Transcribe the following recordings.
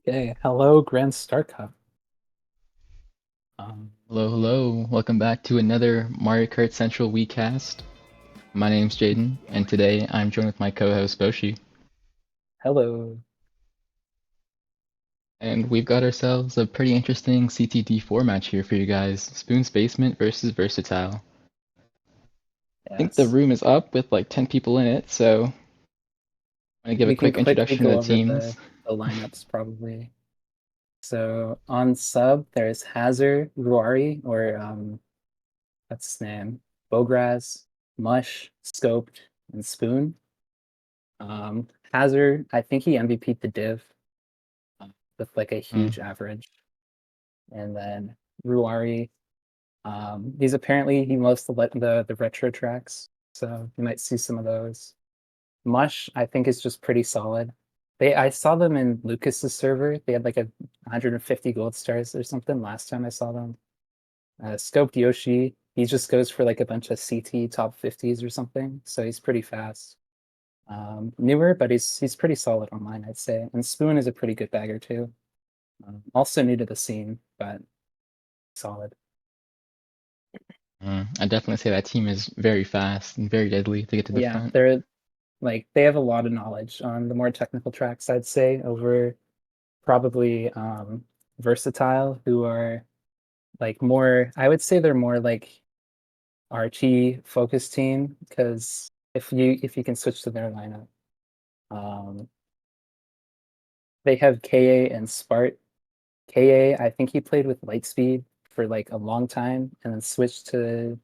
Okay, hello, Grand Star Cup. Um, Hello, hello. Welcome back to another Mario Kart Central WeCast. My name's Jaden, and today I'm joined with my co-host Boshi. Hello. And we've got ourselves a pretty interesting CTD4 match here for you guys. Spoon's Basement versus Versatile. I think the Yes, room is up with like 10 people in it, so I'm gonna give a we can quick quickly introduction to go the over teams. the lineups probably. So on sub, there's Hazard, Ruari, or that's his name, Bograz, Mush, Scoped, and Spoon. Hazard, I think he MVP'd the div with like a Hmm. huge average, and then Ruari, he's apparently he loves the retro tracks, so you might see some of those. Mush, I think, is just pretty solid. I saw them in Lucas's server. They had like a 150 gold stars or something last time I saw them. Scoped Yoshi, he just goes for like a bunch of CT top 50s or something, so he's pretty fast. Newer, but he's pretty solid online, I'd say. And Spoon is a pretty good bagger too. Also new to the scene, but solid. I definitely say that team is very fast and very deadly to get to the Yeah, front. they're like they have a lot of knowledge on the more technical tracks, I'd say, over probably Versatile, who are like more, I would say they're more like RT focused team because if you can switch to their lineup. Um, they have KA and Spart. KA, I think he played with Lightspeed for like a long time and then switched to,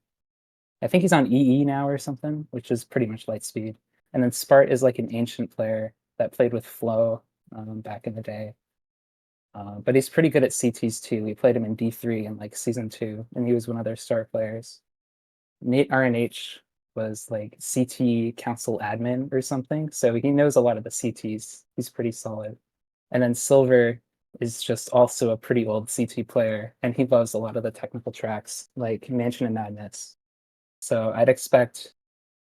I think he's on EE now or something, which is pretty much Lightspeed. And then Spart is like an ancient player that played with Flow back in the day. But he's pretty good at CTs too. We played him in D3 in like season two, and he was one of their star players. Nate RNH was like CT council admin or something, so he knows a lot of the CTs. He's pretty solid. And then Silver is just also a pretty old CT player, and he loves a lot of the technical tracks, like Mansion and Madness. So I'd expect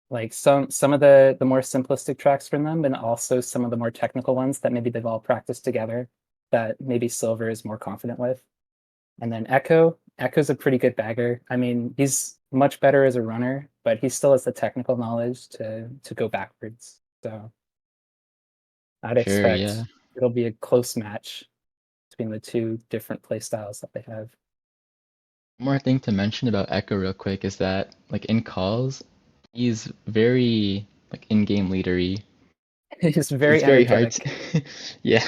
like some of the more simplistic tracks from them, and also some of the more technical ones that maybe they've all practiced together that maybe Silver is more confident with. And then Echo's a pretty good bagger. I mean, he's much better as a runner, but he still has the technical knowledge to go backwards. So I'd Sure, yeah. expect it'll be a close match between the two different play styles that they have. One more thing to mention about Echo real quick is that like in calls, he's very like in-game leadery. He's very He's very hard energetic. to, yeah,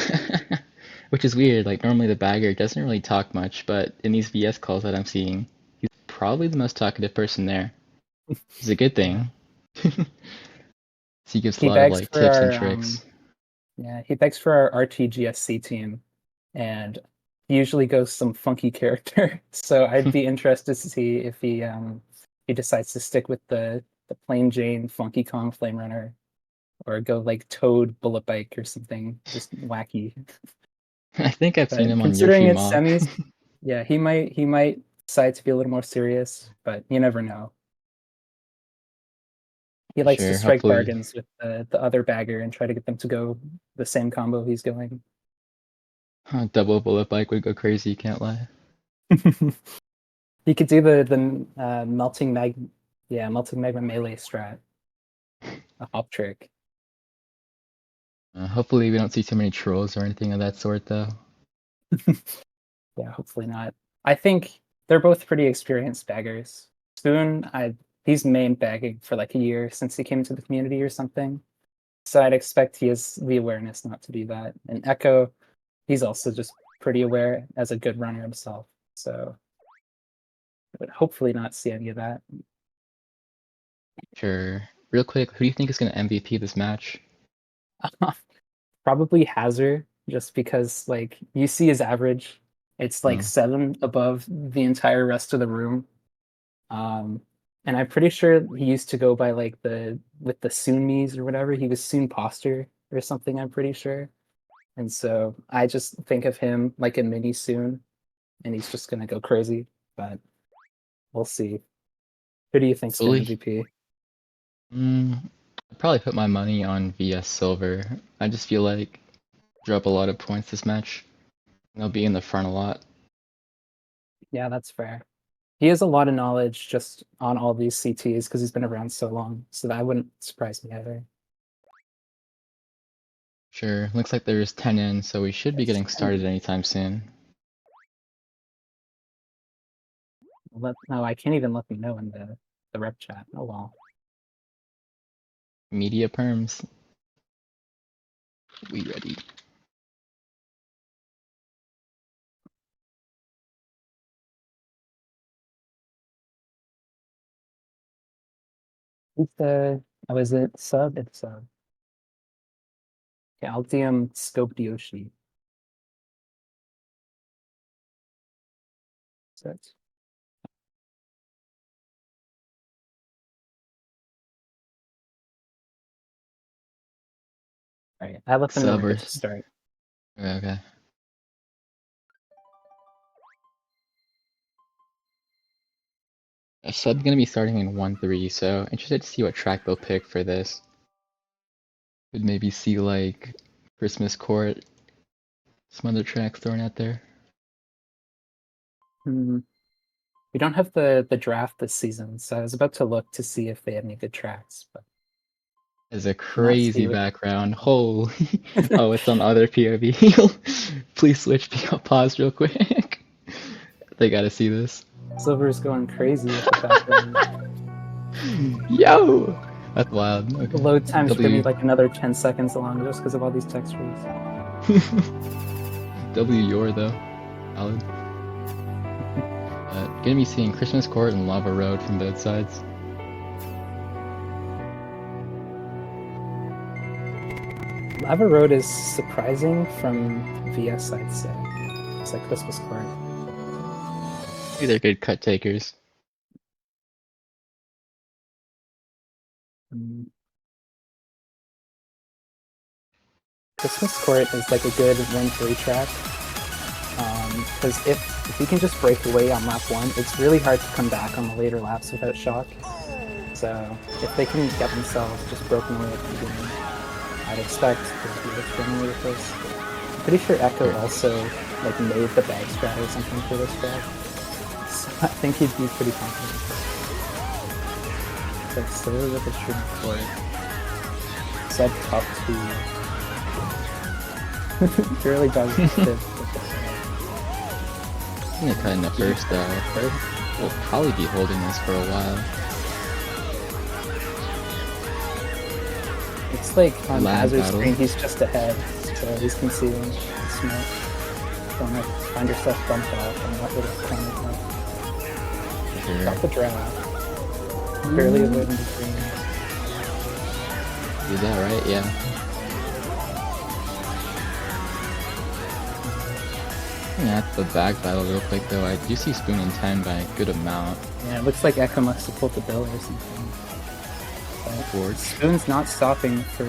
which is weird. Like normally the bagger doesn't really talk much, but in these VS calls that I'm seeing, he's probably the most talkative person there. It's a good Yeah. thing. So he gives a He lot of begs like for tips and our tricks. he begs for our RTGSC team, and he usually goes some funky character. So I'd be interested to see if he decides to stick with the plain Jane Funky Kong Flame Runner or go like Toad Bullet Bike or something just wacky. I think I've seen But him on considering Yoshi it's Ma. semis, yeah, he might decide to be a little more serious, but you never know. He likes to Sure, strike hopefully. bargains with the other bagger and try to get them to go the same combo he's going. Double bullet bike would go crazy, can't lie. He could do the melting mag, yeah, melting magma melee strat, a hop trick. Hopefully we don't see too many trolls or anything of that sort though. Yeah, hopefully not. I think they're both pretty experienced baggers. Spoon, he's main bagging for like a year since he came into the community or something. So I'd expect he has the awareness not to do that. And Echo, he's also just pretty aware as a good runner himself. So I would hopefully not see any of that. Sure. Real quick, who do you think is gonna MVP this match? Probably Hazard, just because like you see his average, it's like Hmm. 7 above the entire rest of the room. Um, and I'm pretty sure he used to go by like the with the Soonmies or whatever. He was Soon Poster or something, I'm pretty sure. And so I just think of him like a mini Soon, and he's just gonna go crazy. But we'll see. Who do you think's gonna Really? MVP? I'd probably put my money on VS Silver. I just feel like drop a lot of points this match. They'll be in the front a lot. Yeah, that's fair. He has a lot of knowledge just on all these CTs because he's been around so long, so that wouldn't surprise me either. Sure, looks like there's 10 in, so we should be It's getting started anytime soon. no, I can't even let them know in the rep chat. Oh well. Media perms. We ready. Who's the oh, is it sub? It's sub. Okay, I'll DM Scope Yoshi. Set. Alright, I let them know we're good to Subbers. start. Okay. A sub's gonna be starting in 1-3, so interested to see what track they'll pick for this. Could maybe see like Christmas Court, some other tracks thrown out there. Hmm. We don't have the draft this season, so I was about to look to see if they had any good tracks, but There's a not see crazy what. background. Holy. Oh, it's on other POV. Please switch pause real quick. They gotta see this. Silver's going crazy with the background. Yo! That's wild. The Okay. load time's gonna be W. like another 10 seconds long just because of all these textures. W your though. Solid. Gonna be seeing Christmas Court and Lava Road from both sides. Lava Road is surprising from VS, I'd say. It's like Christmas Court. Maybe they're good cut takers. Christmas Court is like a good 1-3 track. Because if you can just break away on lap 1, it's really hard to come back on the later laps without shock. So if they can get themselves just broken away at the beginning, I'd expect to be running with this. I'm pretty sure Echo also like made the bag strat or something for this track. So I think he'd be pretty confident. It's like Silver with a string for sub top 2. He really does this. I'm gonna cut in the first though. We'll probably be holding this for a while. It's like on Lab Hazard's battle. screen, he's just ahead, so he's concealing smoke. Don't like find yourself bumped off and not really corner up. Sure. Got the draft. Barely avoiding the green. Is that right? Yeah. Yeah, that's the back battle real quick though. I do see Spoon in 10 by a good amount. Yeah, it looks like Echo must have pulled the bill or something. But Forward. Spoon's not stopping for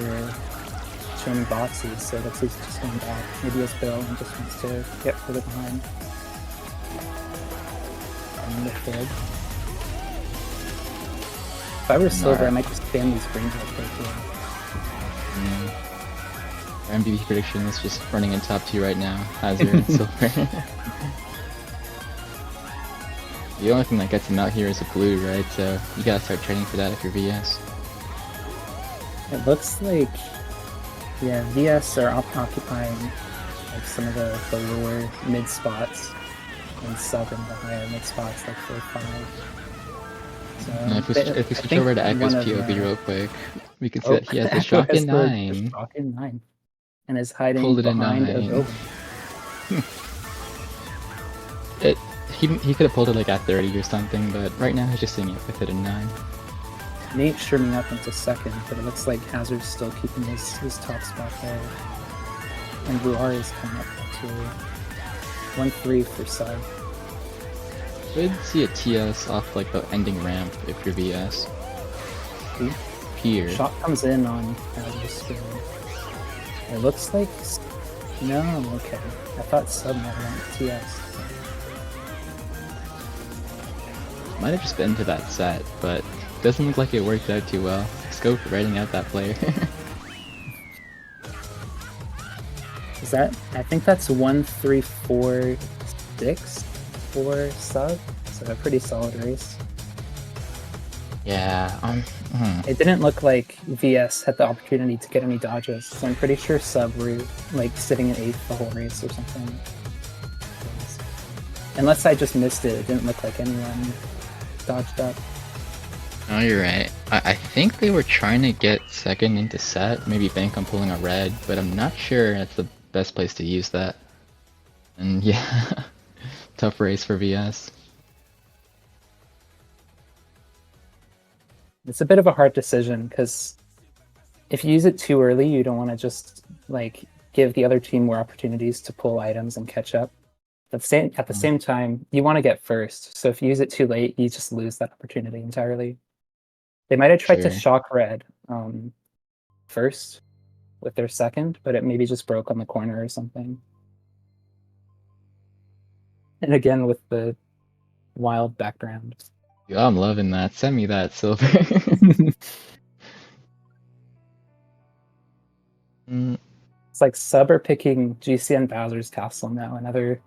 chaining boxes, so that's he's just going back. Maybe he has bill and just wants to get further behind. And the third. If I were Silver, I might just spam these greens real quick. Yeah. Our MVP prediction is just running in top 2 right now. Hazard and Silver. The only thing that gets him out here is a blue, right? So you gotta start training for that if you're VS. It looks like, yeah, VS are occupying like some of the lower mid spots and sub in the higher mid spots, like 4-5. So Now if we switch over to Echo's POV real quick, we can see that he has the Echo shock in has 9. the shock in 9. And is hiding Pulled it in behind a 9. building. He could have pulled it like at 30 or something, but right now he's just seeing it with it in 9. Nate's shrimming up into second, but it looks like Hazard's still keeping his top spot there. And Ruar is coming up to 1-3 for sub. Could see a TS off like the ending ramp if you're VS. Here. Shot comes in on Hazard's spin. It looks like... No, okay. I thought sub might want TS. Might have just been to that set, but doesn't look like it worked out too well. Scope writing out that player. Is that? I think that's 1-3-4-6 for sub. So a pretty solid race. Yeah. It didn't look like VS had the opportunity to get any dodges, so I'm pretty sure sub were like sitting in 8th the whole race or something. Unless I just missed it, it didn't look like anyone dodged up. Oh, you're right. I think they were trying to get second into set, maybe bank on pulling a red, but I'm not sure that's the best place to use that. And yeah, tough race for VS. It's a bit of a hard decision because if you use it too early, you don't want to just like give the other team more opportunities to pull items and catch up. At the same time, you want to get first. So if you use it too late, you just lose that opportunity entirely. They might have tried to Sure. shock red first with their second, but it maybe just broke on the corner or something. And again with the wild background. Yo, I'm loving that. Send me that, Silver. Mm, It's like sub are picking GCN Bowser's Castle now, another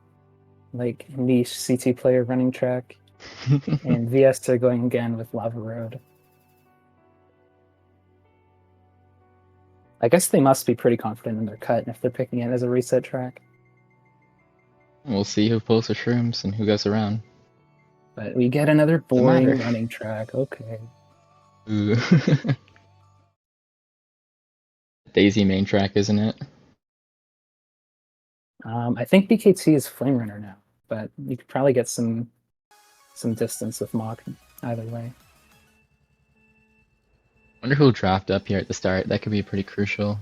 like niche CT player running track, and VS are going again with Lava Road. I guess they must be pretty confident in their cut if they're picking it as a reset track. We'll see who pulls the shrooms and who goes around. But we get another Doesn't matter. boring running track. Okay. Ooh. Daisy main track, isn't it? I think BKT is Flame Runner now, but you could probably get some distance with Mach either way. Wonder who'll draft up here at the start. That could be pretty crucial.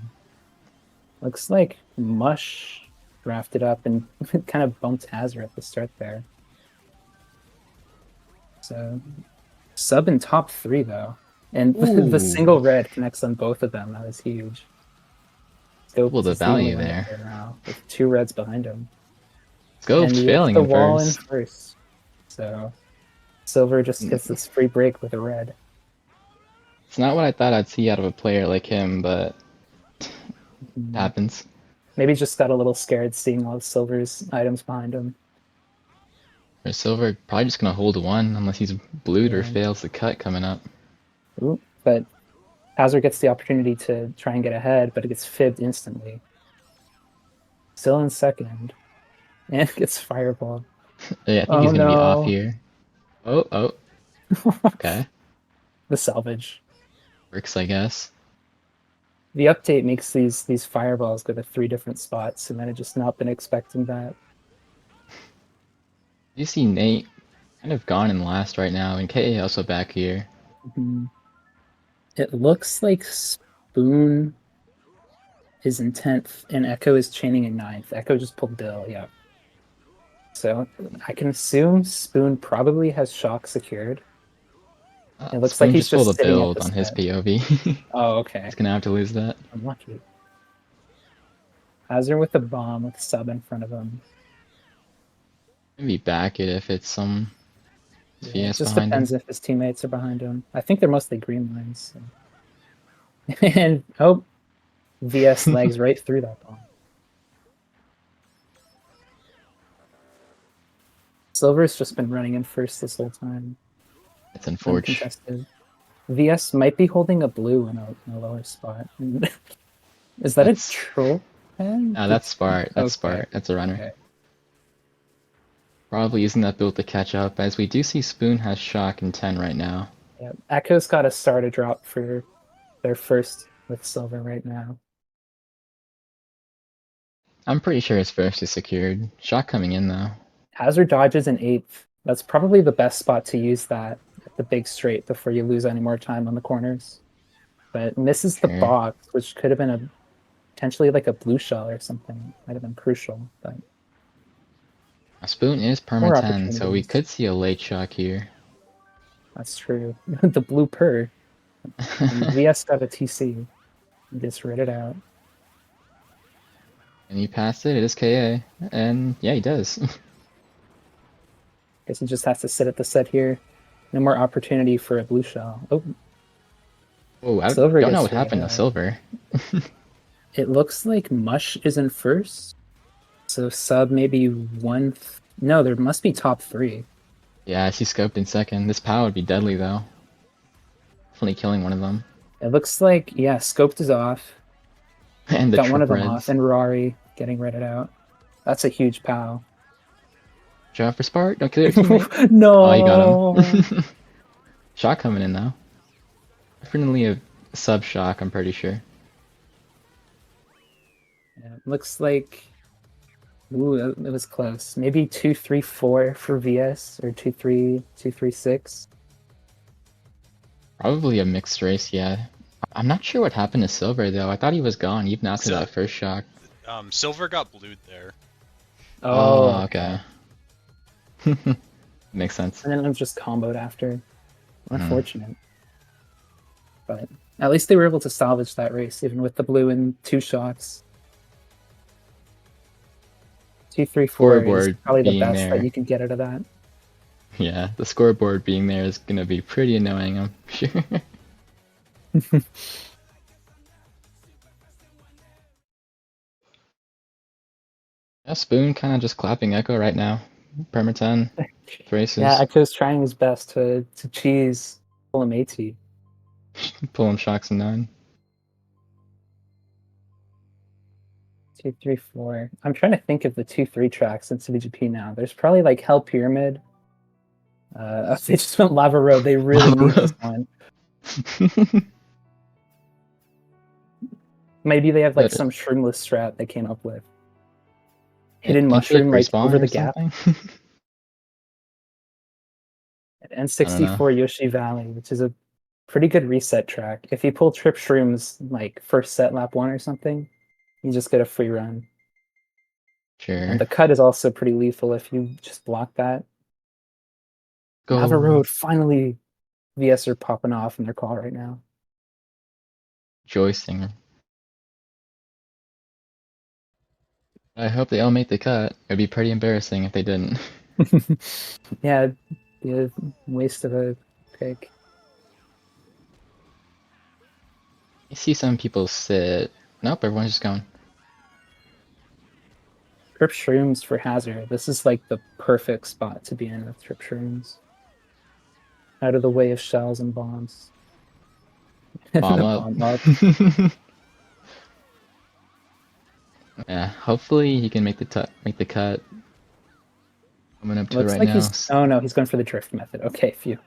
Looks like Mush drafted up and kind of bumped Hazard at the start there. So sub in top 3 though, and the single red connects on both of them. That was huge. Double the is the only value one there. now with 2 reds behind him. Scope's And he failing hits the him wall first. in first. So Silver just gets this free break with a red. It's not what I thought I'd see out of a player like him, but it happens. Maybe just got a little scared seeing all of Silver's items behind him. For Silver, probably just gonna hold one unless he's blued or fails the cut coming up. Ooh, but Hazard gets the opportunity to try and get ahead, but it gets fibbed instantly. Still in second. And gets fireball. Yeah, I think he's gonna be off here. Oh. Okay. The salvage. Works, I guess. The update makes these fireballs go to 3 different spots, and I had just not been expecting that. You see Nate kind of gone in last right now, and KA also back here. It looks like Spoon is in 10th, and Echo is chaining in 9th. Echo just pulled Bill, yeah. So I can assume Spoon probably has Shock secured. It looks Spoon like he's just pulled just a sitting build at the on his set. POV. Oh, okay. He's gonna have to lose that. Unlucky. Hazard with a bomb with sub in front of him. Maybe back it if it's some VS It just behind depends him. if his teammates are behind him. I think they're mostly green lines. So. And VS legs right through that bomb. Silver's just been running in first this whole time. It's unfortunate. Uncontested. VS might be holding a blue in a lower spot. Is that a troll? No, that's Spart. That's Spart. That's a runner. Okay. Probably using that build to catch up, as we do see Spoon has Shock in 10 right now. Yeah, Echo's got a starter drop for their first with Silver right now. I'm pretty sure his first is secured. Shock coming in though. Hazard dodges in 8th. That's probably the best spot to use that at the big straight before you lose any more time on the corners. But misses the box, which could have been potentially like a blue shell or something. Might have been crucial. But Spoon is perma 10, so we could see a late Shock here. That's true. The blue purr. VS got a TC. Just read it out. And he passed it. It is KA. And yeah, he does. Guess he just has to sit at the set here. No more opportunity for a blue shell. Oh. Oh, I don't know what happened to Silver. It looks like Mush is in first. So sub maybe one. No, there must be top three. Yeah, I see scoped in second. This POW would be deadly though. Definitely killing one of them. It looks like, yeah, Scoped is off. And the Got one trip of them off, reds. and Rari getting redded out. That's a huge pow. Draw for Spark. Don't kill your teammate. Oh, you got No. him. Shock coming in though. Definitely a sub shock, I'm pretty sure. Yeah, looks like. Ooh, it was close. Maybe 2-3-4 for VS or 2-3-2-3-6. Probably a mixed race, yeah. I'm not sure what happened to Silver though. I thought he was gone even after So, that first shock. Silver got blued there. Oh, Oh, okay. okay. Makes sense. And then it was just comboed after. Mm. Unfortunate. But at least they were able to salvage that race, even with the blue in 2 shots. 2-3-4 is Scoreboard probably the being best that there. you can get out of that. Yeah, the scoreboard being there is gonna be pretty annoying, I'm sure. Yeah, Spoon kind of just clapping Echo right now. Perma 10 Yeah, races. Echo's trying his best to cheese pull him AT. Pulling shocks in 9. 2-3-4. I'm trying to think of the 2-3 tracks in CVGP now. There's probably like Hell Pyramid. They just went Lava Road. They really need this one. Maybe they have like But some shroomless strat they came up with. I Hidden think you like mushroom like over respawn or the gap. something? And I don't know. N64 Yoshi Valley, which is a pretty good reset track. If you pull Trip Shrooms like first set lap 1 or something, you just get a free run. And Sure. the cut is also pretty lethal if you just block that. Lava Go. Road, finally VS are popping off in their call right now. Joy Singer. I hope they all make the cut. It'd be pretty embarrassing if they didn't. Yeah, it'd be a waste of a pick. You see some people sit. Nope, everyone's just going. Trip Shrooms for Hazard. This is like the perfect spot to be in with Trip Shrooms. Out of the way of shells and bombs. Bomb The up. bomb up. Yeah, hopefully he can make the cut. Coming up to it Looks right like now. he's. Oh no, he's going for the drift method. Okay, phew.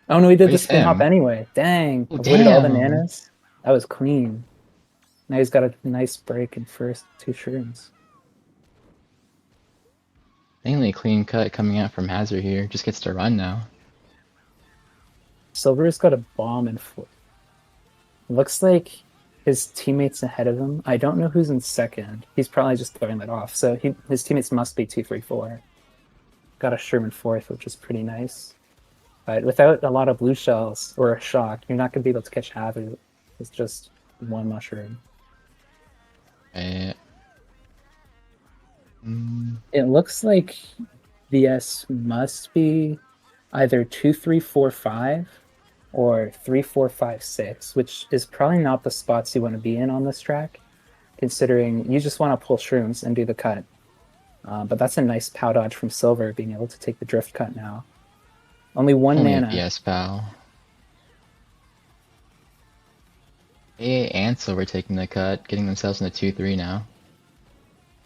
Oh no, he did the Where's spin hop him? anyway. Dang, Oh avoided all the damn! nanas. That was clean. Now he's got a nice break in first 2 shrooms. Mainly a clean cut coming out from Hazard here. Just gets to run now. Silver's got a bomb in fourth. Looks like his teammates ahead of him. I don't know who's in second. He's probably just throwing that off. So his teammates must be 2-3-4. Got a shroom in fourth, which is pretty nice. But without a lot of blue shells or a shock, you're not going to be able to catch Hazard. It's just one mushroom. Eh, It looks like VS must be either 2-3-4-5 or 3-4-5-6, which is probably not the spots you want to be in on this track, considering you just want to pull shrooms and do the cut. But that's a nice pow dodge from Silver, being able to take the drift cut now. Only one Only a nana. VS pal. AA and Silver taking the cut, getting themselves in the 2-3 now.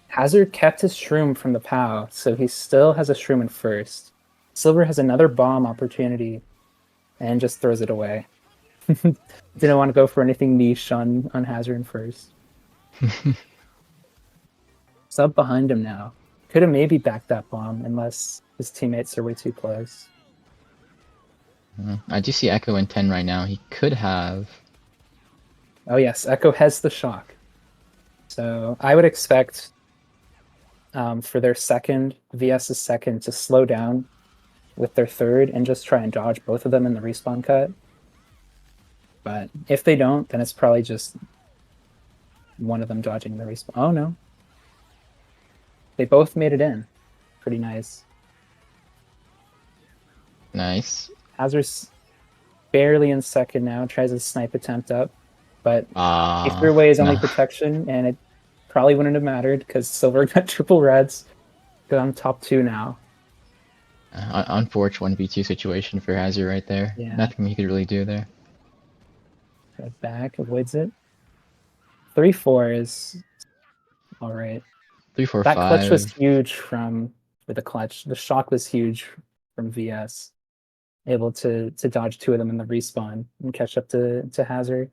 Hazard kept his shroom from the pow, so he still has a shroom in first. Silver has another bomb opportunity and just throws it away. Didn't want to go for anything niche on Hazard in first. Sub behind him now. Could have maybe backed that bomb unless his teammates are way too close. I do see Echo in 10 right now. He could have. Oh yes, Echo has the shock. So I would expect for their second, VS's second, to slow down with their third and just try and dodge both of them in the respawn cut. But if they don't, then it's probably just one of them dodging the respawn. Oh no. They both made it in. Pretty nice. Nice. Hazard's barely in second now, tries a snipe attempt up. but he threw away his only no. protection, and it probably wouldn't have mattered because Silver got triple reds. Got on top 2 now. Unfortunate 1v2 situation for Hazard right there. Yeah. Nothing he could really do there. Got back, avoids it. 3-4 is all right. 3, 4, That clutch was 5. huge with the clutch. The shock was huge from VS. Able to dodge 2 of them in the respawn and catch up to Hazard.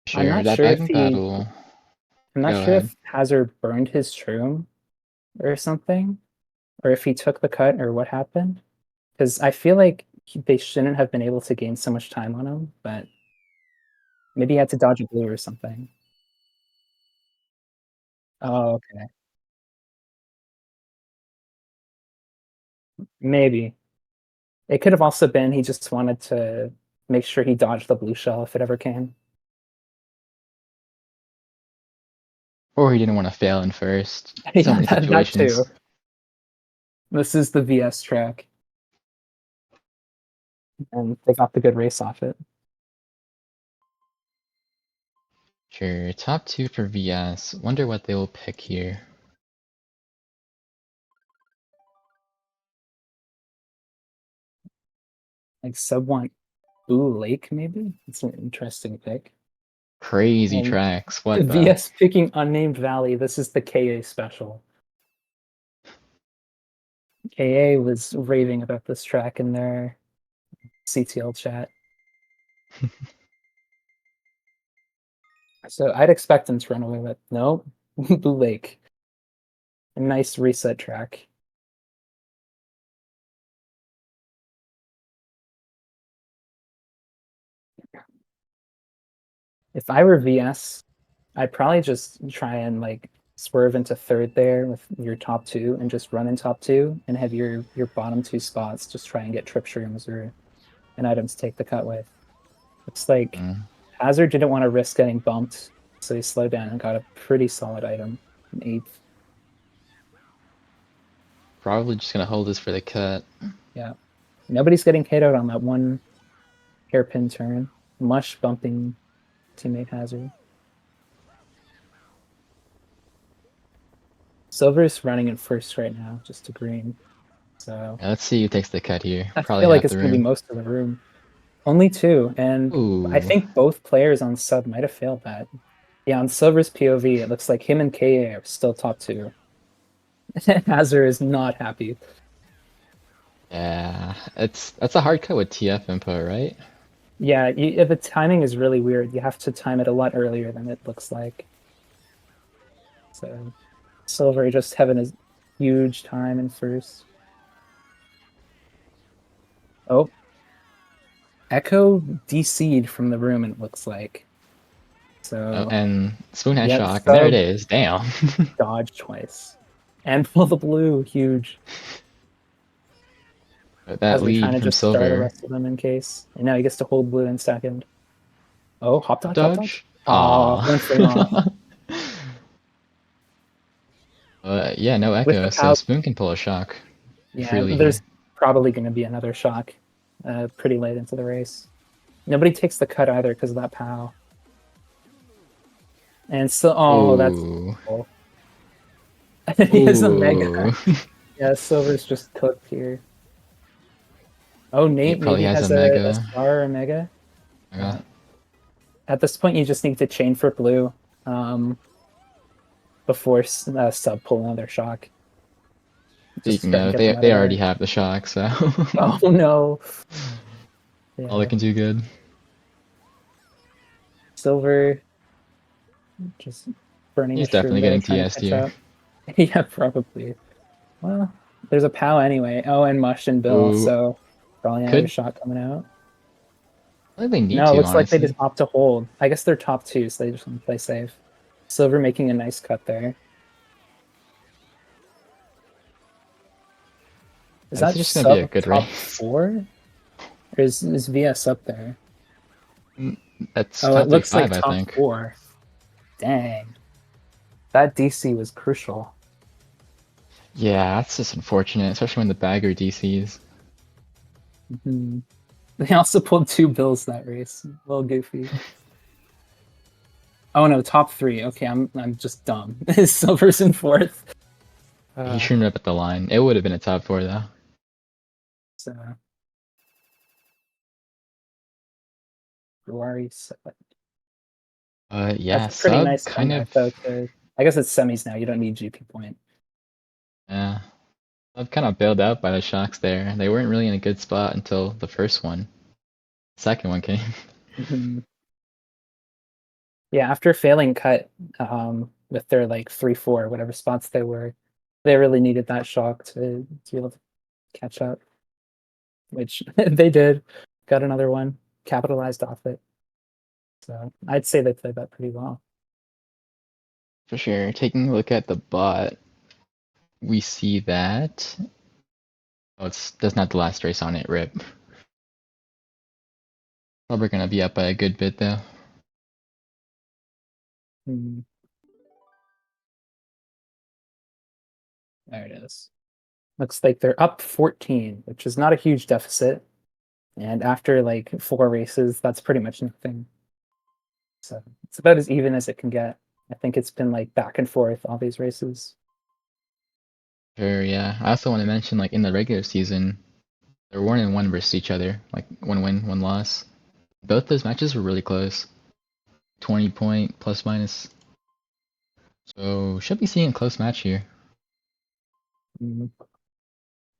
Sure, I'm not that sure if bagging he. battle. I'm not Go sure ahead. if Hazard burned his shroom or something, or if he took the cut or what happened. Because I feel like they shouldn't have been able to gain so much time on him, but maybe he had to dodge a blue or something. Oh, okay. Maybe. It could have also been he just wanted to make sure he dodged the blue shell if it ever came. Or he didn't want to fail in first. So Yeah, many that situations. too. This is the VS track, and they got the good race off it. Sure, top 2 for VS. Wonder what they will pick here. Like sub one Blue Lake, maybe? It's an interesting pick. Crazy And tracks. What the? VS picking Unnamed Valley. This is the KA special. KA was raving about this track in their CTL chat. So I'd expect them to run away with no Blue Lake. A nice reset track. If I were VS, I'd probably just try and like swerve into third there with your top 2 and just run in top 2 and have your bottom 2 spots just try and get trip shrooms or an item to take the cut with. It's like Hazard didn't want to risk getting bumped, so he slowed down and got a pretty solid item, an 8th. Probably just gonna hold this for the cut. Yeah. Nobody's getting hit out on that one hairpin turn. Mush bumping teammate Hazard. Silver's running in first right now, just to green. So Yeah, let's see who takes the cut here. I Probably feel like half it's the going to be room. most of the room. Only 2, and I Ooh. think both players on sub might have failed that. Yeah, on Silver's POV, it looks like him and KA are still top 2. Hazard is not happy. Yeah, that's a hard cut with TF input, right? Yeah, the timing is really weird. You have to time it a lot earlier than it looks like. So Silver just having a huge time in first. Oh, Echo DC'd from the room, it looks like. Oh, So and Spoon has yeah, shock, and there it sub is. Damn. dodge twice. And pull the blue, huge. That As we're trying lead to from just star the Silver. rest of them in case. And now he gets to hold blue in second. Oh, hop Up dodge, hop dodge. dodge? Oh, went for naught. Aw. Yeah, no With the echo, so power. Spoon can pull a shock Yeah, freely there's here. probably going to be another shock pretty late into the race. Nobody takes the cut either because of that POW. And so, oh, that's Ooh. cool. He has a mega. Ooh. Yeah, Silver's just cooked here. Oh, Nate Nate probably maybe has has a a mega. star or a mega. Okay. At this point, you just need to chain for blue before sub pull another shock. Just Speaking try and of, get them out they of already there. have the shock, so Oh no. all they Yeah. can do good. Silver just burning a He's shroom definitely there, getting trying to TS'd catch here. up. Yeah, probably. Well, there's a POW anyway. Oh, and Mush and Bill, Ooh, so probably another could shot coming out. I think they need No, it to, looks like they just honestly. opt to hold. I guess they're top 2, so they just want to play safe. Silver making a nice cut there. Is This is that just gonna be a sub good top race. 4? Or is VS up there? That's Oh, it top three looks like five, I top think. 4. Dang. That DC was crucial. Yeah, that's just unfortunate, especially when the bagger DCs. They also pulled 2 bills that race. A little goofy. Oh no, top three. Okay, I'm just dumb. Silver's in fourth. He shouldn't have at the line. It would have been a top 4 though. So Ruari seven. That's Yeah, a pretty sub nice kind of. comeback though. I guess it's semis now. You don't need GP point. Yeah, sub kind of bailed out by the shocks there. They weren't really in a good spot until the first one. Second one came. Mhm. Yeah, after failing cut with their like 3-4, whatever spots they were, they really needed that shock to be able to catch up, which they did. Got another one, capitalized off it. So I'd say they played that pretty well. For sure. Taking a look at the bot, we see that. Oh, it's doesn't have the last race on it. Rip. Probably gonna be up by a good bit though. Hmm. There it is. Looks like they're up 14, which is not a huge deficit. And after like 4 races, that's pretty much nothing. So it's about as even as it can get. I think it's been like back and forth all these races. Sure, yeah. I also want to mention, like in the regular season, they're 1-1 versus each other, like one win, one loss. Both those matches were really close. 20-point plus minus. So should be seeing a close match here. Mm.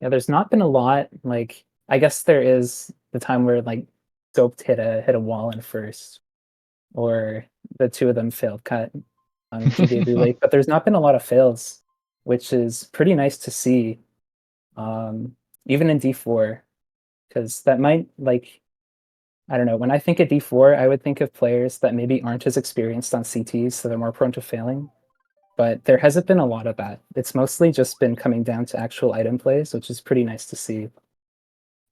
Yeah, there's not been a lot. Like I guess there is the time where like Doped hit a wall in first, or the two of them failed cut on GBA Lake, but there's not been a lot of fails, which is pretty nice to see. Even in D4, because that might like I don't know. When I think of D4, I would think of players that maybe aren't as experienced on CTs, so they're more prone to failing. But there hasn't been a lot of that. It's mostly just been coming down to actual item plays, which is pretty nice to see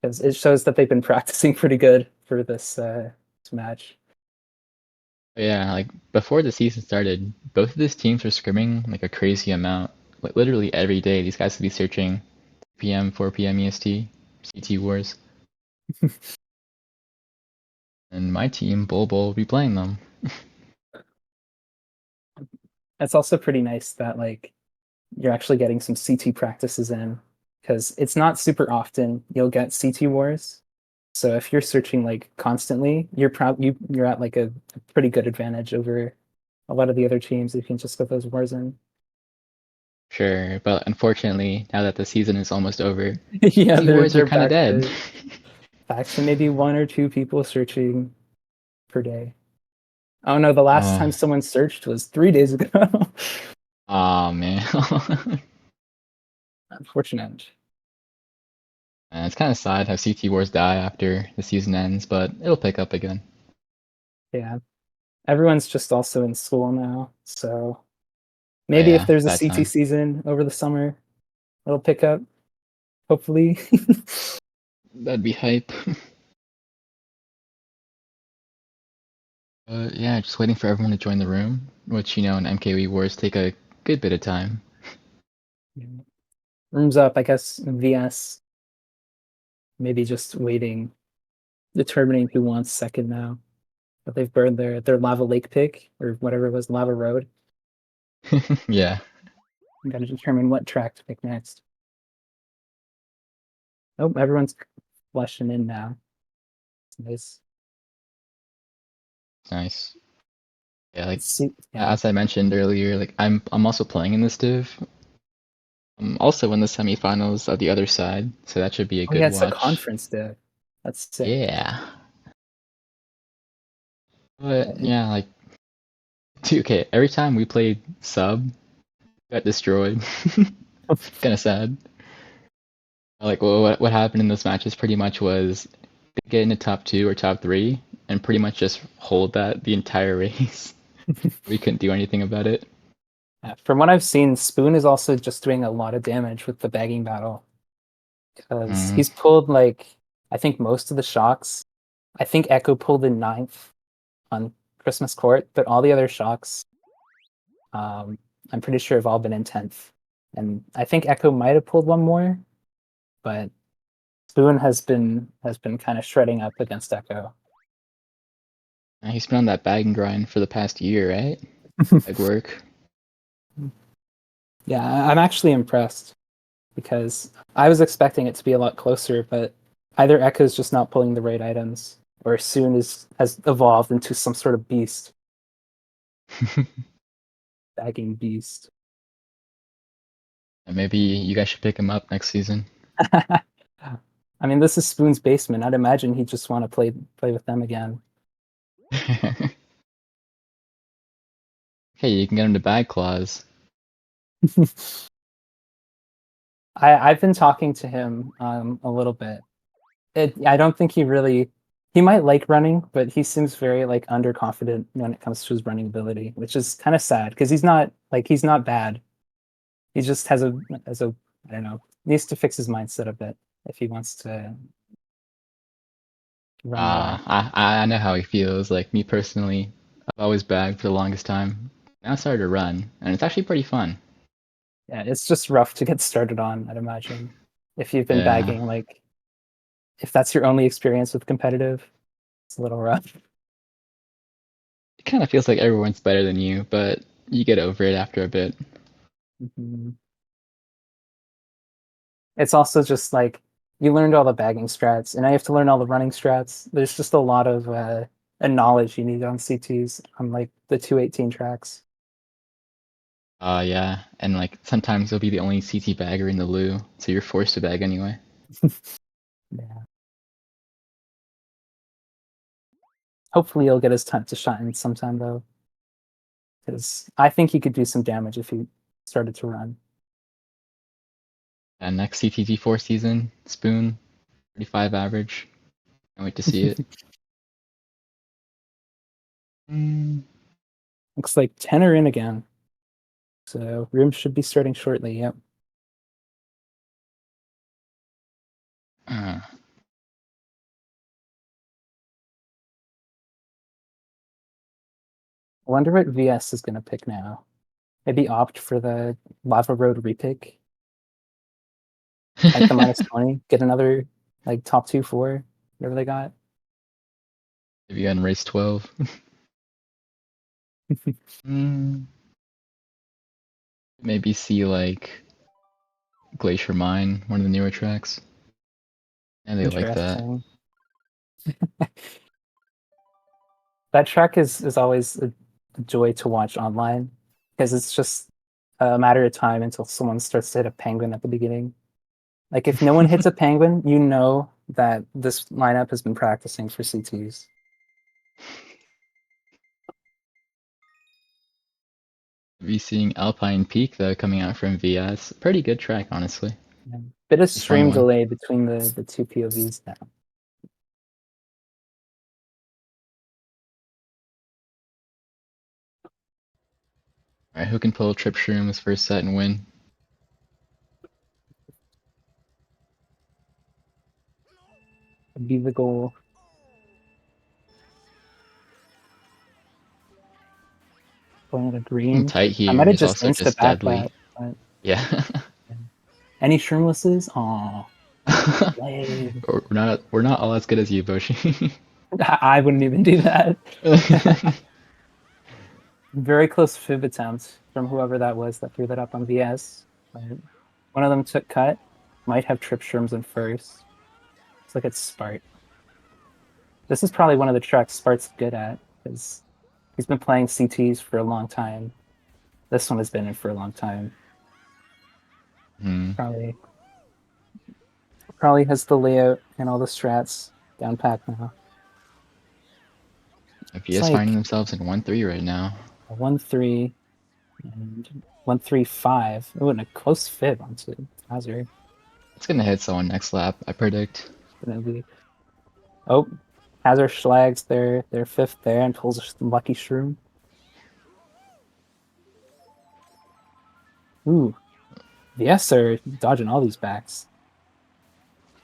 because it shows that they've been practicing pretty good for this match. Yeah, like before the season started, both of these teams were scrimming like a crazy amount. Like literally every day, these guys would be searching PM, 4 p.m. EST, CT Wars, and my team, Bull Bull, would be playing them. It's also pretty nice that like you're actually getting some CT practices in because it's not super often you'll get CT wars. So if you're searching like constantly, you're at like a pretty good advantage over a lot of the other teams if you can just get those wars in. Sure, but unfortunately, now that the season is almost over, Yeah, CT Wars are they're kind of dead. back to maybe 1 or 2 people searching per day. Oh no, the last time Oh, someone searched was 3 days ago. aw man. Unfortunate. It's kind of sad how CT Wars die after the season ends, but it'll pick up again. Yeah. Everyone's just also in school now, so Oh maybe if yeah, there's a that CT time. season over the summer, it'll pick up, hopefully. That'd be hype. Yeah, just waiting for everyone to join the room, which, in MKW Wars take a good bit of time. Yeah. Rooms up, I guess VS maybe just waiting, determining who wants second now. But they've burned their lava lake pick or whatever it was, lava road. Yeah, You gotta determine what track to pick next. Oh, everyone's flushing in now. It's nice. nice. Yeah, like Let's see. Yeah. as I mentioned earlier, like I'm also playing in this div. I'm also in the semifinals of the other side, so that should be a Oh yeah, good it's a watch. conference day. That's sick. Yeah. But Uh, yeah, like okay, every time we played sub, got destroyed. Kind of sad. Like what happened in this match is pretty much was they get into top 2 or top 3 and pretty much just hold that the entire race. We couldn't do anything about it. From what I've seen, Spoon is also just doing a lot of damage with the bagging battle because Mm. he's pulled like I think most of the shocks. I think Echo pulled in ninth on Christmas Court, but all the other shocks, um, I'm pretty sure have all been in 10th. And I think Echo might have pulled one more, but Spoon has been kind of shredding up against Echo. He's been on that bag and grind for the past year, right? Bag work. Yeah, I'm actually impressed because I was expecting it to be a lot closer, but either Echo's just not pulling the right items, or Soon has evolved into some sort of beast, bagging beast. And maybe you guys should pick him up next season. I mean, this is Spoon's basement. I'd imagine he'd just want to play with them again. Hey, you can get him to bag claws. I've been talking to him a little bit. I don't think he might like running, but he seems very like underconfident when it comes to his running ability, which is kind of sad because he's not bad. He just has a I don't know, needs to fix his mindset a bit if he wants to run more. I know how he feels. Like me personally, I've always bagged for the longest time. Now I started to run, and it's actually pretty fun. Yeah, it's just rough to get started on, I'd imagine. If you've been Yeah, bagging, like if that's your only experience with competitive, it's a little rough. it kind of feels like everyone's better than you, but you get over it after a bit. Mhm. It's also just like you learned all the bagging strats, and I have to learn all the running strats. There's just a lot of knowledge you need on CTs on like the 218 tracks. Yeah, and like sometimes you'll be the only CT bagger in the loo, so you're forced to bag anyway. Yeah. Hopefully, he'll get his time to shine sometime though, because I think he could do some damage if he started to run. And next CTG4 season, Spoon, 35 average. Can't wait to see it. Mm. Looks like 10 are in again, so room should be starting shortly. Yep. Uh, I wonder what VS is going to pick now. Maybe opt for the Lava Road repick at the -20. Get another like top 2-4, whatever they got. maybe on race 12. Mm, maybe see like Glacier Mine, one of the newer tracks. And they like that. Interesting. That track is always a joy to watch online because it's just a matter of time until someone starts to hit a penguin at the beginning. Like if no one hits a penguin, you know that this lineup has been practicing for CTs. Be seeing Alpine Peak though coming out from VS. Pretty good track, honestly. Yeah. Bit of It's a fun stream one. delay between the two POVs now. Alright, who can pull Trip Shrooms first set and win? Would be the goal. Going to Being green. tight I here might have is just also insta just back deadly. that. But Yeah. yeah. Any shroomlesses? Aw, lame. we're not all as good as you, Boshi. I wouldn't even do that. Very close fib attempt from whoever that was that threw that up on VS. But one of them took cut. Might have trip shrooms in first. Let's look at Spart. This is probably one of the tracks Spart's good at because he's been playing CTs for a long time. This one has been in for a long time. Hmm. Probably has the layout and all the strats down pat now. It's VS finding like themselves in 1-3 right now. a 1-3 and 1-3-5. Oh, and a close fib onto Hazard. It's gonna hit someone next lap, I predict. Gonna be oh, Hazard schlags their fifth there and pulls a lucky shroom. Ooh, VS are dodging all these backs.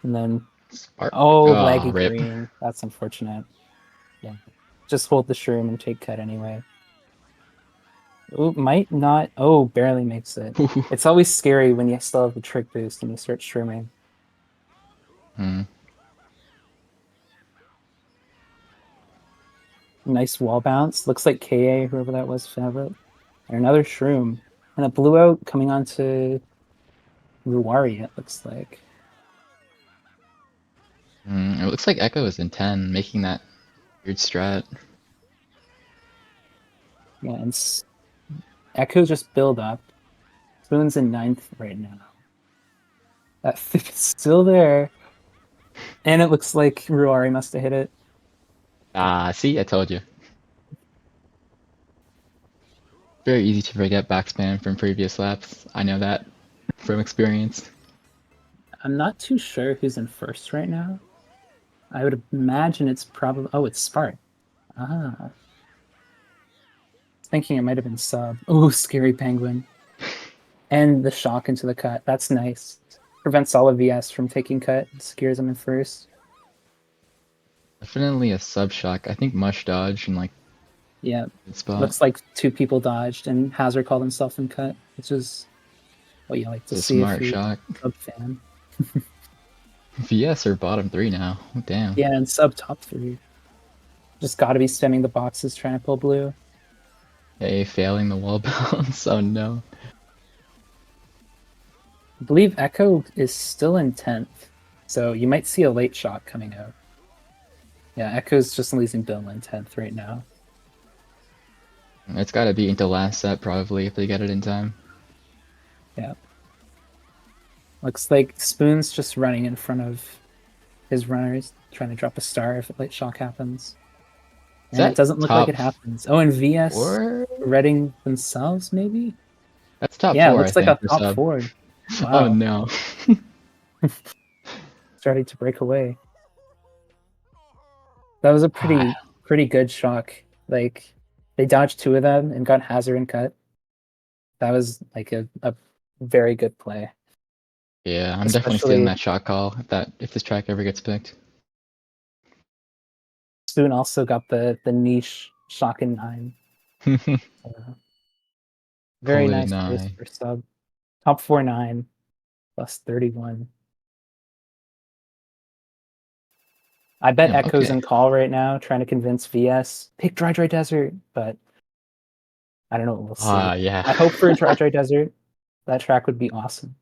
And then Spark. oh, Oh, laggy rip. green. That's unfortunate. Yeah. Just hold the shroom and take cut anyway. Oh, might not. Oh, barely makes it. It's always scary when you still have the trick boost and you start shrooming. Hmm. Nice wall bounce. Looks like KA, whoever that was, found it. And another shroom. And a blue out coming onto Ruari, it looks like. It looks like Echo is in 10, making that weird strat. Yeah, and Echo just build up. Spoon's in 9th right now. That thick is still there. And it looks like Ruari must have hit it. Ah, see, I told you. Very easy to forget backspam from previous laps. I know that from experience. I'm not too sure who's in first right now. I would imagine it's probably... Oh, it's Spark. Ah. Thinking it might have been Sub. Oh, scary Penguin. And the shock into the cut. That's nice. Prevents all of VS from taking cut. Scares him in first. Definitely a sub shock. I think Mush dodge and like Yeah. good spot. Looks like 2 people dodged and Hazard called himself in cut, which is what you like to It's a see if smart you're shock. a Sub fan. VS are bottom 3 now. Oh, damn. Yeah, and Sub top 3. Just gotta be stemming the boxes trying to pull blue. Hey, failing the wall bounce. Oh no. I believe Echo is still in 10th, so you might see a late shot coming out. Yeah, Echo's just losing Bill in 10th right now. It's gotta be into last set probably if they get it in time. Yeah. Looks like Spoon's just running in front of his runners, trying to drop a star if a late shock happens. Is And that it doesn't look like top it happens. Oh, and VS four? reading themselves, maybe? That's top Yeah, it 4, I looks like think, a for top sub. 4. Oh Wow. no. Starting to break away. That was a pretty good shock. Like, they dodged 2 of them and got Hazard and cut. That was like a very good play. Yeah, I'm definitely stealing Especially that shot call if this track ever gets picked. Spoon also got the niche shock in 9. Very Pull it nice race 9. for sub. Top 4-9 plus 31. I bet Damn, Echo's okay. in call right now, trying to convince VS pick Dry Desert, but I don't know what we'll see. Yeah. I hope for a Dry Desert. That track would be awesome.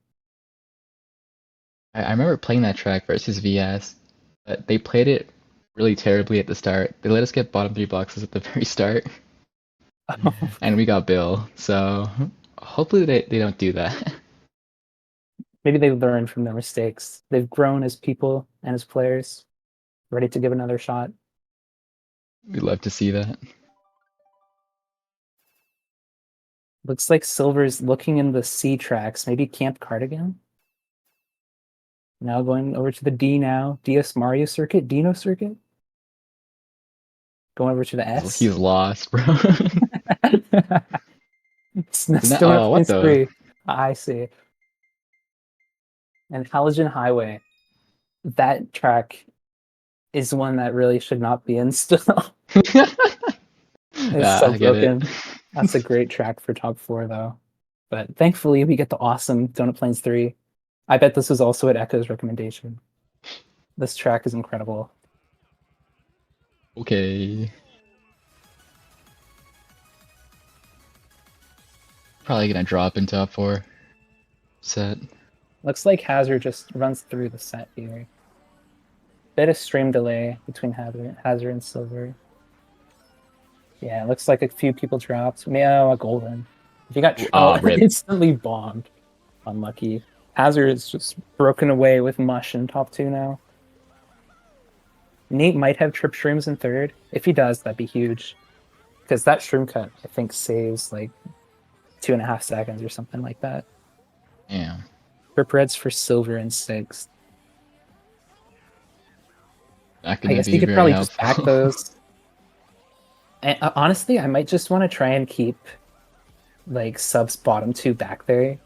I remember playing that track versus VS, but they played it really terribly at the start. They let us get bottom 3 boxes at the very start, and we got Bill. So hopefully they don't do that. Maybe they learn from their mistakes. They've grown as people and as players, ready to give another shot. We'd love to see that. Looks like Silver's looking in the C tracks. Maybe Camp Cardigan? Now going over to the D now. DS Mario circuit? Dino circuit? Going over to the S? He's lost, bro. It's Oh, what Plains the? 3. I see. And Halogen Highway. That track is one that really should not be in still. It's Yeah, so I get broken. it. That's a great track for top 4 though. But thankfully we get the awesome Donut Plains 3. I bet this was also at Echo's recommendation. This track is incredible. Okay. Probably gonna drop in top 4 set. Looks like Hazard just runs through the set here. Bit of stream delay between Hazard and Silver. Yeah, it looks like a few people dropped. Meow, a golden. If you got Rip. instantly bombed. Unlucky. Hazard is just broken away with Mush in top 2 now. Nate might have trip shrooms in 3rd. If he does, that'd be huge. Because that shroom cut, I think, saves like 2.5 seconds or something like that. Yeah. Trip reds for Silver in 6th. Not I gonna guess be you could very probably helpful. just back those. And, honestly, I might just want to try and keep like subs bottom 2 back there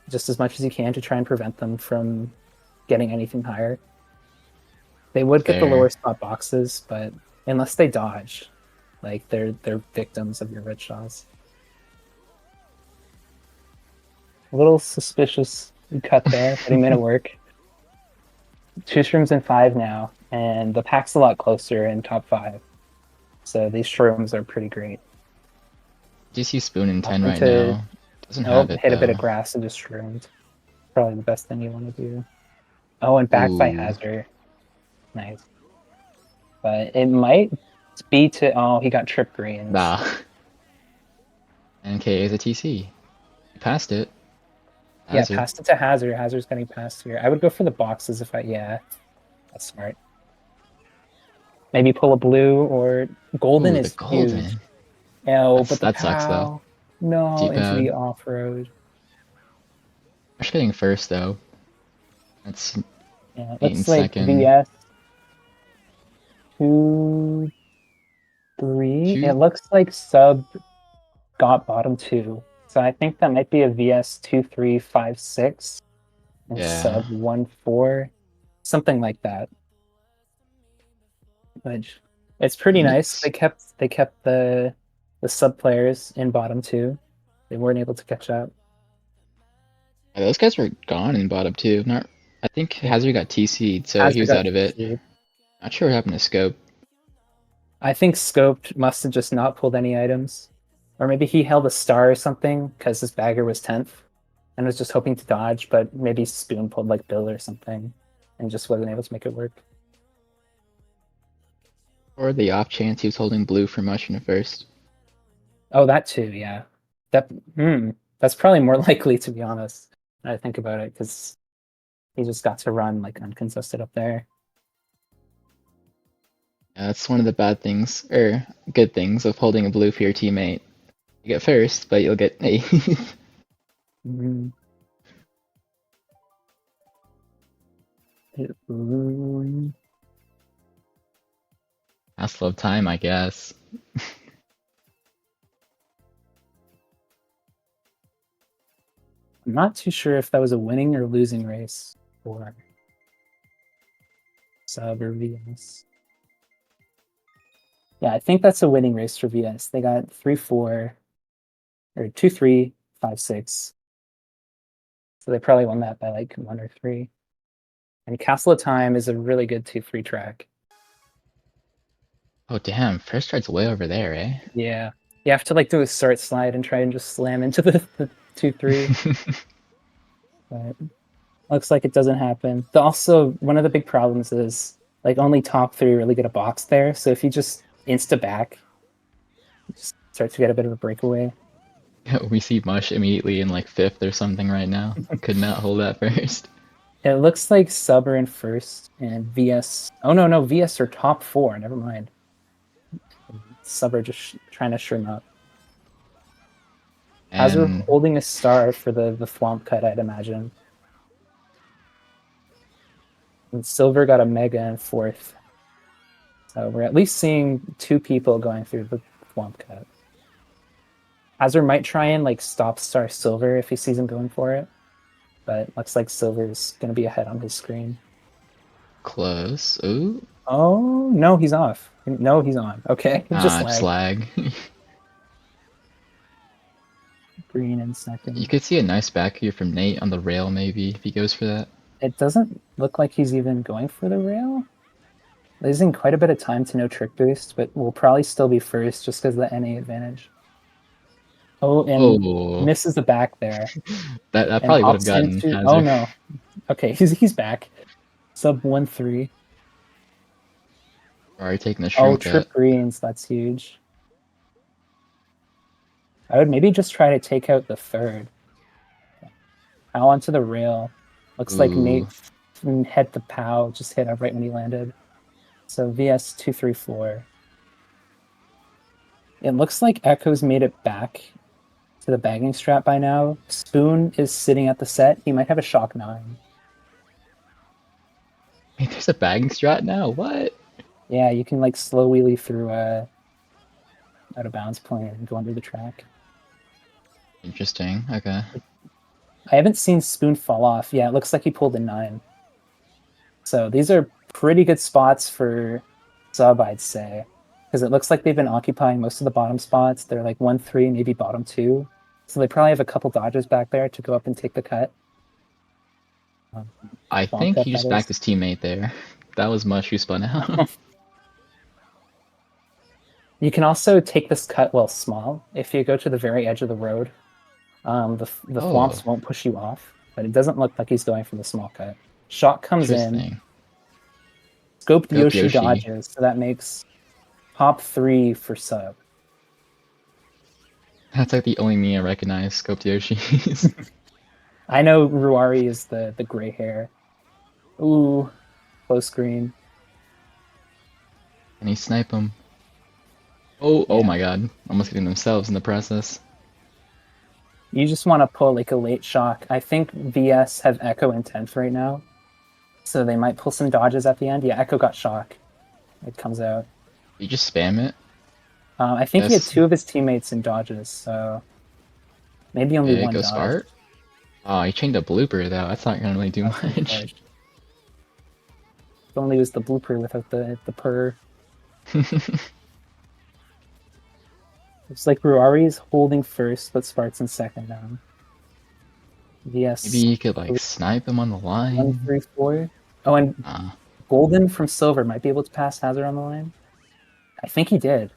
just as much as you can to try and prevent them from getting anything higher. They would get the lower spot boxes, but unless they dodge, like they're victims of your red shots. A little suspicious cut there, but he made it work. 2 streams in 5 now, and the pack's a lot closer in top 5. So these shrooms are pretty great. GSC Spoon in 10 Nothing right to now. Doesn't oh, have it hit a bit of though. grass and just shroomed. Probably the best thing you want to do. Oh, and back by Ooh. Hazard. Nice. But it might be to oh, he got trip greens. Nah. And KA is a TC. He passed it. Yeah, Hazard. passed it to Hazard. Hazard's getting passed here. I would go for the boxes if I yeah. That's smart. Maybe pull a blue or golden Ooh, the is huge. golden. Oh, but the That sucks though. POW. No, into the G-pad. off-road. Rush getting first though. That's Yeah, it 8 in looks like second. VS 2, 3. It Two. looks like sub got bottom 2. So I think that might be a VS 2, 3, 5, 6 and Yeah. sub 1, 4. Something like that. Which it's pretty nice. It's, They kept the sub players in bottom 2. They weren't able to catch up. those guys were gone in bottom two. Not. I think Yeah. Hazard got TC'd, so he Hazard was got out of it. TC'd. Not sure what happened to Scope. I think Scoped must have just not pulled any items. Or maybe he held a star or something because his bagger was 10th and was just hoping to dodge, but maybe Spoon pulled like Bill or something and just wasn't able to make it work. Or the off chance he was holding blue for much in the first. Oh, that too, yeah. That that's probably more likely to be honest. When I think about it, because he just got to run like uncontested up there. Yeah, that's one of the bad things, or good things, of holding a blue for your teammate. You get first, but you'll get 8th. Mm. Hassle of time, I guess. I'm not too sure if that was a winning or losing race for Sub or VS. Yeah, I think that's a winning race for VS. They got 3-4 or 2-3, 5-6. So they probably won that by like 1 or 3. And Castle of Time is a really good 2-3 track. Oh damn, first ride's way over there, eh? Yeah. You have to like do a start slide and try and just slam into the 2-3. But looks like it doesn't happen. Also, one of the big problems is like only top 3 really get a box there. So if you just insta back, you just start to get a bit of a breakaway. We see Mush immediately in like 5th or something right now. Could not hold that first. It looks like Sub are in first and VS. Oh no, VS are top 4. Never mind. Sub are just trying to shrim up. As we're And holding a star for the Thwomp cut, I'd imagine. And Silver got a mega in 4th. So we're at least seeing 2 people going through the Thwomp cut. Hazard might try and like stop Star Silver if he sees him going for it, but it looks like Silver's gonna be ahead on his screen. close. Ooh. Oh no, he's off. No, he's on. Okay, just Just lag. lag. Green in second. You could see a nice back here from Nate on the rail maybe if he goes for that. It doesn't look like he's even going for the rail. Losing quite a bit of time to no trick boost, but will probably still be first just because of the NA advantage. Oh, and Oh, misses the back there. that And probably would have hops gotten into. Hazard. Oh no. Okay, he's back. Sub 1-3. Already taking the Oh, shrimp trip cut. greens. That's huge. I would maybe just try to take out the third. Pow onto the rail. Looks like Ooh. Nate hit the pow, just hit up right when he landed. So VS 2-3-4. It looks like Echo's made it back to the bagging strap by now. Spoon is sitting at the set. He might have a shock 9. Wait, there's a bagging strat now? What? Yeah, you can like slow wheelie through out of bounds plane and go under the track. Interesting. Okay. I haven't seen Spoon fall off. Yeah, it looks like he pulled a 9. So these are pretty good spots for Sub, I'd say. Because it looks like they've been occupying most of the bottom spots. They're like 1-3, maybe bottom 2. So they probably have a couple dodges back there to go up and take the cut. I Bomb think cut, he just that backed is. his teammate there. That was Mush who spun out. You can also take this cut while small. If you go to the very edge of the road, the Oh, thwomps won't push you off, but it doesn't look like he's going for the small cut. Shock comes in, interesting. scoped Scoped Yoshi Yoshi. dodges, so that makes top 3 for sub. That's like the only me I recognize, Scoped Yoshis. I know Ruari is the gray hair. Ooh, close screen. Can he snipe him? Oh Yeah. my god. Almost getting themselves in the process. You just want to pull like a late shock. I think VS have Echo in 10th right now, so they might pull some dodges at the end. Yeah, Echo got shock. It comes out. You just spam it. I think he had Yes. 2 of his teammates in dodges, so maybe only Did it one go dodge. smart? Oh, he chained a blooper though. That's not gonna really do That's much. unfortunate. If only it was the blooper without the purr. Looks like Ruari's holding first, but Spart's in second now. VS Maybe you could like snipe him on the 1, line. 3, 4. Oh, and Ah, Golden from Silver might be able to pass Hazard on the line. I think he did.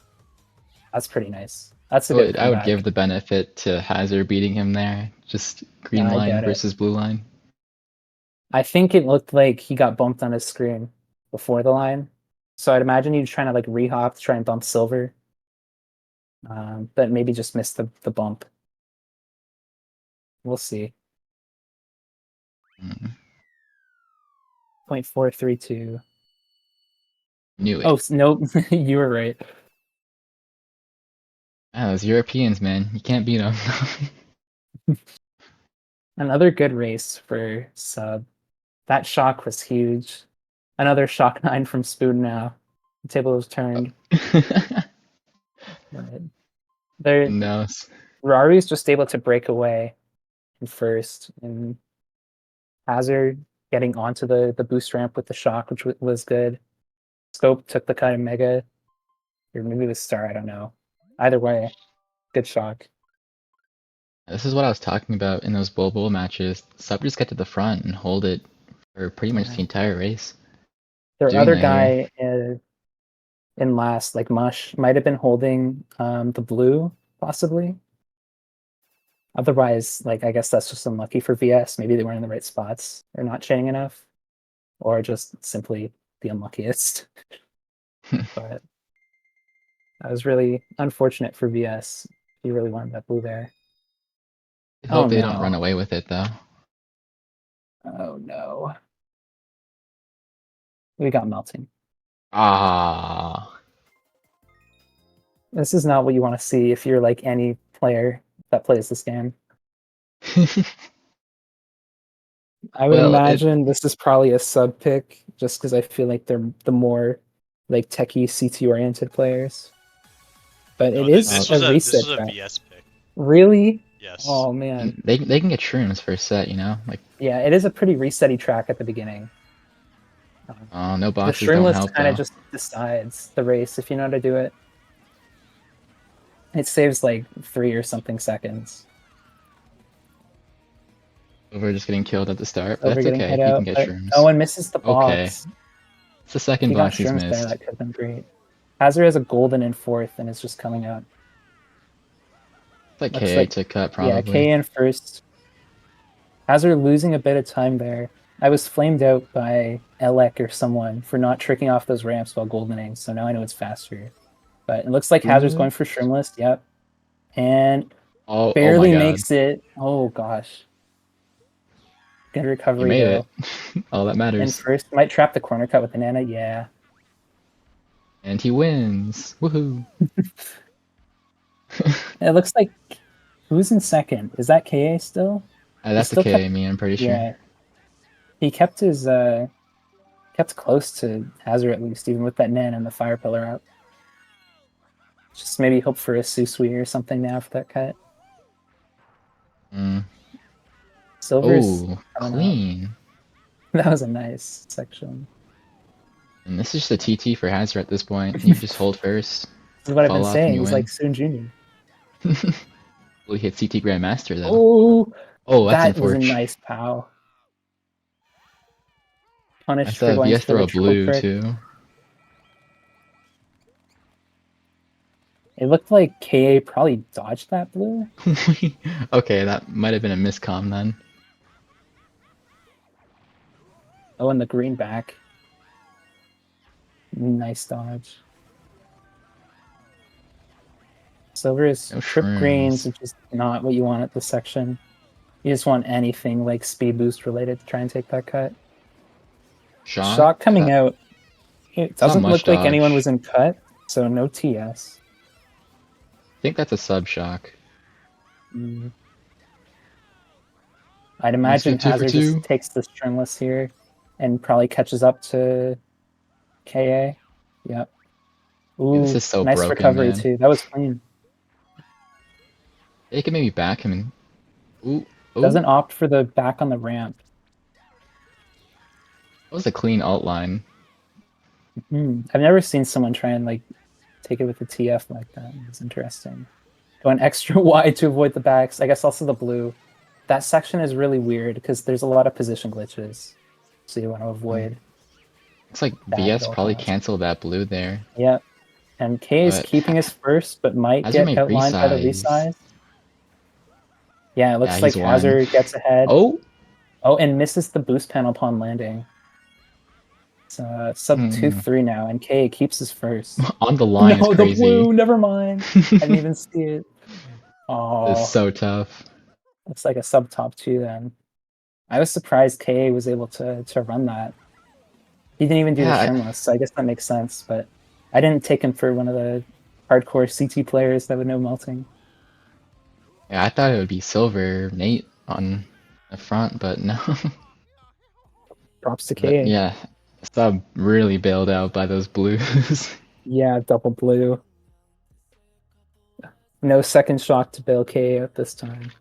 That's pretty nice. That's a good I would comeback. give the benefit to Hazard beating him there. Just green Nah, I line doubt it. versus blue line. I think it looked like he got bumped on his screen before the line. So I'd imagine he's trying to like re-hop to try and bump Silver. But maybe just missed the bump. We'll see. Mm, 0.432. knew it. Oh, nope. You were right. Ah, those Europeans, man. You can't beat them. Another good race for sub. That shock was huge. Another shock 9 from Spoon now. The table was turned. But they're no. Rari's just able to break away in first, and Hazard getting onto the boost ramp with the shock, which was good. Scope took the cut in Mega, or maybe it was Star, I don't know. Either way, good shock. This is what I was talking about in those Bull matches. Sub just get to the front and hold it for pretty much Yeah. the entire race. Their Doing other that here. guy in last, like Mush, might have been holding the blue, possibly. Otherwise, like I guess that's just unlucky for VS. Maybe they weren't in the right spots or not chaining enough, or just simply the unluckiest. But that was really unfortunate for VS. He really wanted that blue there. I Oh hope they don't run no. away with it though. Oh no. We got melting. Ah. This is not what you want to see if you're like any player that plays this game. I would Well, imagine this is probably a sub pick just because I feel like they're the more like techie CT oriented players. But No, it is this a was reset a track. VS pick. Really? Yes. Oh man. they can get shrooms for a set, you know? Like, Yeah, it is a pretty resetty track at the beginning. oh, no The boxes shroom don't list help kind of though. just decides the race if you know how to do it. It saves like 3 or something seconds We're just getting killed at the start, but over that's getting okay. hit He can out. get But shrooms. Owen misses the Okay. box. It's the If second he got box he's shrooms there, missed. that could have been great. Hazard has a golden in fourth and it's just coming out. It's like Looks KA like, to cut yeah, probably. K in first. Hazard losing a bit of time there. I was flamed out by Elec or someone for not tricking off those ramps while goldening, so now I know it's faster. But it looks like Hazard's going for shroomless, yep. And Oh my barely god. makes it. Oh gosh. Good You recovery made though. it. All that And matters. first, might trap the corner cut with the Nana, yeah. And he wins. Woohoo. It looks like who's in second? Is that KA still? He That's the still kept, KA me, I'm pretty sure. yeah. He kept his kept close to Hazard at least, even with that Nan and the fire pillar out. Just maybe hope for a Susui or something now for that cut. Mm. Silver's Oh, coming up. clean. That was a nice section. And this is just a TT for Hazard at this point. You just hold first, This is what I've been fall off, and saying. you He's win. like Soon Jr. Well, he hit CT Grandmaster though. Oh, Oh, that's that was a unfortunate. nice pow. I Punished for saw going VS for throw the a triple blue crit. too. It looked like KA probably dodged that blue. Okay, that might have been a miscomm then. Oh, and the green back. Nice dodge. Silver is No trip greens, shrooms. which is not what you want at this section. You just want anything like speed boost related to try and take that cut. Shock? Shock coming out. It It's not doesn't much look like anyone dodge. was in cut, so no TS. I think that's a sub shock. Mm. I'd Let's imagine get 2 for Hazard 2. just takes the stringless here and probably catches up to KA. Yep. Dude, this Ooh, is so nice broken, recovery man. too. That was clean. They can maybe back him and... Ooh, ooh. Doesn't opt for the back on the ramp. That was a clean alt line. I've never seen someone try and like take it with the TF like that. It's interesting. Going extra wide to avoid the backs. I guess also the blue. That section is really weird because there's a lot of position glitches. So you want to avoid Looks like that at VS all probably costs. canceled that blue there. Yep. And K is But keeping his first, but might Hazard get might outlined by the resize. resize. Yeah, it Yeah, looks like he's one. Hazard gets ahead. Oh! Oh, and misses the boost panel upon landing. It's sub 2-3 now, and K keeps his first. On the line is No, the crazy. blue, never mind. I didn't even see it. It's Oh, so tough. looks like a sub top 2 then. I was surprised KA was able to run that. He didn't even do the Yeah, stringless, so I guess that makes sense, but I didn't take him for one of the hardcore CT players that would know melting. yeah, I thought it would be Silver Nate on the front, but no. Props to But KA. yeah, sub really bailed out by those blues. Yeah, double blue. No second shock to bail KA at this time.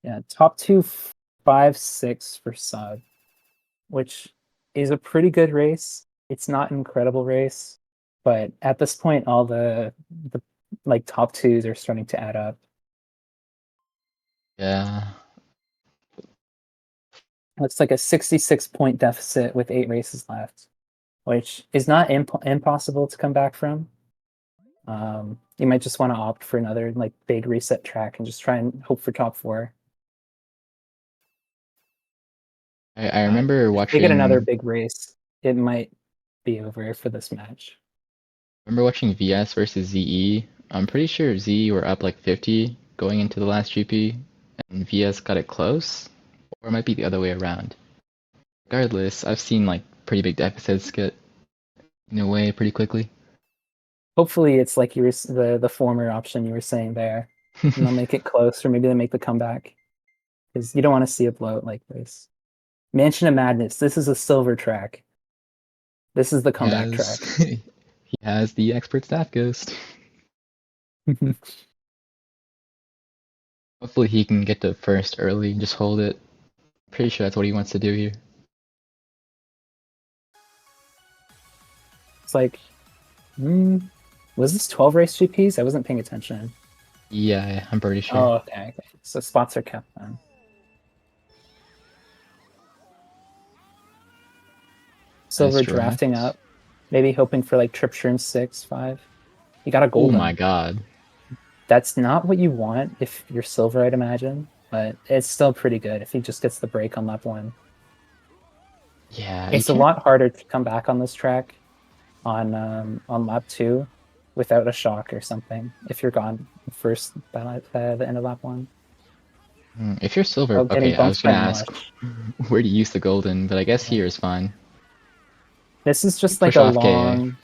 Yeah, top 2, 5-6 for sub, which is a pretty good race. It's not an incredible race, but at this point, all the like top 2s are starting to add up. Yeah. Looks like a 66-point deficit with 8 races left, which is not impossible to come back from. You might just want to opt for another like big reset track and just try and hope for top 4. I remember If they get another watching big race, it might be over for this match. VS versus ZE. I'm pretty sure ZE were up like 50 going into the last GP, and VS got it close, or it might be the other way around. Regardless, I've seen like pretty big deficits get away pretty quickly. Hopefully, it's like you were the former option you were saying there, and they'll make it close, or maybe they make the comeback because you don't want to see a blowout like this. Mansion of Madness. This is a silver track. This is the comeback track. He has the expert staff ghost. Hopefully he can get to first early and just hold it. Pretty sure that's what he wants to do here. It's like, was this 12 race GPs? I wasn't paying attention. Yeah, I'm pretty sure. Oh, okay. So spots are kept then. Silver Nice drafting draft. up, maybe hoping for like trip shroom 6, 5. You got a Oh golden. my god. That's not what you want if you're silver, I'd imagine, but it's still pretty good if he just gets the break on lap 1. Yeah, It's a lot harder to come back on this track on lap 2 without a shock or something if you're gone first by the end of lap 1. If you're silver, Oh, getting okay, I was bumped by gonna ask much. where do you use the golden, but I guess here is fine. This is just like Push a off KA. long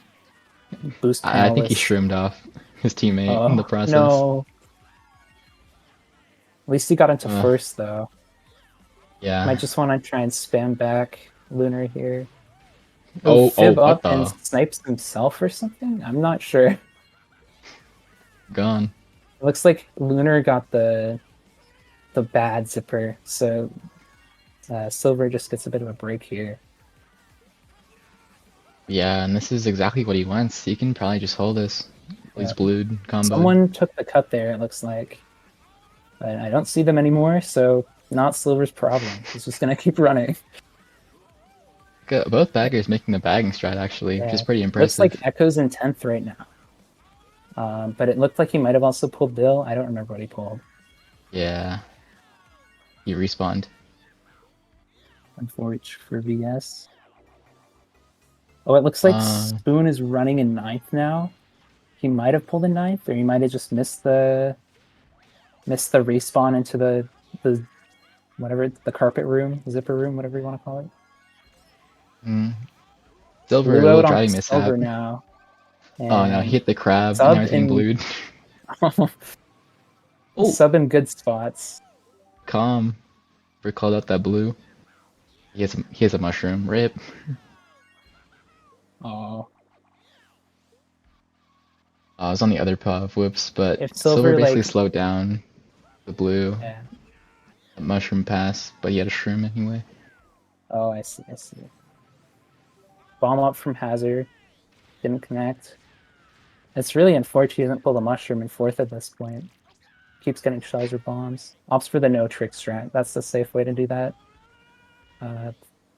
boost I think he panelist. shroomed off his teammate in the process. No. At least he got into first though. Yeah. Might just want to try and spam back Lunar here. What up the? and snipes himself or something? I'm not sure. Gone. It looks like Lunar got the bad zipper, so Silver just gets a bit of a break here. Yeah, and this is exactly what he wants. He can probably just hold this. He's blued combo. Someone took the cut there, it looks like. But I don't see them anymore, so not Silver's problem. He's just gonna keep running. Both baggers making the bagging strat actually, which is Yeah. pretty Looks like impressive. Echo's in 10th right now. But it looked like he might have also pulled Bill. I don't remember what he pulled. Yeah, he respawned. Unfortunate for VS. Oh, it looks like Um, Spoon is running in 9th now. He might have pulled in 9th, or he might have just missed the respawn into the whatever, the carpet room, zipper room, whatever you want to call it. Silver, a Blue little out on driving Silver mishap. now, Oh no, he and hit the crab and now Sub he's getting in blued. Oh, Sub in good spots. calm. For called out that blue. He has a mushroom. Rip. Oh, I was on the other paw of whoops, but if Silver Silver basically like, slowed down the blue yeah. mushroom pass, but he had a shroom anyway. Oh, I see, I see. Bomb up from Hazard, didn't connect. It's really unfortunate he hasn't pulled a mushroom in 4th at this point. Keeps getting shells or bombs. Opts for the no trick strat. That's the safe way to do that.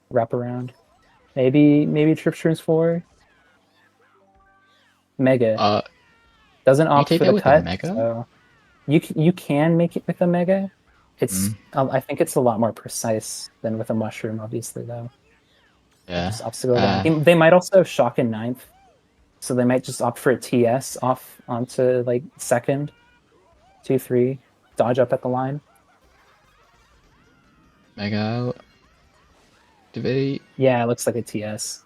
Wrap around. Maybe trip shrooms 4. Mega Uh, doesn't can you opt take for that the with a cut, mega? so you can make it with a mega. It's Mm, I think it's a lot more precise than with a mushroom, obviously though. It yeah. just opts to go down. They might also have shock in 9th, so they might just opt for a TS off onto like 2nd, 2, 3, dodge up at the line. Mega out. Activate. Yeah, it looks like a TS.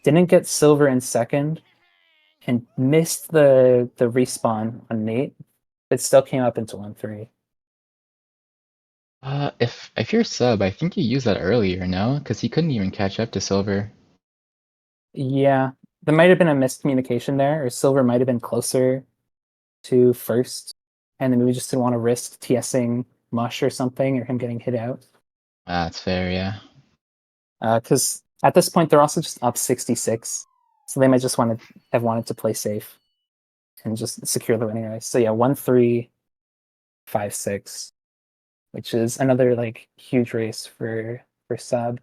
Didn't get silver in 2nd and missed the respawn on Nate, but still came up into 1-3. If you're sub, I think you used that earlier, no? Because he couldn't even catch up to Silver. Yeah, there might have been a miscommunication there, or Silver might have been closer to first, and then we just didn't want to risk TSing Mush or something, or him getting hit out. That's fair, yeah. Because at this point they're also just up 66, so they might just have wanted to play safe and just secure the winning race. So yeah, 1-3-5-6, which is another like huge race for sub.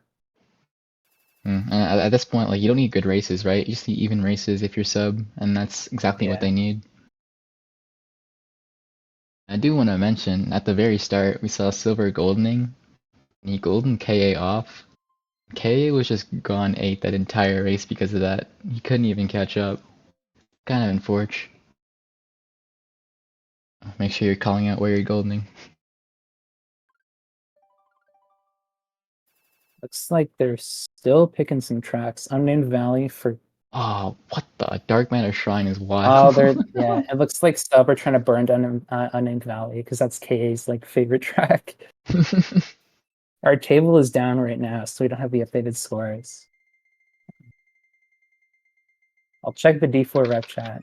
And at this point, like you don't need good races, right? You just need even races if you're sub, and that's exactly what Yeah. they need. I do want to mention at the very start we saw Silver goldening, and he golden KA off. KA was just gone 8 that entire race because of that. He couldn't even catch up. Kind of unfortunate. Make sure you're calling out where you're goldening. Looks like they're still picking some tracks. Unnamed Valley for Oh, what the? Dark Matter Shrine is oh, wild. they're yeah. It looks like Sub are trying to burn down Unnamed Valley because that's KA's like favorite track. Our table is down right now, so we don't have the updated scores. I'll check the D4 rep chat.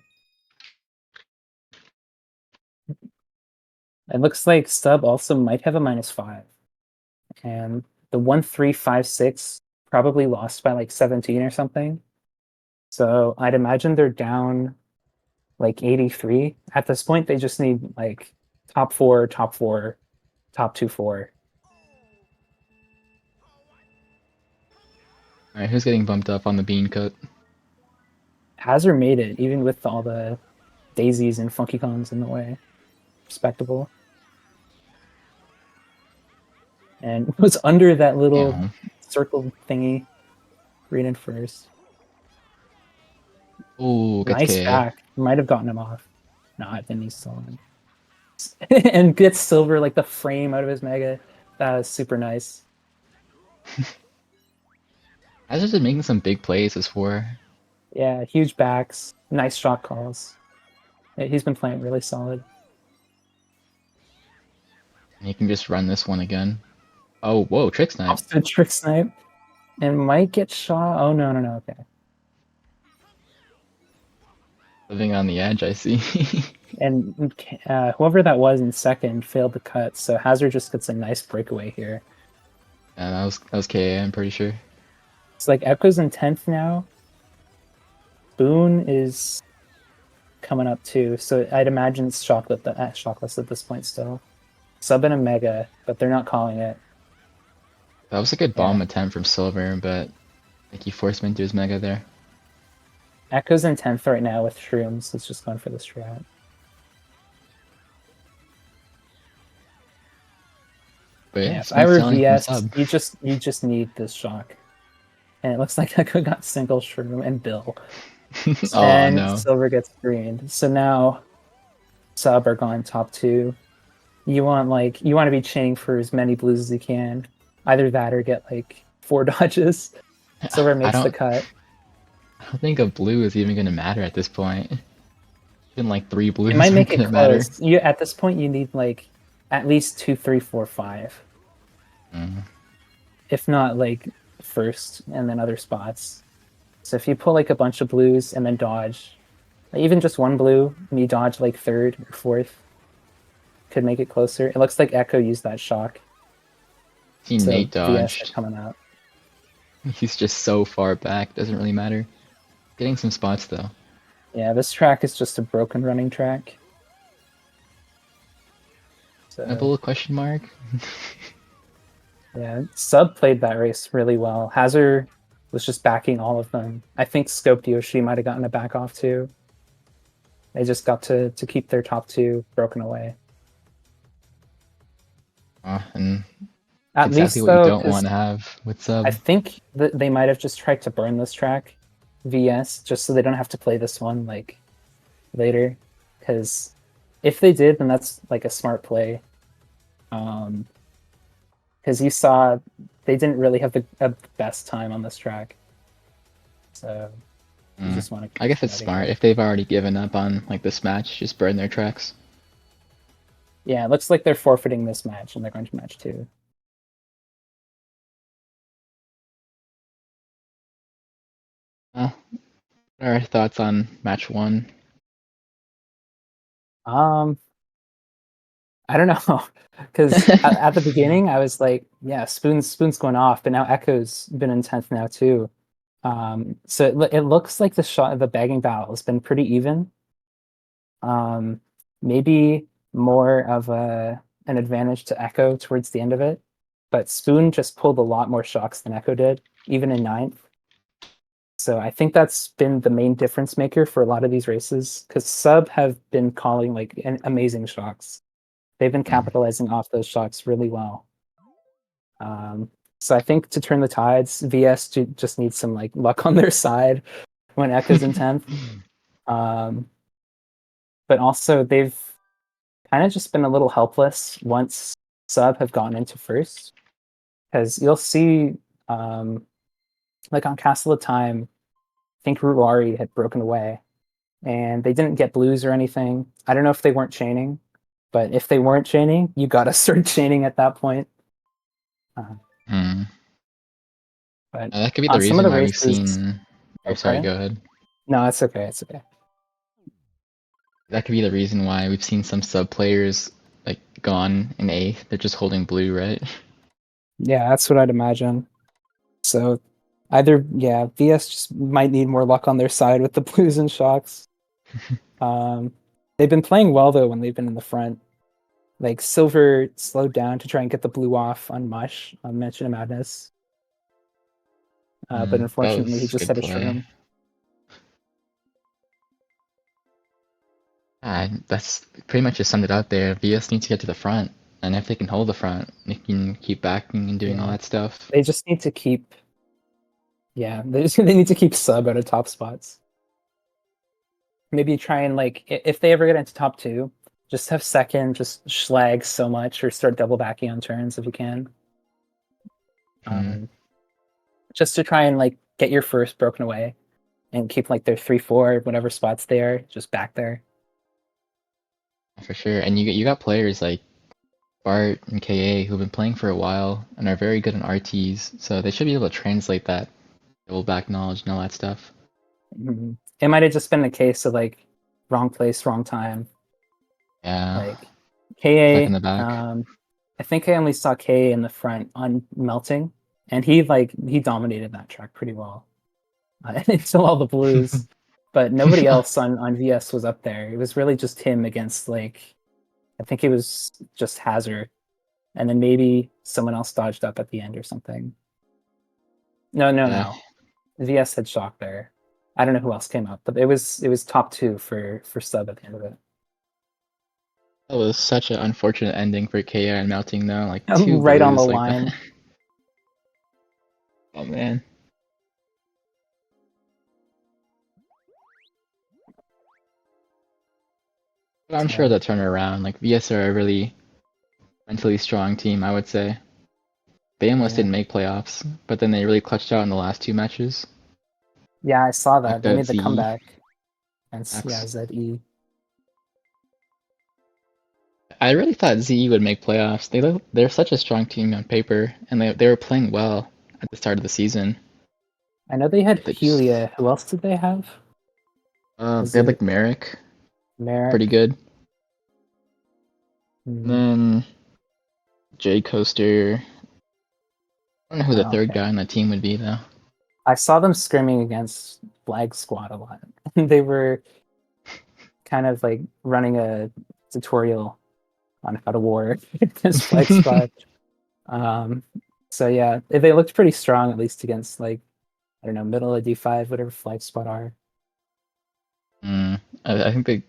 It looks like Sub also might have a -5, and the 1-3-5-6 probably lost by like 17 or something. So I'd imagine they're down like 83 at this point. They just need like top 4, top 4, top 2, 4. Alright, who's getting bumped up on the bean cut? Hazard made it even with all the daisies and funky Kongs in the way. Respectable. And was under that little Yeah. circle thingy. Green and first. Ooh, gets Nice KA. back. Might have gotten him off. No, I think he's still on. And gets silver like the frame out of his mega. That is super nice. Hazard's been making some big plays this war. Yeah, huge backs. Nice shot calls. Yeah, he's been playing really solid. And he can just run this one again. Oh, whoa, Trick Snipe. Also trick snipe. And might get shot. Oh no, no, no, okay. Living on the edge, I see. And whoever that was in 2nd failed the cut, so Hazard just gets a nice breakaway here. Yeah, that was KA, I'm pretty sure. It's like Echo's in 10th now. Boone is coming up too, so I'd imagine it's shockless at this point still. Sub and a mega, but they're not calling it. That was a good bomb Yeah. attempt from Silver, but like he forced him into his Mega there. Echo's in 10th right now with Shrooms. He's just going for the strat. But Yeah, yeah, if I smooth were sailing from VS, sub. you just need this shock. And it looks like Echo got single Shroom and Bill. Oh And no. Silver gets greened. So now sub are gone top two. You want to be chaining for as many blues as you can. Either that or get like 4 dodges. Silver I makes the don't cut. I don't think a blue is even gonna matter at this point. Even like 3 It blues might aren't make it gonna matter. close. You at this point you need like at least 2, 3, 4, 5. Mm. If not like first and then other spots. So if you pull like a bunch of blues and then dodge, like, even just one blue and you dodge like third or fourth, could make it closer. It looks like Echo used that shock. See So Nate VS are dodged. coming out. He's just so far back, doesn't really matter. Getting some spots though. Yeah, this track is just a broken running track. So Double question mark? yeah, Sub played that race really well. Hazard was just backing all of them. I think Scoped Yoshi might have gotten a back off too. They just got to keep their top two broken away. And At exactly least what you though, don't because want to have with I sub. think that they might have just tried to burn this track, VS, just so they don't have to play this one like later. Because if they did, then that's like a smart play. Because you saw they didn't really have the best time on this track, so you just want to keep I guess it's sweating smart. it. If they've already given up on like this match, just burn their tracks. Yeah, it looks like they're forfeiting this match and they're going to match two. What are our thoughts on match 1? Um, I don't know, because at the beginning I was like, yeah, Spoon's going off, but now Echo's been in 10th now too. So it looks like the bagging battle has been pretty even. Um, maybe more of an advantage to Echo towards the end of it, but Spoon just pulled a lot more shocks than Echo did, even in ninth. So I think that's been the main difference maker for a lot of these races, because Sub have been calling like amazing shocks. They've been capitalizing off those shocks really well. So I think to turn the tides, VS just needs some like luck on their side when Echo's in 10th. Um, but also they've kind of just been a little helpless once Sub have gone into first, because you'll see like on Castle of Time, I think Ruari had broken away and they didn't get blues or anything. I don't know if they weren't chaining, but if they weren't chaining, you gotta start chaining at that point. Hmm. But That could be the on some of reason the why we've races, seen. oh, Or sorry, pardon? go ahead. No, it's okay. It's okay. That could be the reason why we've seen some sub players like gone in eighth. They're just holding blue, right? Yeah, that's what I'd imagine. So either, yeah, VS just might need more luck on their side with the blues and shocks. Um, they've been playing well though when they've been in the front. Like Silver slowed down to try and get the blue off on Mush on Mansion of Madness, but That unfortunately he was a just good had a play. shroom. That's pretty much just summed it up there. VS needs to get to the front, and if they can hold the front, they can keep backing and doing all Yeah, that stuff. they just need to keep. Yeah, they need to keep Sub out of top spots. Maybe try and like if they ever get into top two, just have second, just schlag so much or start double backing on turns if you can. Mm, Um, just to try and like get your first broken away and keep like their 3-4 whatever spots there just back there. for sure. And you got players like Bart and KA who've been playing for a while and are very good in RTs, so they should be able to translate that double back knowledge and all that stuff. Mhm. It might have just been a case of like wrong place, wrong time. Yeah, Like stuck in KA, the back. I think I only saw KA in the front on melting, and he dominated that track pretty well until all the blues. But nobody else on VS was up there. It was really just him against like I think it was just Hazard. and then maybe someone else dodged up at the end or something. No, Yeah. no. VS had shock there. I don't know who else came up, but it was top two for sub at the end of it. That was such an unfortunate ending for KR and Melting though. Like two Right on the blues like line. that. Oh man. But I'm sure So, they'll turn it around. Like VS are a really mentally strong team, I would say. They almost yeah. didn't make playoffs, but then they really clutched out in the last two matches. Yeah, I saw that. Like They the made the ZE comeback. And yeah, X. ZE. I really thought ZE would make playoffs. They're such a strong team on paper, and they were playing well at the start of the season. I know they had They just Helia. Who else did they have? Was they had it like Merrick, pretty Merrick? good. And Hmm. then Jay Coaster. I don't know who the Oh, third okay. guy on that team would be though. I saw them scrimming against Flag Squad a lot. They were kind of like running a tutorial on how to war against Flag Squad. Um, so yeah, they looked pretty strong at least against like I don't know middle of D5, whatever Flag Squad are. I think they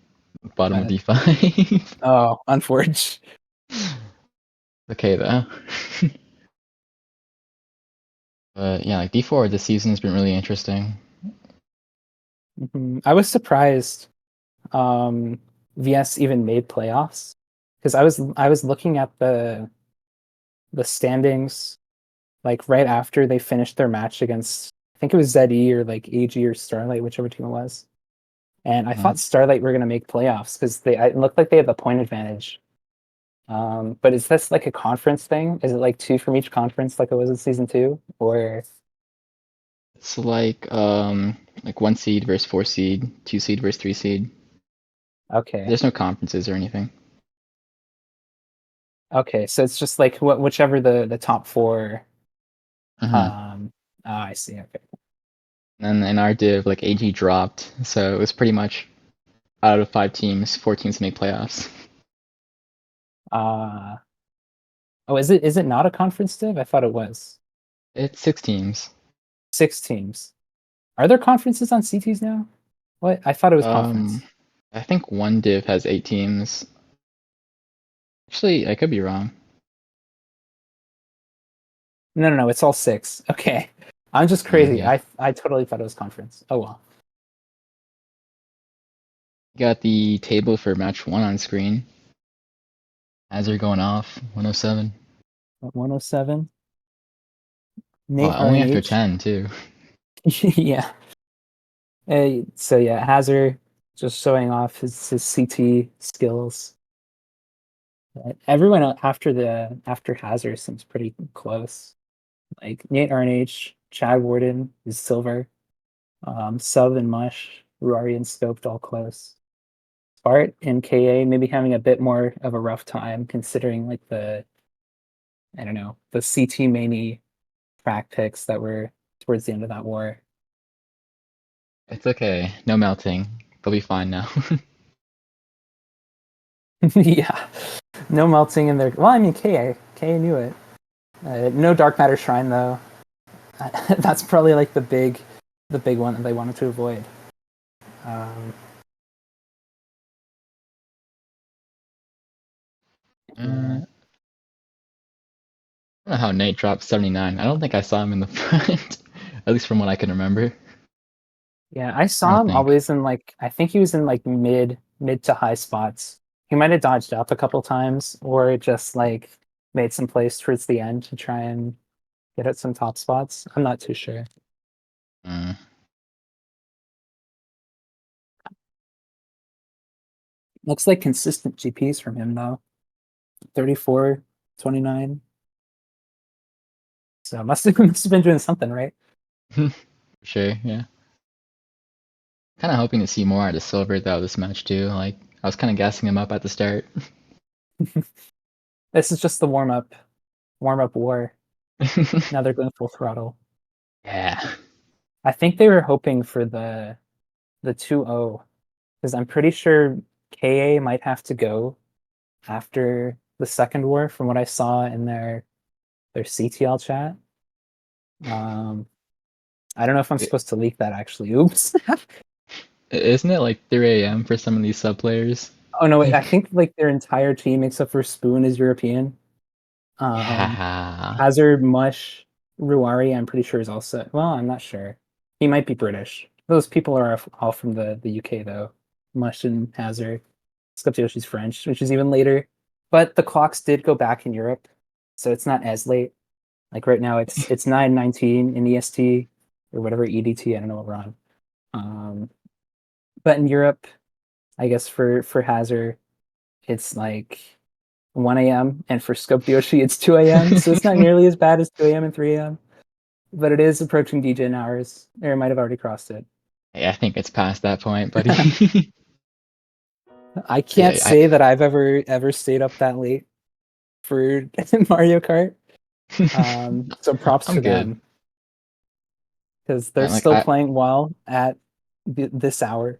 bottom of But D5. oh, unfortunate. Okay though. But yeah, like D4 this season has been really interesting. I was surprised VS even made playoffs because I was looking at the standings like right after they finished their match against I think it was ZE or like AG or Starlight, whichever team it was. And I Uh, thought Starlight were gonna make playoffs because it looked like they had the point advantage. But is this like a conference thing? Is it like two from each conference like it was in season two? Or it's like 1 seed versus 4 seed, 2 seed versus 3 seed. okay. There's no conferences or anything. Okay, so it's just like whichever the top four Hmm. I see. Okay. And in our div, like AG dropped, so it was pretty much out of 5 teams, 4 teams make playoffs. Uh oh, is it not a conference div? I thought it was. It's 6 teams. 6 teams. Are there conferences on CTs now? What? I thought it was Um, conference. I think one div has 8 teams. Actually, I could be wrong. No, no, no, it's all six. Okay. I'm just crazy. Yeah. I totally thought it was conference. Oh well. Got the table for match 1 on screen. As they're going off, 107. 107. Oh, Nate only after RNH. 10 too. Yeah. So yeah, Hazard just showing off his CT skills. Everyone after Hazard seems pretty close. Like Nate RNH, Chad Warden is silver. Sub and Mush, Ruari and Scoped all close. Bart and KA maybe having a bit more of a rough time considering like I don't know, the CT many track picks that were towards the end of that war. It's okay. No melting. They'll be fine now. Yeah. No melting in there. Well, I mean KA knew it. No dark matter shrine though. That's probably like the big one that they wanted to avoid. Um, yeah. I don't know how Nate dropped 79. I don't think I saw him in the front. At least from what I can remember. Yeah, I I saw don't him think. always in like I think he was in like mid to high spots. He might have dodged up a couple times or just like made some plays towards the end to try and get at some top spots. I'm not too sure. Uh, Looks like consistent GPs from him though. 34, 29. So must have been doing something right. for sure, yeah. Kind of hoping to see more out of Silver though this match too. Like I was kind of gassing him up at the start. This is just the warm up war. Now they're going full throttle. Yeah. I think they were hoping for the 2-0 because I'm pretty sure KA might have to go after the second war from what I saw in their CTL chat. I don't know if I'm supposed to leak that actually. Oops. Isn't it like 3 a.m. for some of these sub players? Oh no, wait, I think like their entire team except for Spoon is European. Yeah. Hazard, Mush, Ruari, I'm pretty sure is also. Well, I'm not sure. He might be British. Those people are all from the UK though. Mush and Hazard. Skeptioshi's French, which is even later. But the clocks did go back in Europe, so it's not as late. Like right now, it's 9:19 in EST or whatever EDT. I don't know what we're on. But in Europe, I guess for Hazard, it's like 1 a.m. and for Scope Yoshi, it's 2 a.m. So it's not nearly as bad as 2 a.m. and 3 a.m. But it is approaching DJ hours, or it might have already crossed it. Yeah, I think it's past that point, buddy. I Yeah, can't say that I've ever stayed up that late for Mario Kart. So props I'm to good. them because they're Like still playing well at this hour.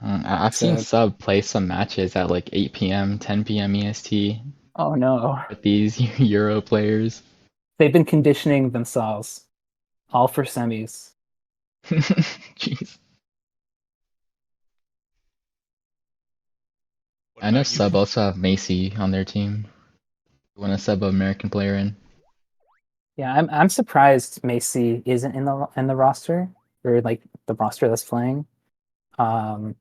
I've seen So, sub play some matches at like 8 p.m., 10 p.m. EST oh no, with these Euro players. they've been conditioning themselves all for semis. Jeez. What I know about you? sub also have Macy on their team. When a sub American player in. Yeah, I'm surprised Macy isn't in the roster or like the roster that's playing. Um,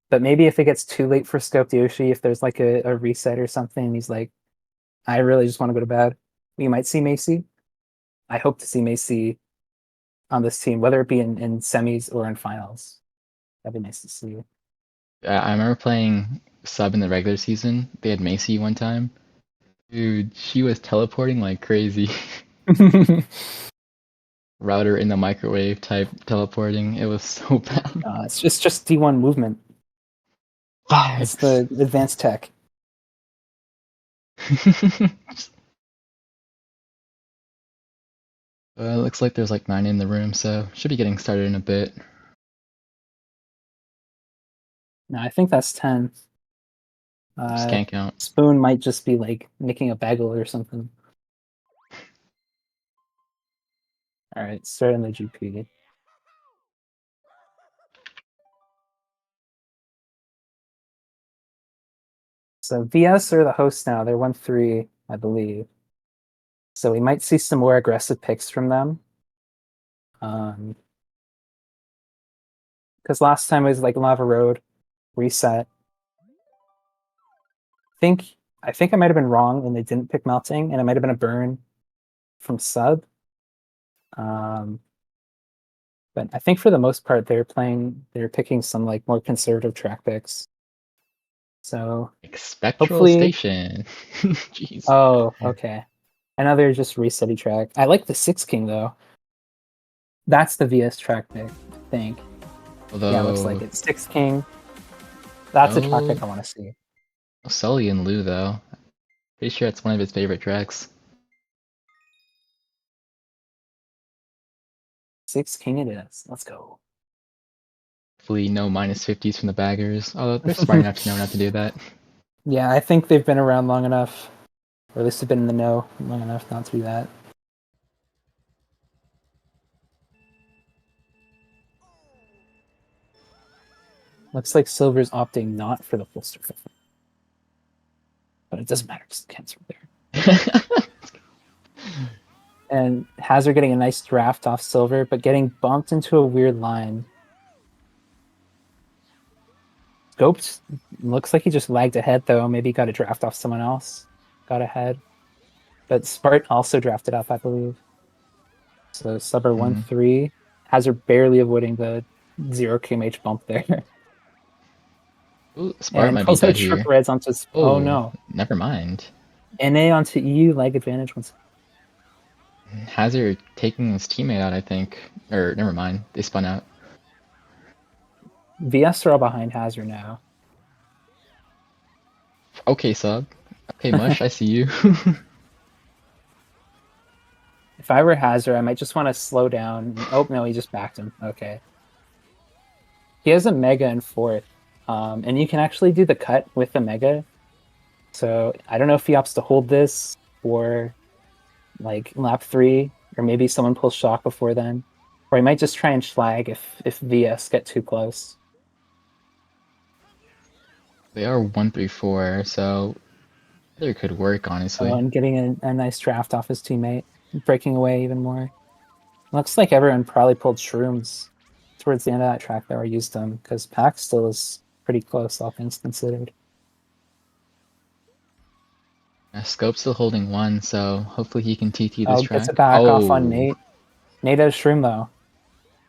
but maybe if it gets too late for Scope Yoshi, if there's like a reset or something, he's like, I really just want to go to bed. We might see Macy. I hope to see Macy on this team, whether it be in semis or in finals. That'd be nice to see. I remember playing sub in the regular season. They had Macy one time. Dude, she was teleporting like crazy. Router in the microwave type teleporting. It was so bad. It's just D1 movement. It's Facts. the advanced tech. Looks like there's like 9 in the room, so should be getting started in a bit. No, I think that's 10. Just can't count. Spoon might just be like making a bagel or something. All right, starting the GP. So VS are the hosts now. They're 1-3, I believe. So we might see some more aggressive picks from them. Because last time it was like Lava Road, reset. I think I might have been wrong and they didn't pick melting, and it might have been a burn from sub. Um, but I think for the most part they're picking some like more conservative track picks. So Like Spectral hopefully, Station. Jeez. oh, okay. Another just resetty track. I like the Six King though. That's the VS track pick, I think. Yeah, looks like Although, it. Six King. That's a track no, pick I want to see. no Sully and Lou though. Pretty sure it's one of his favorite tracks. Six King it is. Let's go. Hopefully no minus 50s from the baggers. Although they're smart enough to know not to do that. Yeah, I think they've been around long enough, or at least have been in the know long enough not to be that. Looks like Silver's opting not for the full circle. But it doesn't matter because the cancer there. And Hazard getting a nice draft off Silver, but getting bumped into a weird line. Scoped looks like he just lagged ahead though. Maybe he got a draft off someone else. Got ahead. But Spart also drafted up, I believe. So Subber 1-3. Hazard barely avoiding the 0 KMH bump there. Ooh, Spart And might be pulls out dead Shrimp here. Reds onto. Oh Oh, no. never mind. NA onto EU, leg advantage once. Hazard taking his teammate out, I think. Or, never mind. They spun out. VS are all behind Hazard now. Okay, sub. Okay, Mush, I see you. If I were Hazard, I might just want to slow down. Oh no, he just backed him. Okay. He has a Mega in fourth. And you can actually do the cut with the Mega. So I don't know if he opts to hold this for like lap 3, or maybe someone pulls shock before then. Or he might just try and schlag if VS get too close. They are 1-3-4, so either could work, honestly. Oh, and getting a nice draft off his teammate, breaking away even more. Looks like everyone probably pulled shrooms towards the end of that track that were used them, because Pack still is pretty close, all things considered. Scope's still holding 1, so hopefully he can TT this Oh, gets it track. back off on Oh, Nate. Nate has shroom though.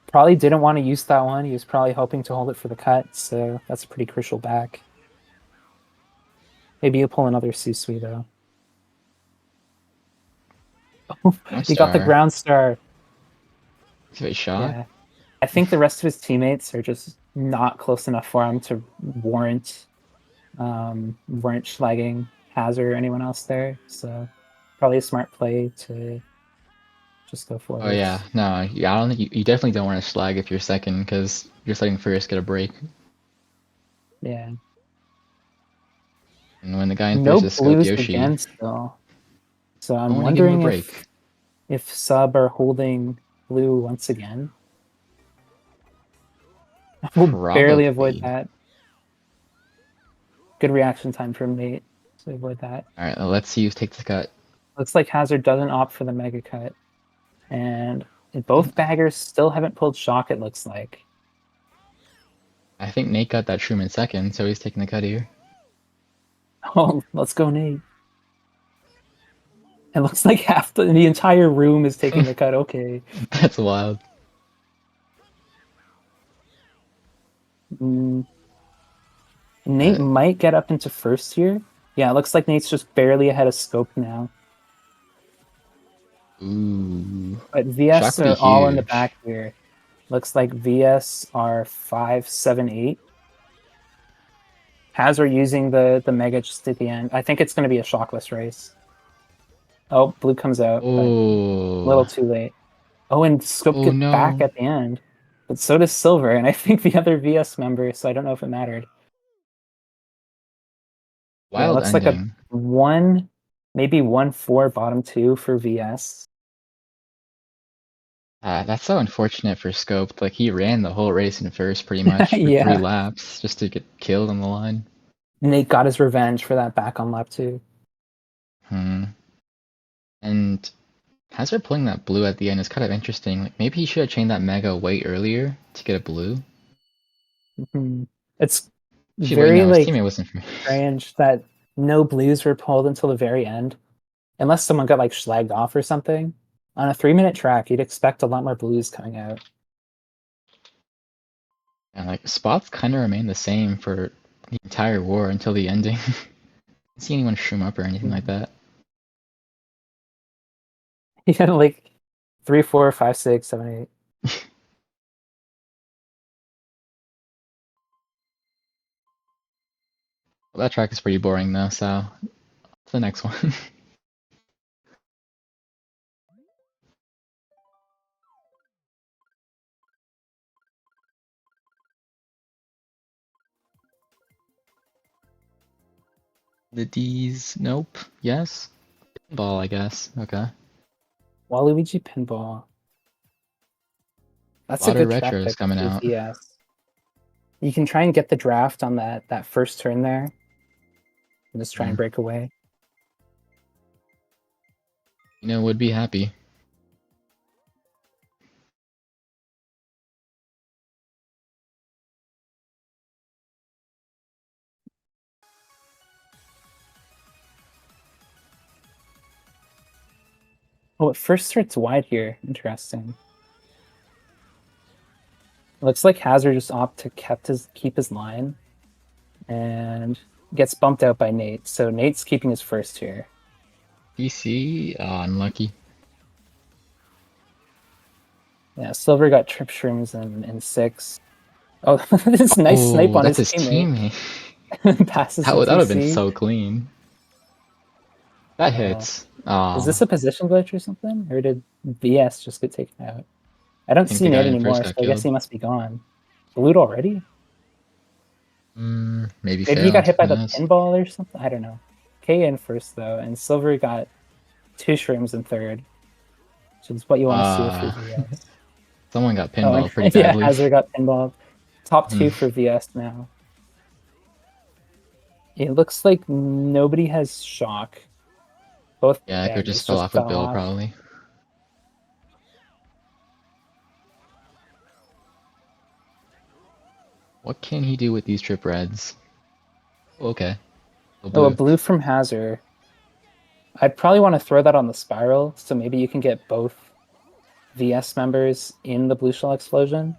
Probably didn't want to use that one. He was probably hoping to hold it for the cut, so that's a pretty crucial back. Maybe he'll pull another Susui though. He got the star. ground star. Give it a shot. Yeah. I think the rest of his teammates are just not close enough for him to warrant schlagging Hazard or anyone else there. So probably a smart play to just go for Oh it. yeah, no, yeah, I don't think you definitely don't want to schlag if you're second, because you're letting first get a break. Yeah. And when the guy in No first is Scope blues Yoshi, again still. So I I'm want to give him a wondering break. if sub are holding blue once again. We'll barely avoid Probably. that. Good reaction time from Nate to avoid that. Alright, let's see who takes the cut. Looks like Hazard doesn't opt for the mega cut. And both baggers still haven't pulled shock, it looks like. I think Nate got that shroom in second, so he's taking the cut here. Oh, let's go, Nate. It looks like half the entire room is taking the cut. Okay. That's wild. Nate might get up into first here. Yeah, it looks like Nate's just barely ahead of Scope now. Ooh. But VS Shock would be are all in the huge. back here. Looks like VS are 5, 7, 8. Hazard using the mega just at the end. I think it's going to be a shockless race. Oh, blue comes out, but a little Oh. too late. Oh, and Scope Oh gets back no. at the end. But so does Silver, and I think the other VS member, so I don't know if it mattered. Yeah, it Wild looks like a ending. 1, maybe 1-4 bottom 2 for VS. That's so unfortunate for Scope. Like, he ran the whole race in first pretty much for 3 Yeah. laps just to get killed on the line. Nate got his revenge for that back on lap 2. And Hazard pulling that blue at the end is kind of interesting. Like, maybe he should have chained that mega way earlier to get a blue. It's Actually, wait, very no, his like teammate wasn't from. strange that no blues were pulled until the very end. Unless someone got like schlagged off or something. On a 3-minute track, you'd expect a lot more blues coming out. And like spots kind of remain the same for the entire war until the ending. I didn't see anyone shroom up or anything like that. Yeah, like 3, 4, 5, 6, 7, 8. Well, that track is pretty boring though, so the next one. The D's, nope, yes. Ball, I guess. Okay. Waluigi Pinball. That's a Water good track Retro is pick coming for out. VS. You can try and get the draft on that first turn there. And just try and break away. You know, would be happy. Oh, it first starts wide here. Interesting. Looks like Hazard just opted to keep his line and gets bumped out by Nate. So Nate's keeping his first here. DC, unlucky. Yeah, Silver got trip shrooms in 6. Oh, this nice snipe Oh, on that's his his teammate. teammate. Passes That the would have been TC. so clean. That Oh. hits. Is this a position glitch or something? Or did VS just get taken out? I don't I think see the guy Nate in first anymore, so got I guess killed. he must be gone. Blued already? Maybe Maybe he got failed. hit by Who the knows? pinball or something? I don't know. K in first though, and Silver got 2 shrooms in third, which is what you want to see if you're VS. Someone got Oh, and pinballed pretty yeah, badly. Hazard got pinballed. Top 2 Mm. for VS now. It looks like nobody has shock. Both Yeah, Echo bandits just fell off with fell Bill off. probably. What can he do with these trip reds? Okay. Oh, a Blue. blue from Hazard. I'd probably want to throw that on the spiral, so maybe you can get both VS members in the blue shell explosion.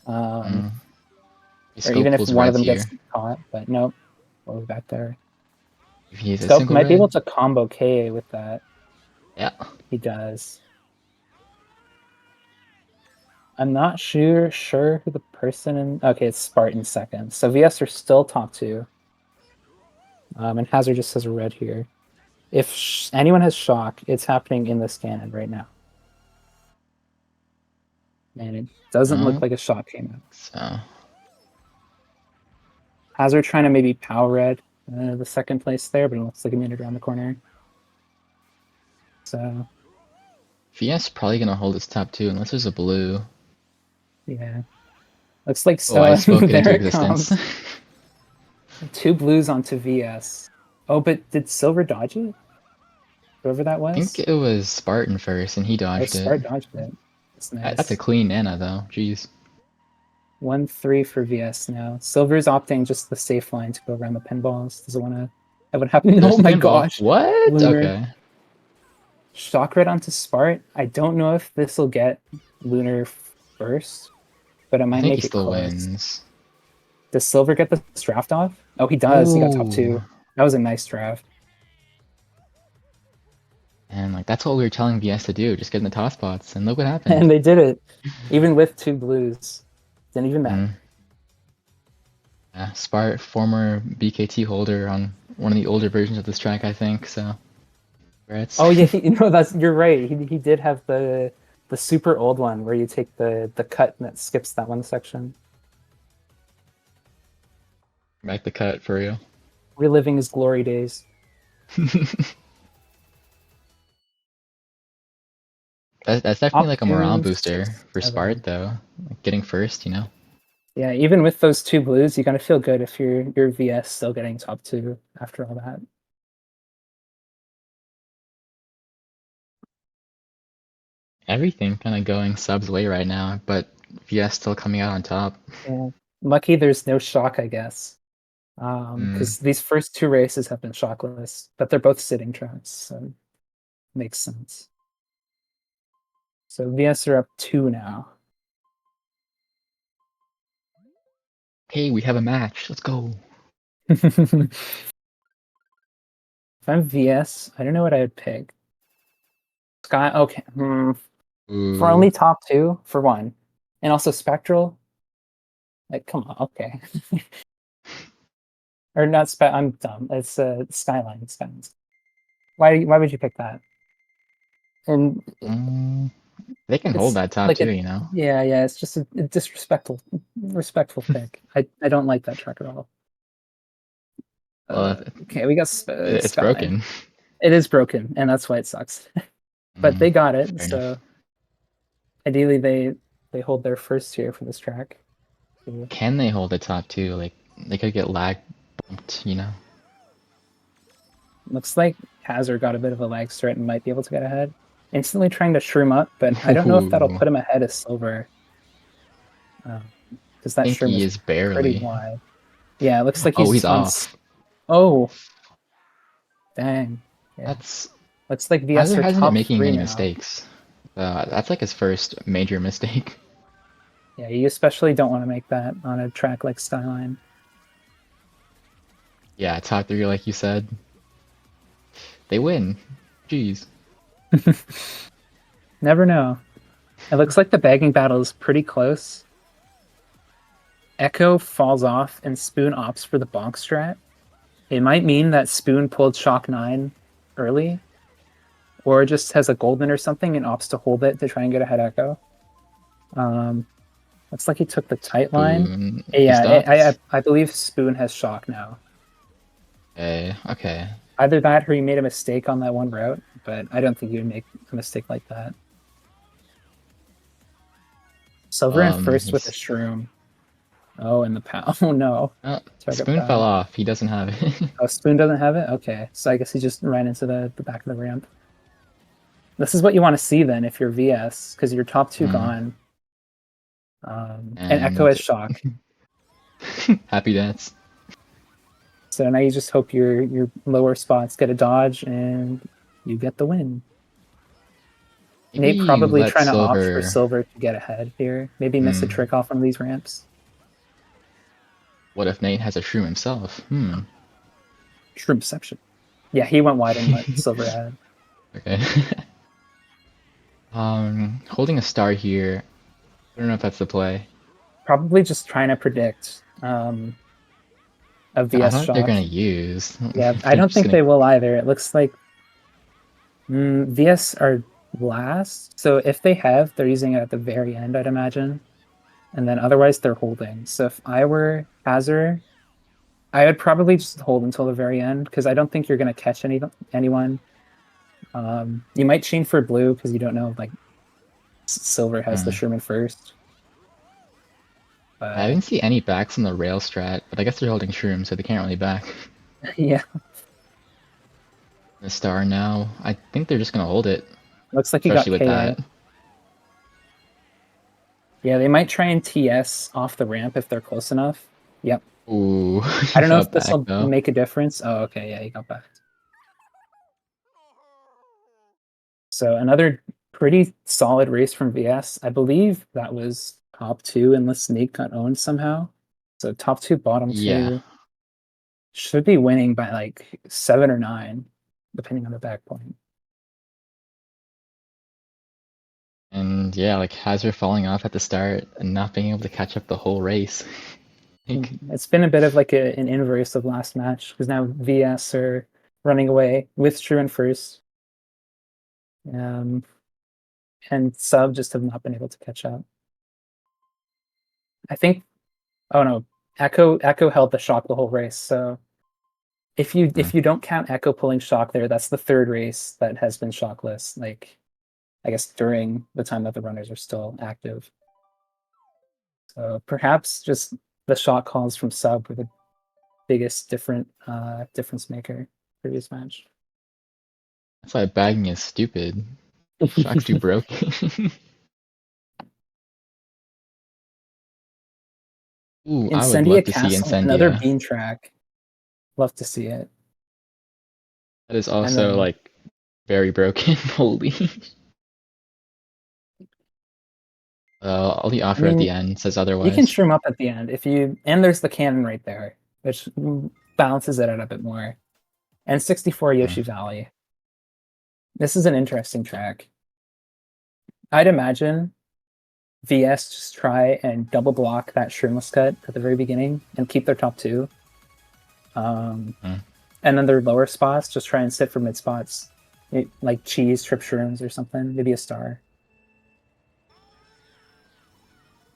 He Or scope even if pulls one of reds them gets here. caught, but nope. We'll be back there. If he's a Scope single might be able red, to combo KA with that. yeah. He does. I'm not sure who the person in. Okay, it's Spartan second. So VS are still top 2. And Hazard just has a red here. If anyone has shock, it's happening in this cannon right now. And it doesn't look like a shock came out. So Hazard trying to maybe power red the second place there, but it looks like he made it around the corner. So VS probably gonna hold his top 2 unless there's a blue. yeah, looks like Oh, I spoke it there into it existence. comes. 2 blues onto VS. Oh, but did Silver dodge it? Whoever that I think was? it was Spartan first, and he Oh, dodged it. Smart dodged it. That's That's a nice. clean Nana, though. Jeez. 1-3 for VS now. Silver's opting just the safe line to go around the pinballs. Doesn't want to have what happened. There's Oh my pinball. gosh. What? Lunar. Okay. Shock red onto Spart. I don't know if this will get Lunar first, but it I might think he make it still close. wins. Does Silver get the draft off? Oh, he does. He got top 2. That was a nice draft. And like that's what we were telling VS to do, just get in the top spots, and look what happened. And they did it, even with 2 blues. Didn't even matter. Yeah, Spart, former BKT holder on one of the older versions of this track, I think. So, congrats. Oh yeah, you're right. He did have the super old one where you take the cut that skips that one section. Back the cut for real. Reliving his glory days. That's definitely like a morale Top 2, booster 6, for 7. Spart, though. Like getting first, you know. Yeah, even with those 2 blues, you gotta feel good if your VS still getting top 2 after all that. Everything kind of going Sub's way right now, but VS still coming out on top. Yeah. Lucky there's no shock, I guess. Because these first 2 races have been shockless, but they're both sitting tracks, so makes sense. So VS are up 2 now. Hey, we have a match. Let's go. If I'm VS, I don't know what I would pick. Sky, okay. For Ooh. only top 2, for one. And also Spectral. Like, come on, okay. Or not I'm dumb. It's Skyline. Why would you pick that? And They can hold it's that top like too, you know. yeah, it's just a respectful pick. I don't like that track at all. Well, Okay, we got it's Skyline. broken. It is broken, and that's why it sucks. But they got it, fair so enough. ideally they hold their first here for this track. Can they hold the top two? Like they could get lag bumped, you know. Looks like Hazard got a bit of a lag start and might be able to get ahead. Instantly trying to shroom up, but I don't know if that'll put him ahead of Silver. Because that I think shroom he is is pretty barely. wide. Yeah, it looks like he's on. off. Oh, dang. Yeah. That's Looks like VS Hazard are hasn't been top making 3 many now. mistakes. That's like his first major mistake. Yeah, you especially don't want to make that on a track like Skyline. Yeah, top 3, like you said. They win. Jeez. Never know. It looks like the bagging battle is pretty close. Echo falls off and Spoon opts for the bonk strat. It might mean that Spoon pulled Shock 9 early, or just has a golden or something and opts to hold it to try and get ahead Echo. Looks like he took the tight line. Spoon. Yeah, I believe Spoon has Shock now. Okay. Either that or he made a mistake on that one route, but I don't think he would make a mistake like that. Silver in first with a He's shroom. Oh, and the pow. Oh no. oh, Target spoon fell pad. off. He doesn't have it. Oh, Spoon doesn't have it? Okay. So I guess he just ran into the back of the ramp. This is what you want to see then if you're VS, because your top two Hmm. gone. And Echo And has shock. happy dance. So now you just hope your lower spots get a dodge and you get the win. Nate Maybe probably let trying to opt for Silver. Silver to get ahead here. Maybe miss a Hmm. trick off one of these ramps. What if Nate has a shroom himself? Hmm. True perception. Yeah, he went wide and let Silver ahead. Okay. Holding a star here. I don't know if that's the play. Probably just trying to predict a I don't VS know what they're shock. gonna use. Yeah, If I they're don't just think gonna. they will either. It looks like VS are last. So if they have, they're using it at the very end, I'd imagine. And then otherwise they're holding. So if I were Hazard, I would probably just hold until the very end because I don't think you're going to catch anyone. You might chain for blue because you don't know like Silver has the Hmm. Sherman first. I But didn't see any backs on the rail strat, but I guess they're holding shroom, so they can't really back. yeah, The star now. I think they're just gonna hold it, looks like he got especially with KA. that. Yeah, they might try and TS off the ramp if they're close enough. Yep. Ooh, I he don't know if got this back will though. make a difference. Oh, okay. Yeah, he got back. So another pretty solid race from VS. I believe that was top two unless Snake got owned somehow. So top two, bottom Yeah, two should be winning by like 7 or 9, depending on the back point. and yeah, like Hazard falling off at the start and not being able to catch up the whole race. Like, It's been a bit of like an inverse of last match because now VS are running away with True and first. Um, and Sub just have not been able to catch up. I think, oh no, Echo held the shock the whole race. So if you don't count Echo pulling shock there, that's the third race that has been shockless. Like I guess during the time that the runners are still active. So perhaps just the shot calls from Sub were the biggest difference maker previous match. that's why bagging is stupid. Shock's too broken. Ooh, I would Incendia love to see Castle, another Incendia. bean track. Love to see it. That is And also then like very broken. Holy. All the I offer at the mean end says you can otherwise. shroom up at the end if you and there's the cannon right there, which balances it out a bit more. And 64 Yoshi Valley. This is an interesting track. I'd imagine VS just try and double block that shroomless cut at the very beginning and keep their top two. Mm. And then their lower spots just try and sit for mid spots, like cheese, trip shrooms, or something. Maybe a star.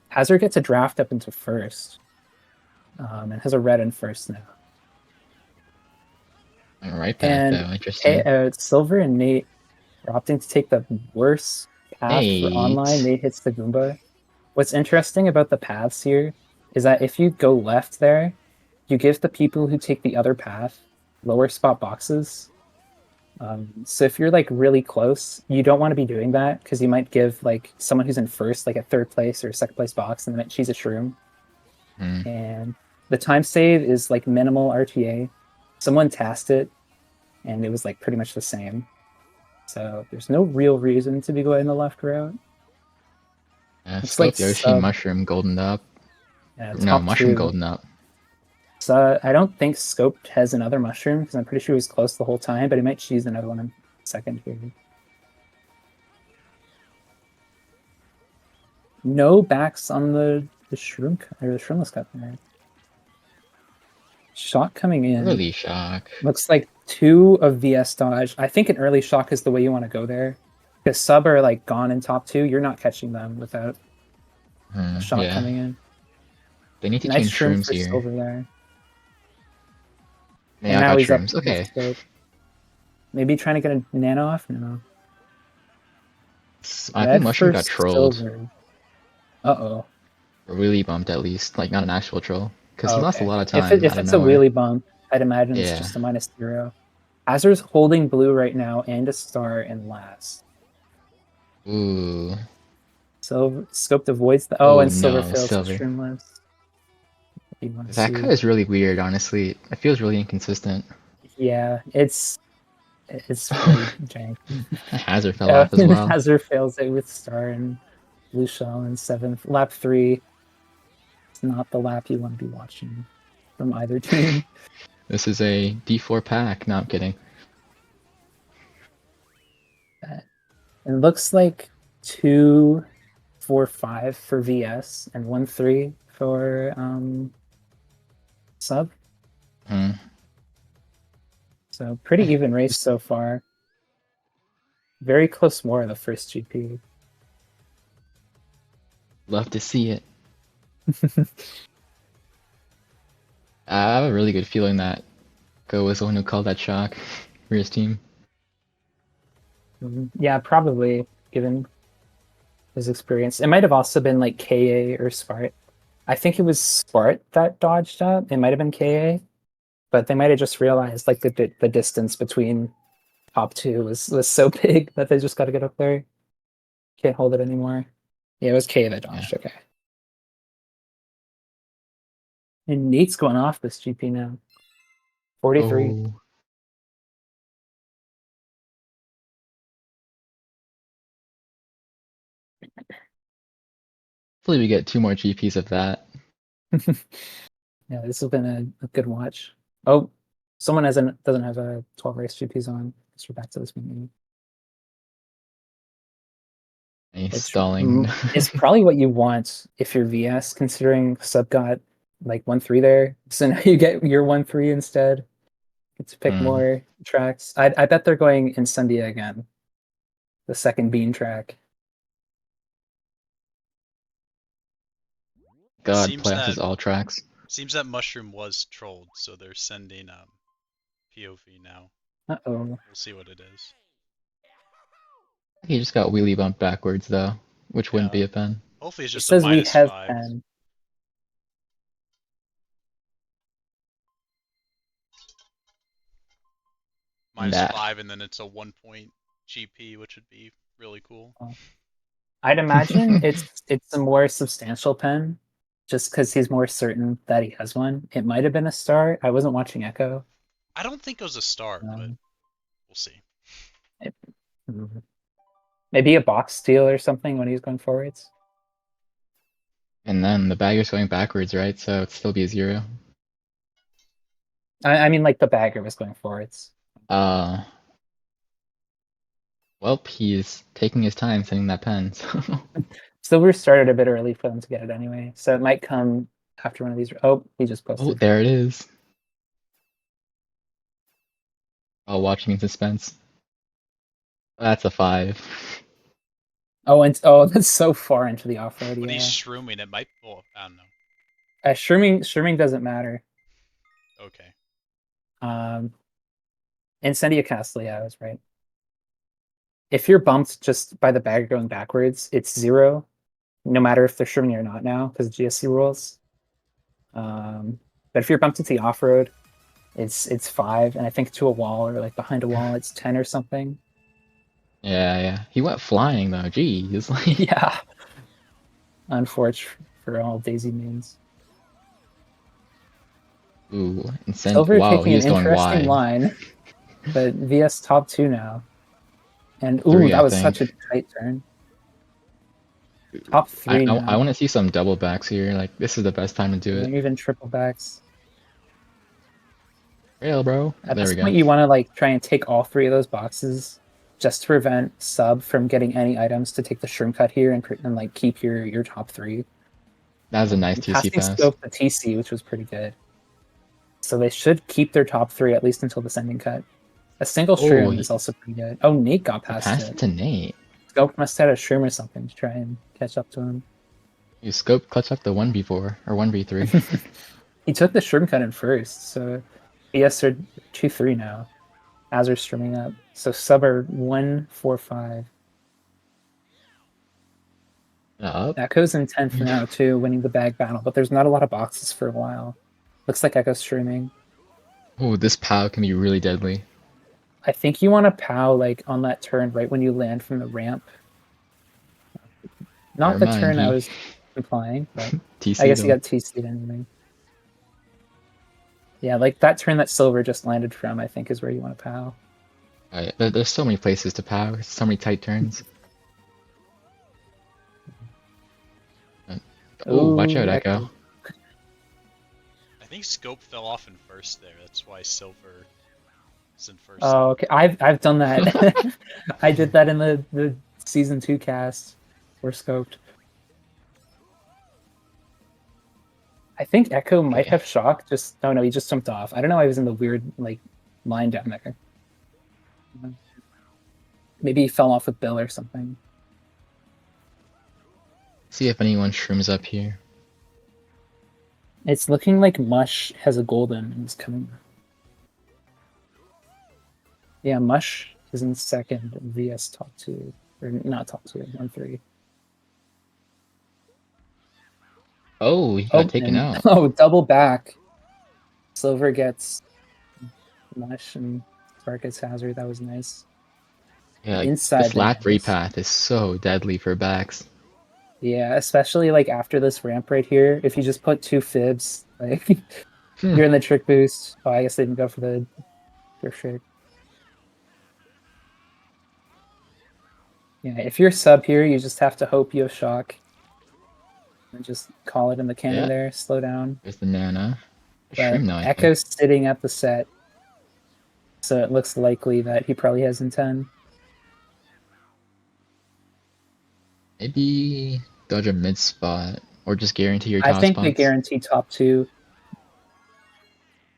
Hazard gets a draft up into first, and has a red in first now. Went right back And though. Interesting. Silver and Nate are opting to take the worst path for online. Nate. Nate hits the Goomba. What's interesting about the paths here is that if you go left there, you give the people who take the other path lower spot boxes. So if you're like really close, you don't want to be doing that because you might give like someone who's in first like a third place or second place box and they might choose a shroom. Hmm. And the time save is like minimal RTA. Someone tasked it and it was like pretty much the same. So there's no real reason to be going the left route. Looks like Scope Yoshi sub Mushroom Golden up. No, top Mushroom two. Golden up. So I don't think Scope has another mushroom because I'm pretty sure he was close the whole time, but he might choose another one in second here. No backs on the shroom or the shroomless cut there. Shock coming in. Early shock. Looks like 2 of VS dodge. I think an early shock is the way you want to go there. Because sub are like gone in top 2. You're not catching them without a shock Yeah. coming in. They need to Nice change shroom shrooms for here. silver there. Yeah, And I now got he's up shrooms. with Okay. scope. Maybe trying to get a nano off? No. I think Red Mushroom for got trolled. silver. Uh-oh. Or really bumped at least. Like, not an actual troll. Because he Oh, lost a okay. lot of If time out of it's a nowhere. wheelie bump, I'd imagine it's Yeah. just a -0. Azur's holding blue right now and a star in last. Ooh. So Scoped avoids the Oh and silver no, fails the silver. streamless. You want to That cut see? is really weird, honestly. It feels really inconsistent. Yeah, it's pretty jank. Hazard fell off as And well. Azur fails it with star and blue shell in 7th. Lap 3. It's not the lap you want to be watching from either team. This is a D4 pack. No, I'm kidding. It looks like 2, 4, 5 for VS and 1, 3 for sub. Hmm. So pretty even race so far. Very close more in the first GP. Love to see it. I have a really good feeling that Go was the one who called that shock for his team. Yeah, probably given his experience. It might have also been like KA or Spart. I think it was Spart that dodged up. It might have been KA, but they might have just realized like the distance between top two was so big that they just got to get up there. Can't hold it anymore. Yeah, it was KA that dodged. Yeah. Okay. And Nate's going off this GP now. 43. Oh. Hopefully we get 2 more GPs of that. Yeah, this has been a good watch. Oh, someone doesn't have a 12 race GPs on. Guess we're back to this meeting. And he's Which stalling. is probably what you want if you're VS, considering sub got like 1-3 there. So now you get your 1-3 instead. Get to pick more tracks. I bet they're going Incendia again. The second bean track. God, Seems playoffs is that all tracks. Mushroom was trolled, so they're sending POV now. Uh-oh. We'll see what it is. He just got wheelie bumped backwards though, which wouldn't be Yeah. a pen. Hopefully it's It just a says we have -5. pen. Nah. -5, and then it's a 1-point GP, which would be really cool. I'd imagine it's a more substantial pen, just because he's more certain that he has one. It might have been a star. I wasn't watching Echo. I don't think it was a star, but Um, we'll see. Maybe a box steal or something when he's going forwards. And then the bagger's going backwards, right? So it'd still be a 0. I mean, like the bagger was going forwards. Well, he's taking his time sending that pen. So. So we started a bit early for them to get it anyway. So it might come after one of these. Oh, he just Oh, posted. there it is. While watching in suspense. That's a 5. Oh, and that's so far into the off-road. When Yeah. he's shrooming, it might. Oh, I don't know. Shrooming doesn't matter. Okay. Incendia Castle, yeah, I was right. If you're bumped just by the bagger going backwards, it's 0, no matter if they're shrooming or not now, because GSC rules. But if you're bumped into the off-road, it's 5, and I think to a wall or like behind a wall, it's 10 or something. Yeah. He went flying though. Geez. Like. Yeah. Unfortunate for all Daisy mains. Ooh, Silver wow, taking he an is going interesting wide. line, but VS top 2 now. And ooh, 3, that I was think. such a tight turn. Top 3 now. I want to see some double backs here. Like, this is the best time to do it. Even triple backs. Rail, bro. At There this we go. point, you want to like try and take all 3 of those boxes just to prevent sub from getting any items to take the shroom cut here and like keep your top 3. That was a nice TC Passing pass. scope the TC, which was pretty good. So they should keep their top 3 at least until the sending cut. A single shroom is also pretty good. Oh, Nate got past passed it. it to Nate. Scope must have had a shroom or something to try and catch up to him. You scope clutch up the 1v4 or 1v3. He took the shroom cut in first, so BS are 2-3 now. As are streaming up. So sub are 1-4-5. Up. Echo's in 10th now too, winning the bag battle, but there's not a lot of boxes for a while. Looks like Echo's streaming. Oh, this POW can be really deadly. I think you want to POW like on that turn right when you land from the ramp. Not Never the mind, turn I he was implying, but TC'd I guess he him. got TC'd anyway. Yeah, like that turn that Silver just landed from, I think is where you want to POW. Alright, there's so many places to POW, so many tight turns. Oh, watch out, Echo. I think Scope fell off in first there. That's why Silver is in first. Oh, okay. I've done that. I did that in the season 2 cast. We're scoped. I think Echo might Okay. have shock. Just no, he just jumped off. I don't know. I was in the weird like line down there. Maybe he fell off with Bill or something. See if anyone shrooms up here. It's looking like Mush has a golden and is coming. Yeah, Mush is in second. VS top 2 or not top 2, 1-3. Oh, he got taken out. Oh, double back. Silver gets Mush and Spark gets Hazard. That was nice. Yeah, like, Inside this lap bananas. repath is so deadly for backs. Yeah, especially like after this ramp right here. If you just put 2 fibs, like you're in the trick boost. Oh, I guess they didn't go for the drift trick. Yeah, if you're sub here, you just have to hope you have shock. And just call it in the cannon there, slow down. There's the Nana. But Shroom now, I think. Echo's sitting at the set. So it looks likely that he probably has in 10. Maybe dodge a mid spot, or just guarantee your I top think spots. they guarantee top 2.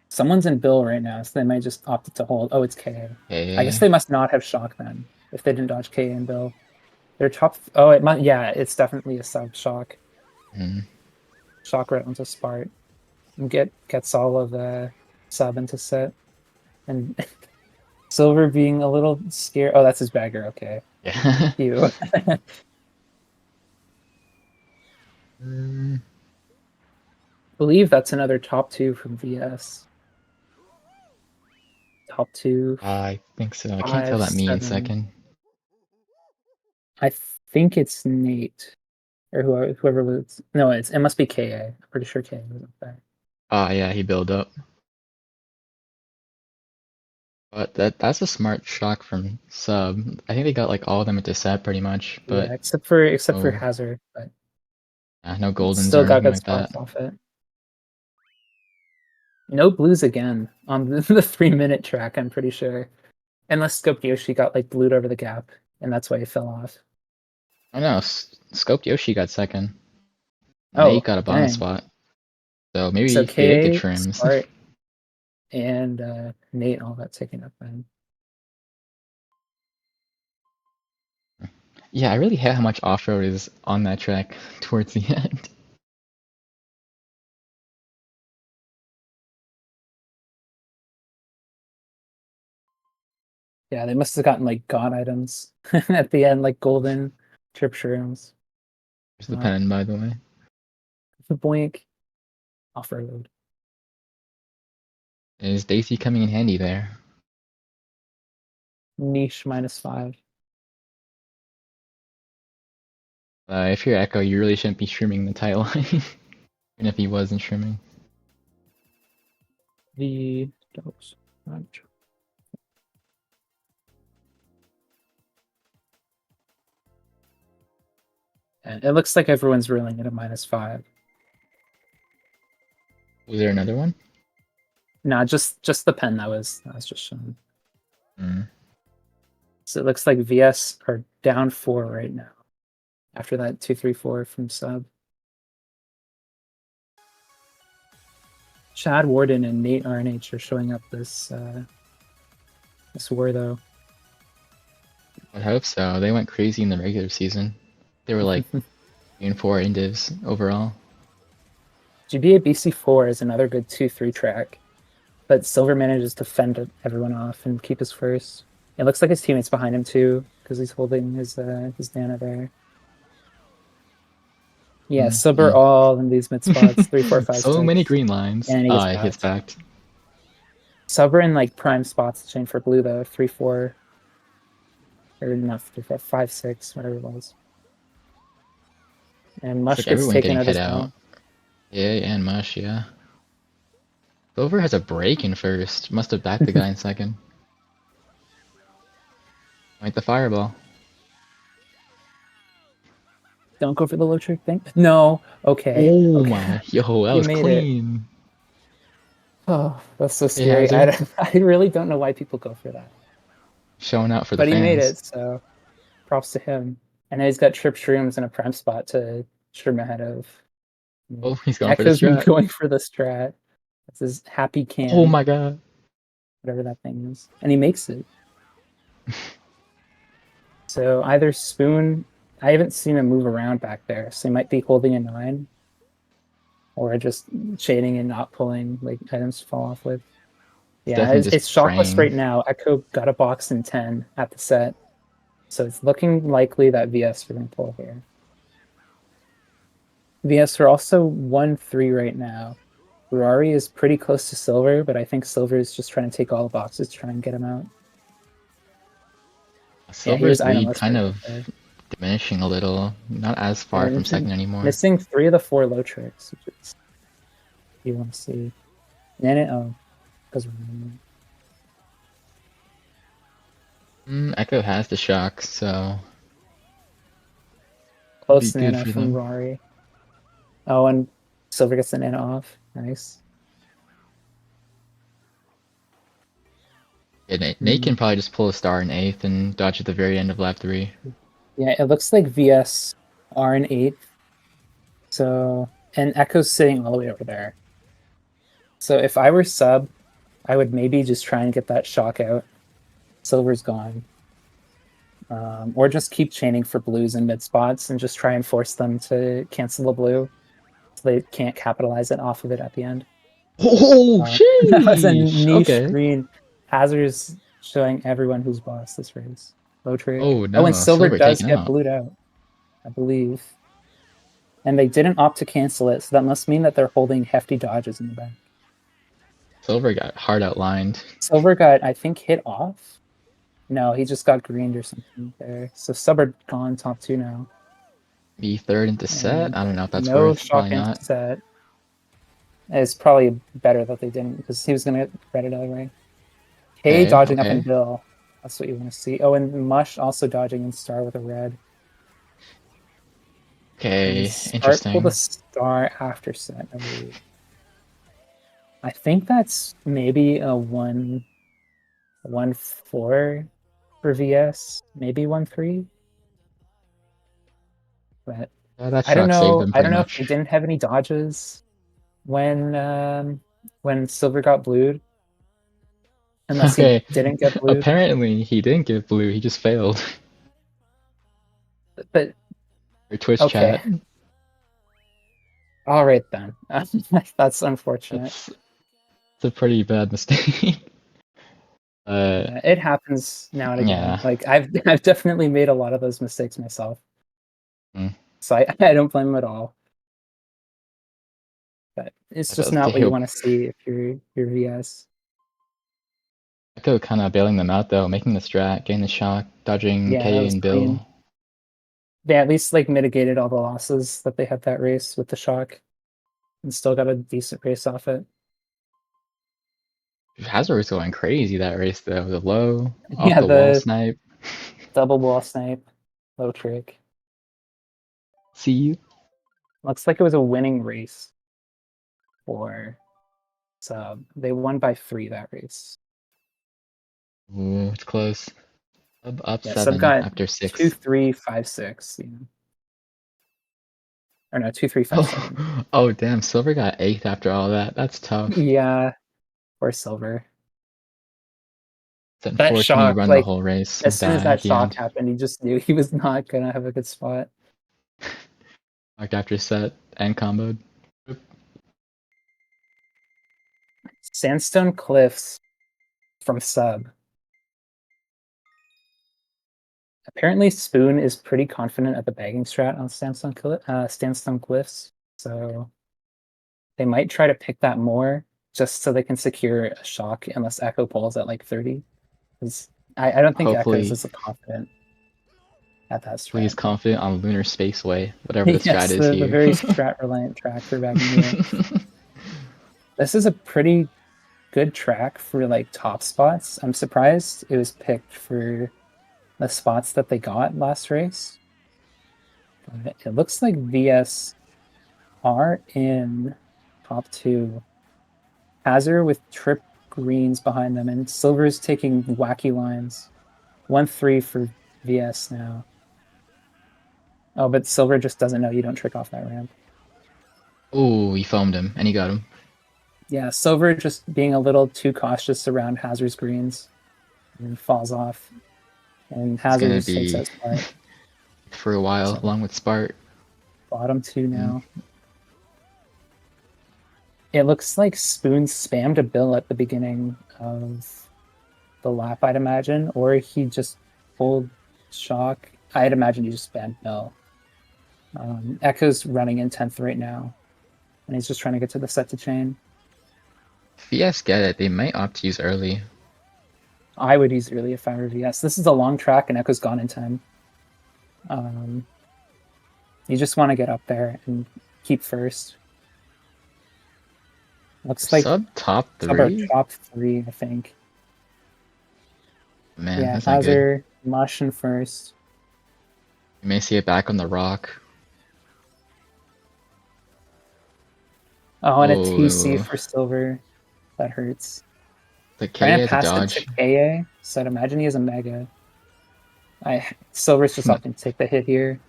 Someone's in Bill right now, so they might just opt to hold. Oh, it's KA. I guess they must not have shock then, if they didn't dodge KA and Bill. They're top. Oh, it might. Yeah, it's definitely a sub shock. Shock right onto Spart. And gets all of the sub into set. And Silver being a little scared. Oh, that's his bagger. Okay. Yeah. You. Believe that's another top 2 from VS. Top 2. I think so. I can't tell that me in second. I think it's Nate. Or whoever was. No, it must be KA. I'm pretty sure KA was up there. Ah, yeah, he built up. But that's a smart shock from sub. I think they got like all of them into set pretty much. But yeah, except for Hazard, but no goldens still or got anything good like that. spots off it. No blues again on the 3-minute track, I'm pretty sure. Unless Scope Yoshi got like blued over the gap, and that's why he fell off. Oh no, Scoped Yoshi got second. Oh, Nate got a bottom dang. spot. So maybe So they did KA, get trims. Smart, and Nate all got taken up then. Yeah, I really hate how much off-road is on that track towards the end. Yeah, they must have gotten like god items at the end, like golden trip shrooms. There's the pen, by the way. The boink off-road. Is Daisy coming in handy there? Niche -5. If you're Echo, you really shouldn't be streaming the title line. Even if he wasn't streaming. The dogs. And it looks like everyone's ruling at a -5. Was there another one? Nah, just the pen that was just shown. Mm. So it looks like VS are down 4 right now. After that 2-3-4 from sub. Chad Warden and Nate RNH are showing up this war though. I hope so. They went crazy in the regular season. They were like in 4 indivs overall. GBA BC4 is another good 2-3 track. but Silver manages to fend everyone off and keep his first. It looks like his teammates behind him too, because he's holding his Nana there. Yeah, Silver all in these mid spots, 3, 4, 5, So many 6. green lines. And he gets He gets backed. backed. Silver in like prime spots to chain for blue though, 3, 4. Or not 3, 4, 5, 6, whatever it was. And Mush Like gets everyone taken getting out hit as out. well. Yeah, and Mush, yeah. Silver has a break in first. Must have backed the guy in second. Like the fireball. Don't go for the low trick thing. No. Okay. Oh Okay. my, yo, that You was made it. clean. Oh, that's so Hey, scary. Hazard, I really don't know why people go for that. showing out for the But he made fans. it, so props to him. And now he's got Trip Shrooms in a prime spot to shroom ahead of. Oh, he's going for the Echo's been strat. going for the strat. That's his happy Oh can, my god. whatever that thing is. And he makes it. So either Spoon, I haven't seen him move around back there, so he might be holding a 9, or just shading and not pulling like items to fall off with. Yeah, Definitely just it's shockless praying. right now. Echo got a box in 10 at the set, so it's looking likely that VS are going to pull here. VS are also 1-3 right now. Ferrari is pretty close to Silver, but I think Silver is just trying to take all the boxes to try and get him out. Yeah, here's Silver's lead itemless kind right of there. diminishing a little. Not as far from second anymore. Missing 3 of the 4 low tricks, which is you want to see. Nana, goes wrong. Echo has the shock, so Close be good Nana for from them. Rory. Oh, and Silver gets the Nana off. Nice. Yeah, Nate can probably just pull a star in 8th and dodge at the very end of lap 3. Yeah, it looks like VS are in 8th. So, and Echo's sitting all the way over there. So if I were sub, I would maybe just try and get that shock out. Silver's gone. Or just keep chaining for blues in mid spots and just try and force them to cancel the blue so they can't capitalize it off of it at the end. Oh, That was a sheesh! niche Okay. green. Hazard's showing everyone who's boss this race. Low trick. Oh Oh, and no, Silver Silver does taken get out. blued out, I believe. And they didn't opt to cancel it, so that must mean that they're holding hefty dodges in the back. Silver got hard outlined. Silver got, I think, hit off. No, he just got greened or something there. So Suburb gone top 2 now. Be third into set? And I don't know if that's no worth. shock Probably into not. set. It's probably better that they didn't because he was going to get credit anyway. K Okay, dodging up in okay. Bill. That's what you want to see. Oh, and Mush also dodging in Star with a red. Okay, And Start pulled a interesting. star after set, I believe. I think that's maybe a 1-4 for VS, maybe 1-3. But Yeah, that I don't shock saved know. them I pretty don't know if they much. didn't have any dodges when Silver got blued, unless he Okay, didn't get blued. apparently he didn't get blue, he just failed. But Or Twitch chat. okay, all right then. That's unfortunate. It's a pretty bad mistake. Yeah, it happens now and again. Yeah. Like I've definitely made a lot of those mistakes myself, Mm, so I don't blame him at all. But it's that just does not what you do. want to see if you're VS. Echo kind of bailing them out though, making the strat, getting the shock, dodging Yeah, that K was and clean. Bill. They at least like mitigated all the losses that they had that race with the shock, and still got a decent race off it. Hazard was going crazy that race though. The low, off Yeah, the wall the snipe. double wall snipe, low trick. See you. Looks like it was a winning race for Sub. They won by 3 that race. Ooh, it's close. Up Yeah, Sub 7 got after 2, 6. 3, 5, 6. Or no, 2, 3, 5, 7. Oh damn, Silver got 8th after all that. That's tough. Yeah, or Silver. It's That unfortunate you shock, run the like whole race as and soon as die that at the shock end. happened, he just knew he was not gonna have a good spot. Marked after set and comboed. Sandstone Cliffs from Sub. Apparently, Spoon is pretty confident at the bagging strat on Sandstone Cliffs, so they might try to pick that more just so they can secure a shock unless Echo pulls at like 30. Because I don't think Echo's Hopefully, is confident at that he's strat. confident on Lunar Spaceway, whatever the strat Yes, is the here. very strat reliant track for bagging here. This is a pretty good track for like top spots. I'm surprised it was picked for the spots that they got last race. But it looks like VS are in top 2. Hazard with trip greens behind them, and Silver's taking wacky lines. 1-3 for VS now. Oh, but Silver just doesn't know you don't trick off that ramp. Oh, he foamed him, and he got him. Yeah, Silver just being a little too cautious around Hazard's greens and falls off. And Hazard gonna just takes be that spot. For a while, So- along with Spart. Bottom 2 now. It looks like Spoon spammed a bill at the beginning of the lap, I'd imagine, or he just pulled shock. I'd imagine he just spammed bill. Echo's running in 10th right now, and he's just trying to get to the set to chain. VS get it, they might opt to use early. I would use early if I were VS. This is a long track, and Echo's gone in 10. You just want to get up there and keep first. Looks like Sub top Sub are 3? top 3, I think. Man, Yeah, that's not good. Hazard, Mush in first. You may see it back on the rock. Oh, and a Oh. TC for Silver. That hurts. The Trying K to is a pass it dodge. to KA, so I'd imagine he has a Mega. Silver's just opting to take the hit here.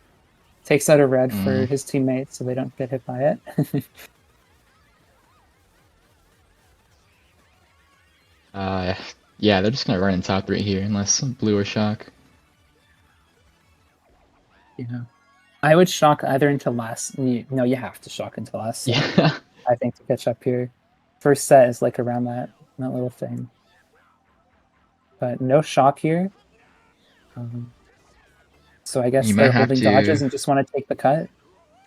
Takes out a red for his teammates so they don't get hit by it. Yeah, they're just gonna run in top 3 here, unless blue or shock. Yeah. I would shock either into last. No, you have to shock into last set, Yeah. I think, to catch up here. First set is like around that little thing. But no shock here. So I guess You they're might have holding to- dodges and just want to take the cut.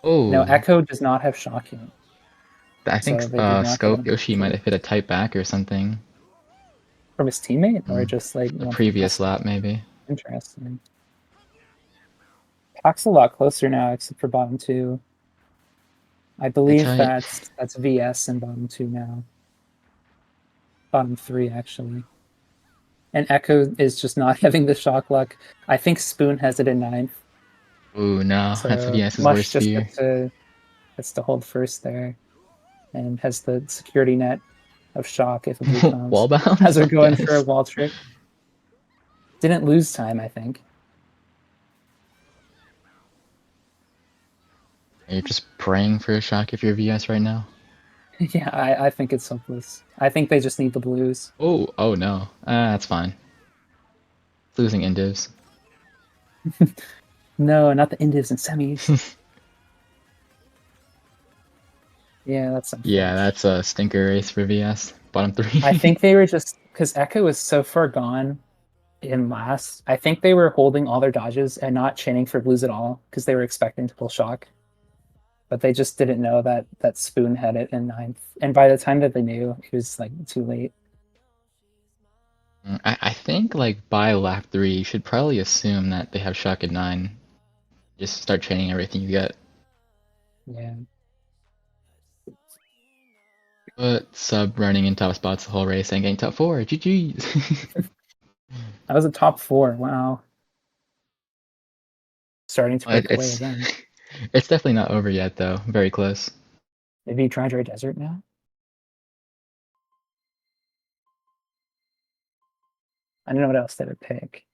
Oh. No, Echo does not have shock yet. I think so they did not get Scope him. Yoshi might have hit a tight back or something. From his teammate, or just like The previous lap, maybe. Interesting. Pack's a lot closer now, except for bottom 2. I believe tight. that's VS in bottom 2 now. Bottom 3, actually. And Echo is just not having the shock luck. I think Spoon has it in 9th. Ooh, no, So that's VS's Mush worst just fear. gets to hold first there, and has the security net of shock if a blue comes. Wall bounce? Hazard going for a Yes. wall trick. Didn't lose time, I think. You're just praying for a shock if you're VS right now? Yeah, I think it's hopeless. I think they just need the blues. Oh no. That's fine. It's losing indivs. No, not the indivs and semis. Yeah, that's unfortunate. Yeah, that's a stinker race for VS. Bottom 3. I think they were just because Echo was so far gone in last. I think they were holding all their dodges and not chaining for blues at all because they were expecting to pull shock. But they just didn't know that Spoon had it in 9th. And by the time that they knew, it was like too late. I think like by lap 3, you should probably assume that they have shock at 9. Just start chaining everything you get. Yeah. But Sub running in top spots the whole race and getting top 4. GG's. That was a top 4. Wow. Starting to break away It's again. it's definitely not over yet though. Very close. Maybe try Dry Desert now? I don't know what else they would pick.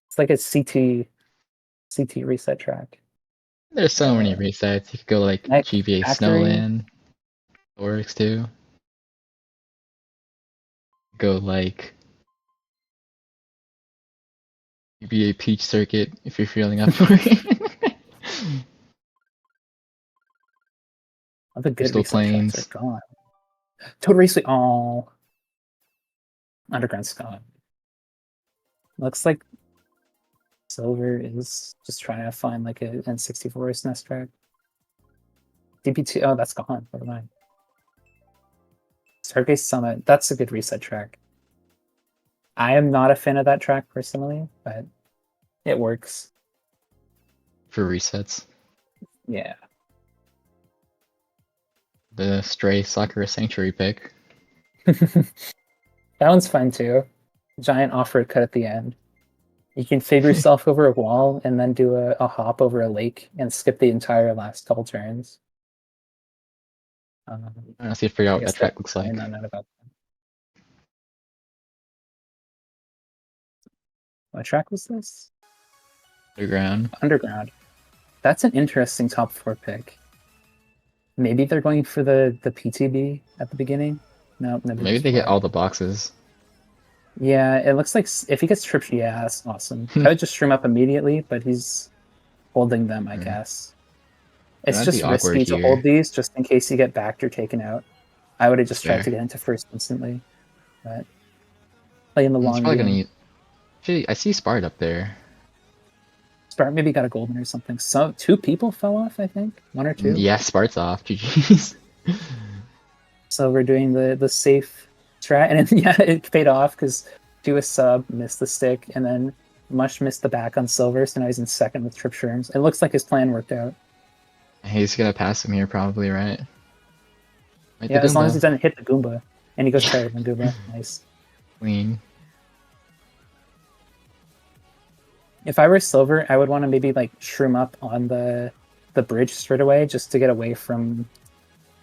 It's like a CT reset track. There's so many resets. You could go like Night GBA Factory. Snowland. Works too. Go like GBA Peach Circuit if you're feeling up for it. All the good Crystal reset tracks Plains. are gone. Total Raceway. Oh, Underground's gone. Looks like Silver is just trying to find like a N64 SNES track. DP2, oh, that's gone. Never mind. Stargaze Summit, that's a good reset track. I am not a fan of that track personally, but it works. For resets. Yeah. The Stray Sakura Sanctuary pick. That one's fun too. Giant off-road cut at the end. You can fade yourself over a wall and then do a hop over a lake and skip the entire last couple turns. I don't see if I figure out I what guess that track looks like. I don't know about that. What track was this? Underground. Underground. That's an interesting top 4 pick. Maybe they're going for the PTB at the beginning. No, Maybe they get all the boxes. Yeah, it looks like if he gets tripped, yeah, that's awesome. I would just stream up immediately, but he's holding them, I guess. It's That'd be just awkward risky to here. hold these just in case you get backed or taken out. I would have just tried Fair. to get into first instantly, but playing the It's long probably game. gonna use... Actually, I see Spart up there. Spart maybe got a golden or something. So 2 people fell off, I think. 1 or 2. Yeah, Spart's off. GG's. So we're doing the safe strat, and then, yeah, it paid off because do a sub, missed the stick, and then Mush missed the back on Silver, so now he's in second with Trip Shrooms. It looks like his plan worked out. He's gonna pass him here probably, right? Right, Yeah, the as long as Goomba. he doesn't hit the Goomba. And he goes tired on Goomba. Nice. Clean. If I were Silver, I would want to maybe like shroom up on the bridge straight away just to get away from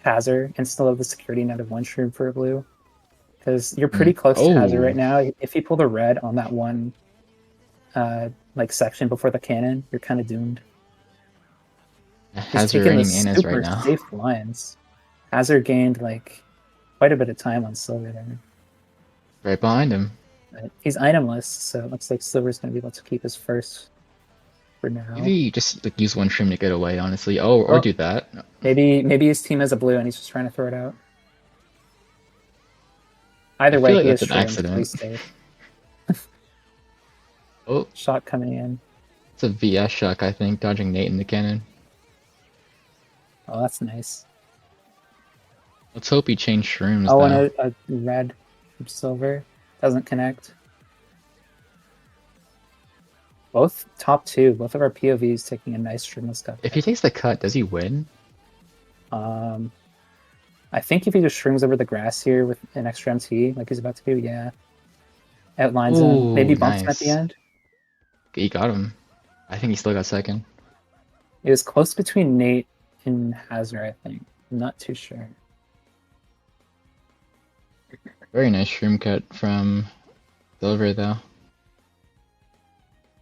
Hazard and still have the security net of 1 shroom for a blue. Because you're pretty close to Hazard right now. If you pull the red on that one like section before the cannon, you're kind of doomed. He's taking the Manas super right now. safe lines. Hazard gained like quite a bit of time on Silver there. Right behind him. But he's itemless, so it looks like Silver's going to be able to keep his first for now. Maybe just like use 1 shroom to get away, honestly. Or do that. Maybe his team has a blue and he's just trying to throw it out. Either I way, feel like he that's is an accident. He's safe. Oh, Shot coming in. it's a VS Shuck, I think, dodging Nate in the cannon. Oh, that's nice. Let's hope he changed shrooms, Oh, though. and a red from Silver. Doesn't connect. Both top 2, both of our POVs taking a nice shroomless cut. If he takes the cut, does he win? I think if he just shrooms over the grass here with an extra MT, like he's about to do, yeah. Outlines him. Maybe bumps him at the nice. end. He got him. I think he still got second. It was close between Nate and Hazard, I think. I'm not too sure. Very nice shroom cut from Silver, though.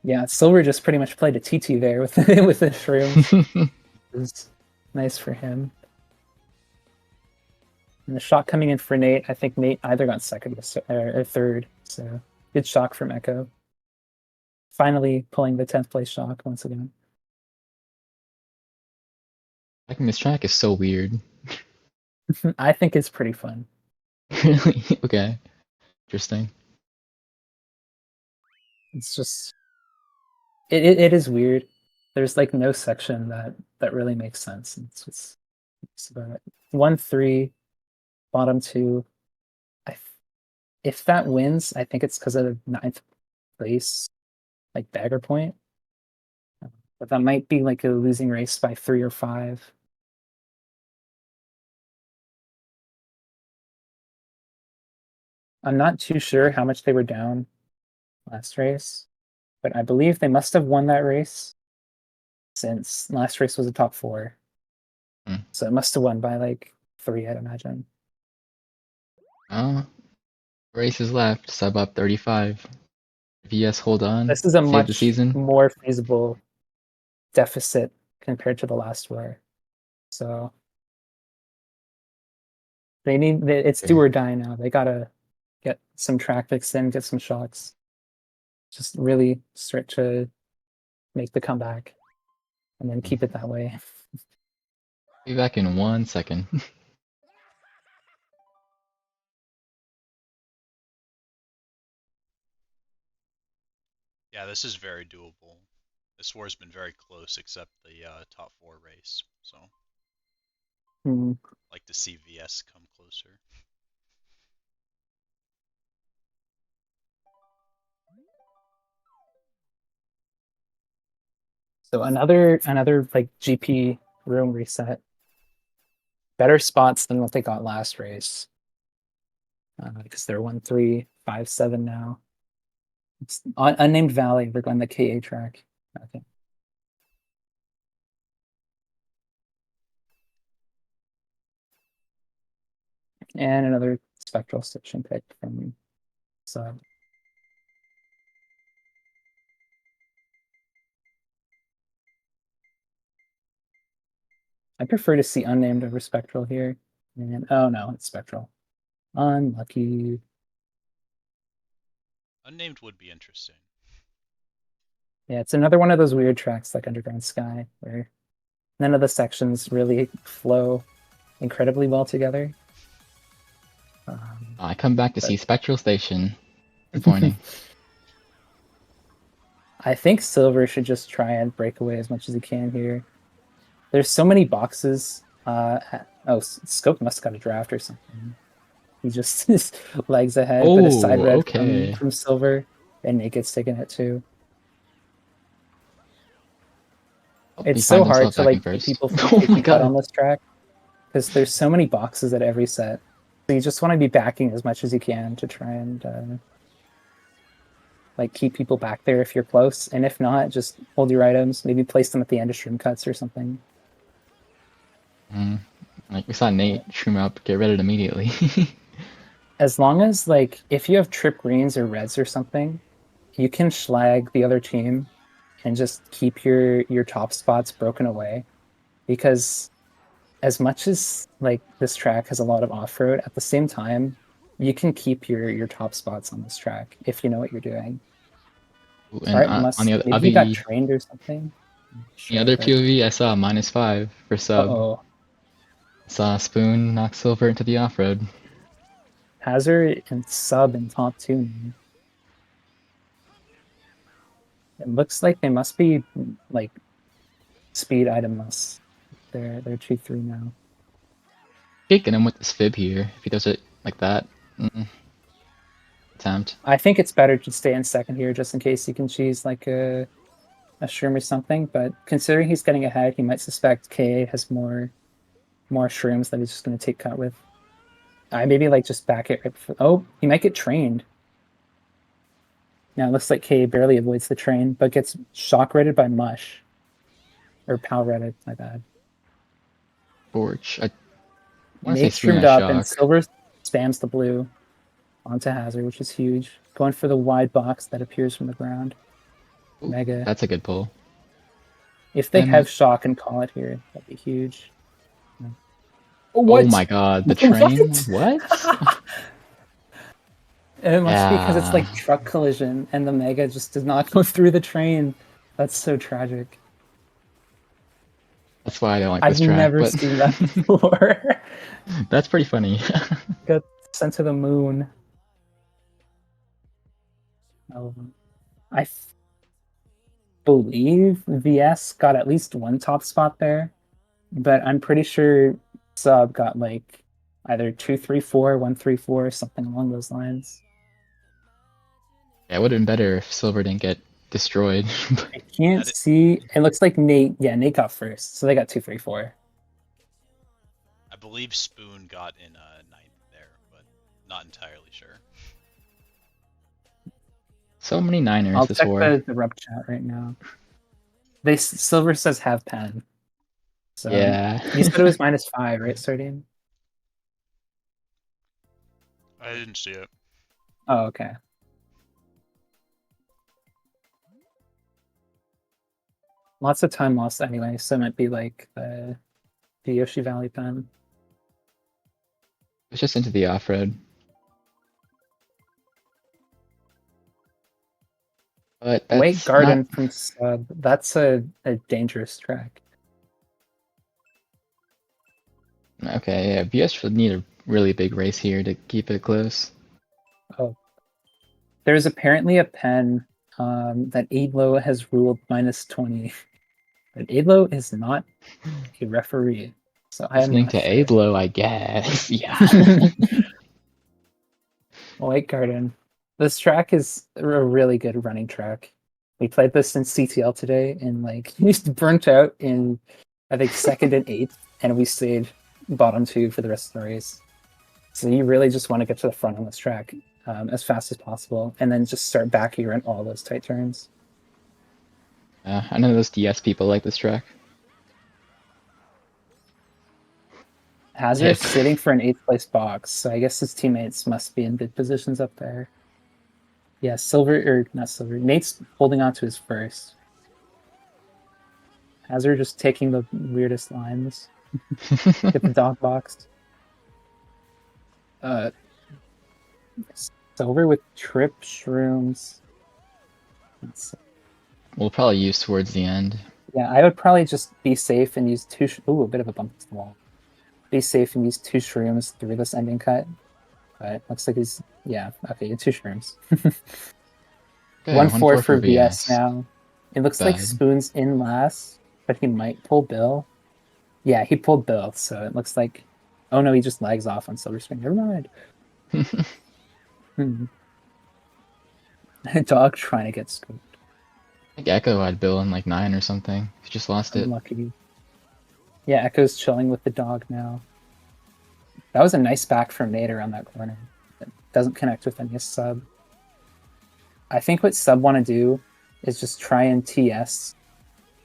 Yeah, Silver just pretty much played a TT there with with the shroom. It was nice for him. And the shot coming in for Nate, I think Nate either got second or third. So good shock from Echo. Finally pulling the 10th place shock once again. I think this track is so weird. I think it's pretty fun. Really? Okay. Interesting. It's just it is weird. There's like no section that really makes sense. It's about 1-3, bottom 2. If that wins, I think it's because of 9th place, like dagger point. But that might be like a losing race by 3 or 5. I'm not too sure how much they were down last race, but I believe they must have won that race since last race was a top 4. So it must have won by like 3, I'd imagine. Oh, races left. Sub up 35. VS hold on. This is a Save much the season. more feasible deficit compared to the last war. So it's do or die now. They gotta get some track fixed in, get some shots. Just really start to make the comeback and then keep it that way. Be back in 1 second. Yeah, this is very doable. This war's been very close, except the top 4 race. So, Hmm. like to see VS come closer. So another like GP room reset. Better spots than what they got last race. Because they're 1-3-5-7 now. It's unnamed valley. They're going the KA track. Okay. And another spectral stitching pick from Sub. I prefer to see unnamed over spectral here. And oh no, it's spectral. Unlucky. Unnamed would be interesting. Yeah, it's another one of those weird tracks like Underground Sky where none of the sections really flow incredibly well together. I come back to But- see Spectral Station. Disappointing. I think Silver should just try and break away as much as he can here. There's so many boxes. Scope must have got a draft or something. He just his legs ahead, but a side Oh, red okay. from Silver, and Nate gets taken it too. Oh, he It's so finds hard himself to back in like keep first. people from Oh my taking cut god. on this track because there's so many boxes at every set. So you just want to be backing as much as you can to try and like keep people back there if you're close, and if not, just hold your items. Maybe place them at the end of stream cuts or something. Like we saw Nate shroom up, get rid of it immediately. As long as like if you have trip greens or reds or something, you can schlag the other team and just keep your top spots broken away. Because as much as like this track has a lot of off-road, at the same time, you can keep your top spots on this track if you know what you're doing. Ooh, All and right, on must the other, maybe he got trained or something. the Sure, other but POV, I saw -5 for sub. uh-oh. Saw Spoon knock Silver into the off-road. Hazard and sub in top two now. It looks like they must be like speed itemless. They're 2-3 now. Kicking him with this fib here. If he does it like that. Attempt. I think it's better to stay in second here just in case he can cheese like a shroom or something. But considering he's getting ahead, he might suspect KA has more shrooms that he's just going to take cut with. I maybe like just back it right before. Oh, he might get trained. Now it looks like KA barely avoids the train, but gets shock rated by Mush. Or Pal rated, my bad. Borch. I want to say Nate Spoon shroomed has up and shock. Silver spams the blue onto Hazard, which is huge. Going for the wide box that appears from the ground. Ooh, Mega. that's a good pull. If they Damn have it. shock and call it here, that'd be huge. Oh my god, the train? What? It must be because it's Yeah. like truck collision and the Mega just does not go through the train. That's so tragic. That's why I don't like I've this track, never but seen that before. that's pretty funny. Got sent to the moon. Oh, I believe VS got at least one top spot there, but I'm pretty sure Sub got like either 2-3-4, 1-3-4, something along those lines. Yeah, it would have been better if Silver didn't get destroyed. I can't That see. It looks like Nate. Yeah, Nate got first, so they got 2-3-4. I believe Spoon got in ninth there, but not entirely sure. So many Niners I'll this check war. the rep chat right now. Silver says have pen. So Yeah. you said it was -5, right, Sardine? I didn't see it. Oh, okay. Lots of time lost anyway, so it might be like the Yoshi Valley pen. It's just into the off-road. But White that's not... Garden from Sub. That's a dangerous track. Okay, yeah, BS should need a really big race here to keep it close. Oh. There's apparently a pen that Adlo has ruled -20. But Adlo is not a referee, so I am Listening not to sure. Ablo, I guess. Yeah. White Garden. This track is a really good running track. We played this in CTL today, and like we burnt out in I think second and eighth, and we stayed bottom two for the rest of the race. So you really just want to get to the front on this track as fast as possible, and then just start backing around all those tight turns. I know those DS people like this track. Hazard's sitting for an 8th place box, so I guess his teammates must be in good positions up there. Yeah, Silver, or not Silver, Nate's holding on to his first. Hazard just taking the weirdest lines. Get the dog box. Silver with trip shrooms. We'll probably use towards the end. Yeah, I would probably just be safe and use two. Ooh, a bit of a bump to the wall. Be safe and use 2 shrooms through this ending cut. But looks like he's, yeah, okay, 2 shrooms. Okay, 1-4 1-4 for for VS VS. now. It looks like Bad. Spoon's in last, but he might pull Bill. Yeah, he pulled Bill, so it looks like. Oh no, he just lags off on Silver Spring. Never mind. Dog trying to get scooped. I think Echo had Bill in like 9 or something. He just lost it. Unlucky. Yeah, Echo's chilling with the dog now. That was a nice back from Nate around that corner. It doesn't connect with any sub. I think what sub want to do is just try and TS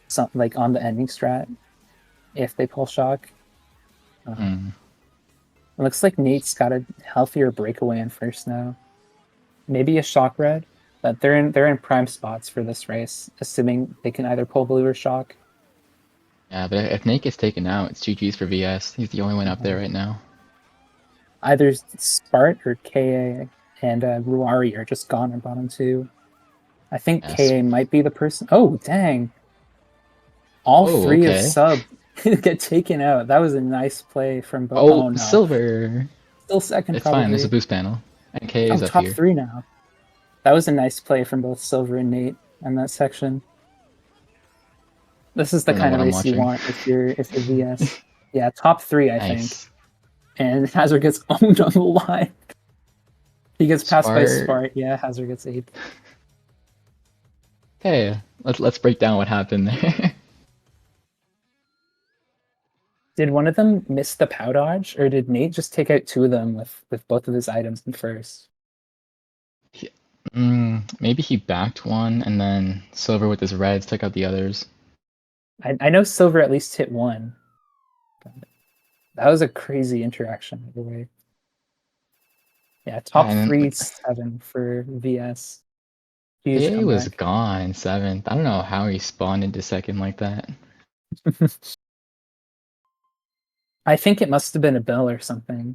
something like on the ending strat if they pull shock. It looks like Nate's got a healthier breakaway in first now. Maybe a shock red, but they're in prime spots for this race, assuming they can either pull blue or shock. Yeah, but if Nate gets taken out, it's GG's for VS. He's the only one up there right now. Either Spart or KA and Ruari are just gone on bottom two. I think Yes. KA might be the person. Oh, dang. All three of Okay. sub get taken out. That was a nice play from both. Oh, Oh, no. Silver. Still second, It's probably. fine. There's a boost panel. And KA is up top here. 3 now. That was a nice play from both Silver and Nate in that section. This is the kind of race you want if you're VS. Yeah, top 3, I think. And Hazard gets owned on the line. He gets passed by Spart. Yeah, Hazard gets 8th. Okay, let's break down what happened there. Did one of them miss the pow dodge, or did Nate just take out 2 of them with both of his items in first? Maybe he backed one, and then Silver with his reds took out the others. I know Silver at least hit 1. That was a crazy interaction, by the way. Yeah, top 3, 7 for VS. Huge He was comeback. gone 7th. I don't know how he spawned into second like that. I think it must have been a bill or something.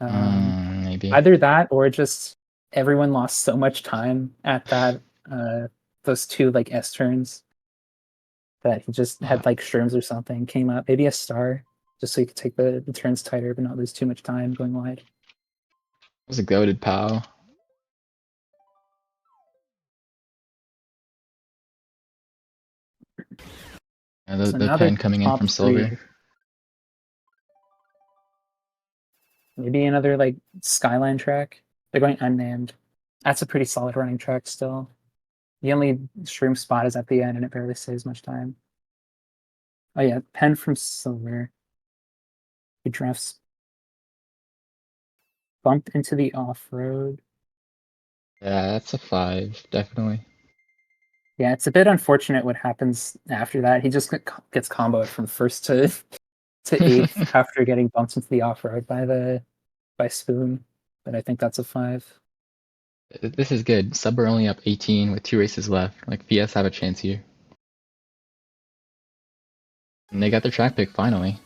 Maybe. Either that or just everyone lost so much time at that those 2 like S turns that he just had like shrooms or something, came up, maybe a star, just so you could take the turns tighter but not lose too much time going wide. It was a goated POW. Yeah, the pen coming in from Silver. Maybe another like Skyline track. They're going unnamed. That's a pretty solid running track still. The only shroom spot is at the end and it barely saves much time. Oh yeah, pen from Silver. He drafts bumped into the off-road. Yeah, that's a 5, definitely. Yeah, it's a bit unfortunate what happens after that. He just gets comboed from first to 8th after getting bumped into the off-road by Spoon. But I think that's a 5. This is good. Sub are only up 18 with 2 races left. Like, VS have a chance here. And they got their track pick finally.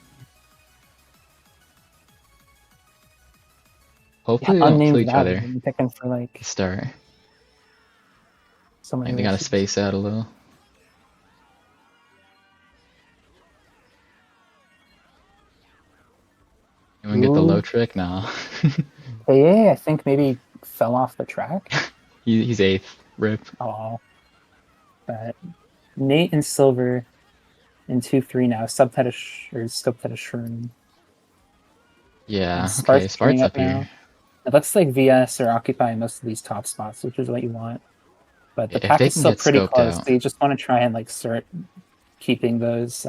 Hopefully they don't kill each other. Picking for like Start. So many they gotta space out a little. Anyone get the low trick? Nah. I think maybe fell off the track. He's 8th. Rip. Oh, but Nate and Silver in 2-3 now. Subtype or scoped at a shroom. And Yeah, okay, Spart's Spart's tuning up up here. now. It looks like VS are occupying most of these top spots, which is what you want. But the If pack they is can still get pretty scoped close, out. so you just want to try and like start keeping those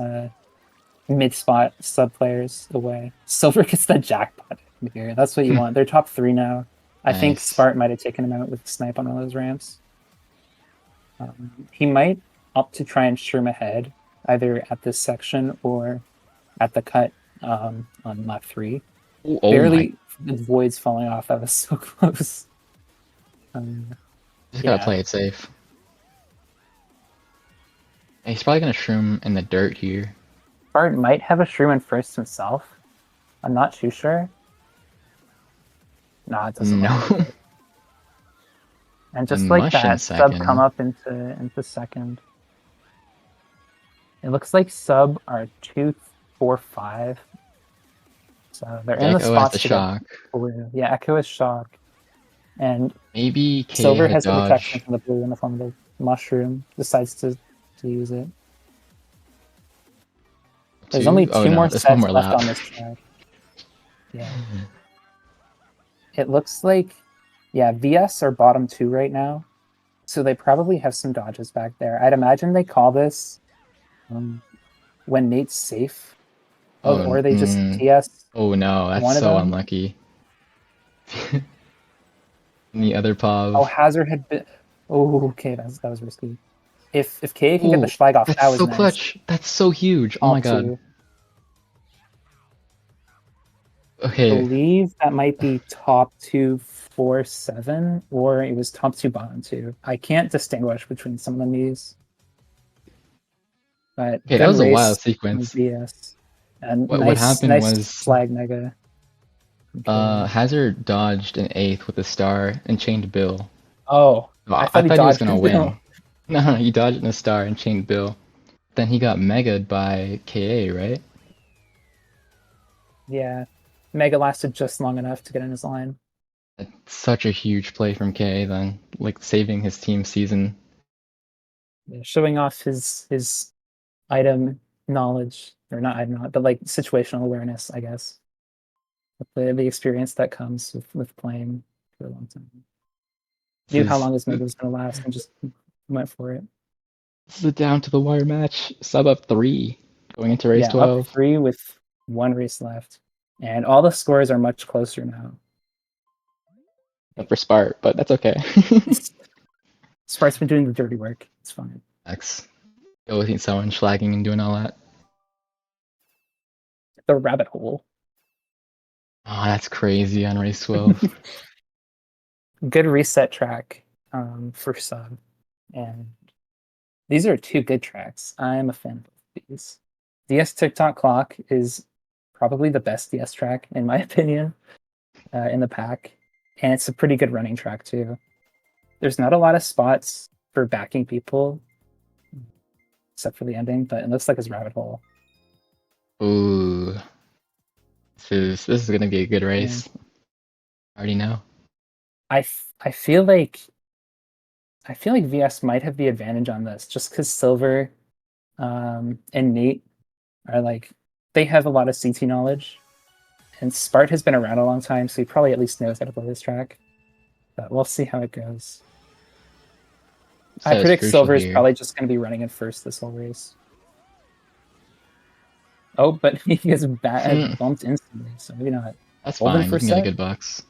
mid spot sub players away. Silver gets the jackpot here. That's what you want. They're top 3 now. I think Nice. Spart might have taken him out with snipe on one of those ramps. He might opt to try and shroom ahead, either at this section or at the cut on lap 3. Oh my, Barely avoids falling off. That was so close. just gotta Yeah. play it safe. He's probably gonna shroom in the dirt here. Bart might have a shroom in first himself. I'm not too sure. Nah, it doesn't No. look like it. And A just like mush in that, sub come second. up into second. It looks like sub are 2, 4, 5. So they're in the Echo has spots the to get shock. blue. Yeah, Echo is shock. And Maybe KA Silver had a has the protection dodge. from the blue in the form of the mushroom. Decides to use it. There's only Oh 2 no, more there's one sets more left lap. on this track. Yeah. It looks like, yeah, VS are bottom 2 right now. So they probably have some dodges back there. I'd imagine they call this when Nate's safe. Oh, Or they just TS oh no, that's one of so them. unlucky. The other Oh, POV. Hazard had been. Oh, okay, that was risky. If KA can get the Oh, Schlag off, that's that was so nice. clutch. That's so huge. Oh my Top god. 2. Okay, Believe that might be top 2, 4, 7, or it was top 2, bottom 2. I can't distinguish between some of these. But okay, that good was a race wild from sequence. VS. And What happened nice was Schlag mega. Okay. Hazard dodged an eighth with a star and chained Bill. Oh, I I thought he thought he was dodged gonna him. win. No, he dodged in a star and chained Bill. Then he got megaed by KA, right? Yeah. Mega lasted just long enough to get in his line. That's such a huge play from KA then, like saving his team season. Yeah, showing off his item knowledge, or not item knowledge, but like situational awareness, I guess. With the experience that comes with playing for a long time. Knew how long his mega was going to last and just went for it. This is a down to the wire match. Sub up 3 going into race Yeah, up 12. 3 with 1 race left. And all the scores are much closer now. Up for Spart, but that's okay. Spart's been doing the dirty work. It's fine. X. Go with someone schlagging and doing all that. The rabbit hole. Oh, that's crazy on race 12. Good reset track for sub. And these are 2 good tracks. I'm a fan of these. DS TikTok Clock is probably the best DS track, in my opinion, in the pack. And it's a pretty good running track, too. There's not a lot of spots for backing people, except for the ending, but it looks like it's rabbit hole. Ooh. This is gonna be a good race. Yeah. I already know. I feel like VS might have the advantage on this, just because Silver and Nate are like, they have a lot of CT knowledge, and Spart has been around a long time, so he probably at least knows how to play this track. But we'll see how it goes. I That is predict crucial Silver is here. probably just going to be running in first this whole race. Oh, but he gets bumped instantly, so maybe not. That's Golden fine. You first can get a set. good box.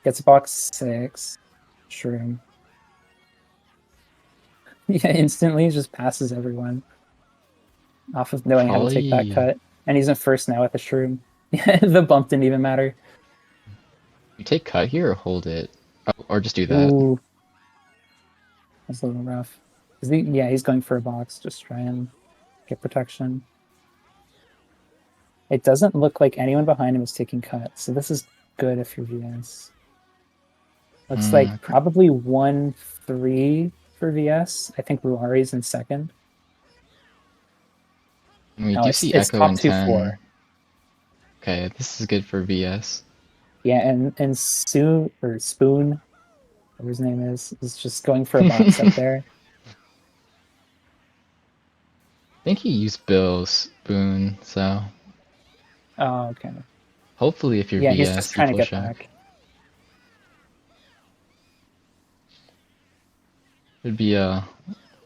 Gets a box 6. Shroom. Yeah, instantly just passes everyone off of knowing how to take that Probably. cut. And he's in first now with the shroom. The bump didn't even matter. You take cut here or hold it? Oh, or just do that. Ooh. That's a little rough. Yeah, he's going for a box. Just try and get protection. It doesn't look like anyone behind him is taking cut, so this is good if you're VS. Looks like probably 1-3 for VS. I think Ruari's in second. And we No, do it's see Echo top in 2-4. 10. Okay, this is good for VS. Yeah, and Spoon whatever his name is just going for a box up there. I think he used Bill's spoon, so Oh, okay. hopefully if you're Yeah, he's VS, just you trying to pull get shock. back. It'd be a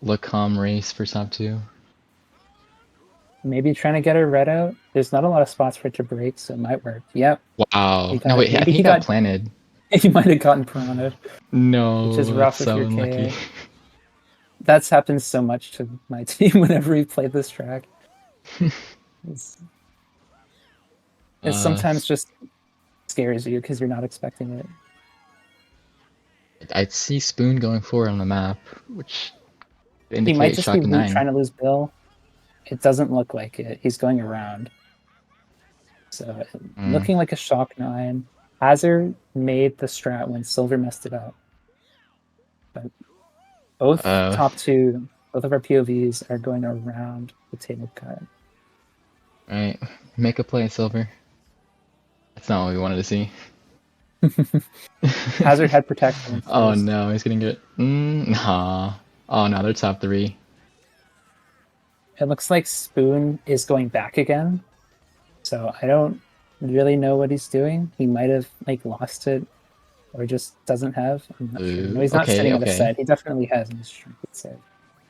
Lacombe race for sub 2. Maybe trying to get a red out. There's not a lot of spots for it to break, so it might work. Yep. He Wow. No, got wait, I maybe think he he got got planted. he might have gotten piranha, which is No, that's rough if so you're unlucky. KA. That's happened so much to my team whenever we played this track. It's, it sometimes just scares you because you're not expecting it. I'd see Spoon going forward on the map, which would He might indicate just be shock 9. trying to lose Bill. It doesn't look like it. He's going around. So looking like a shock 9. Hazard made the strat when Silver messed it up. But both top two, both of our POVs are going around the table cut. Right. Make a play, Silver. That's not what we wanted to see. Hazard had protection. Oh no, he's gonna get. Nah. Oh no, they're top 3. It looks like Spoon is going back again. So I don't really know what he's doing. He might have like lost it or just doesn't have. I'm not sure. No, he's not Okay, sitting at a okay. set. He definitely has in his trinket set.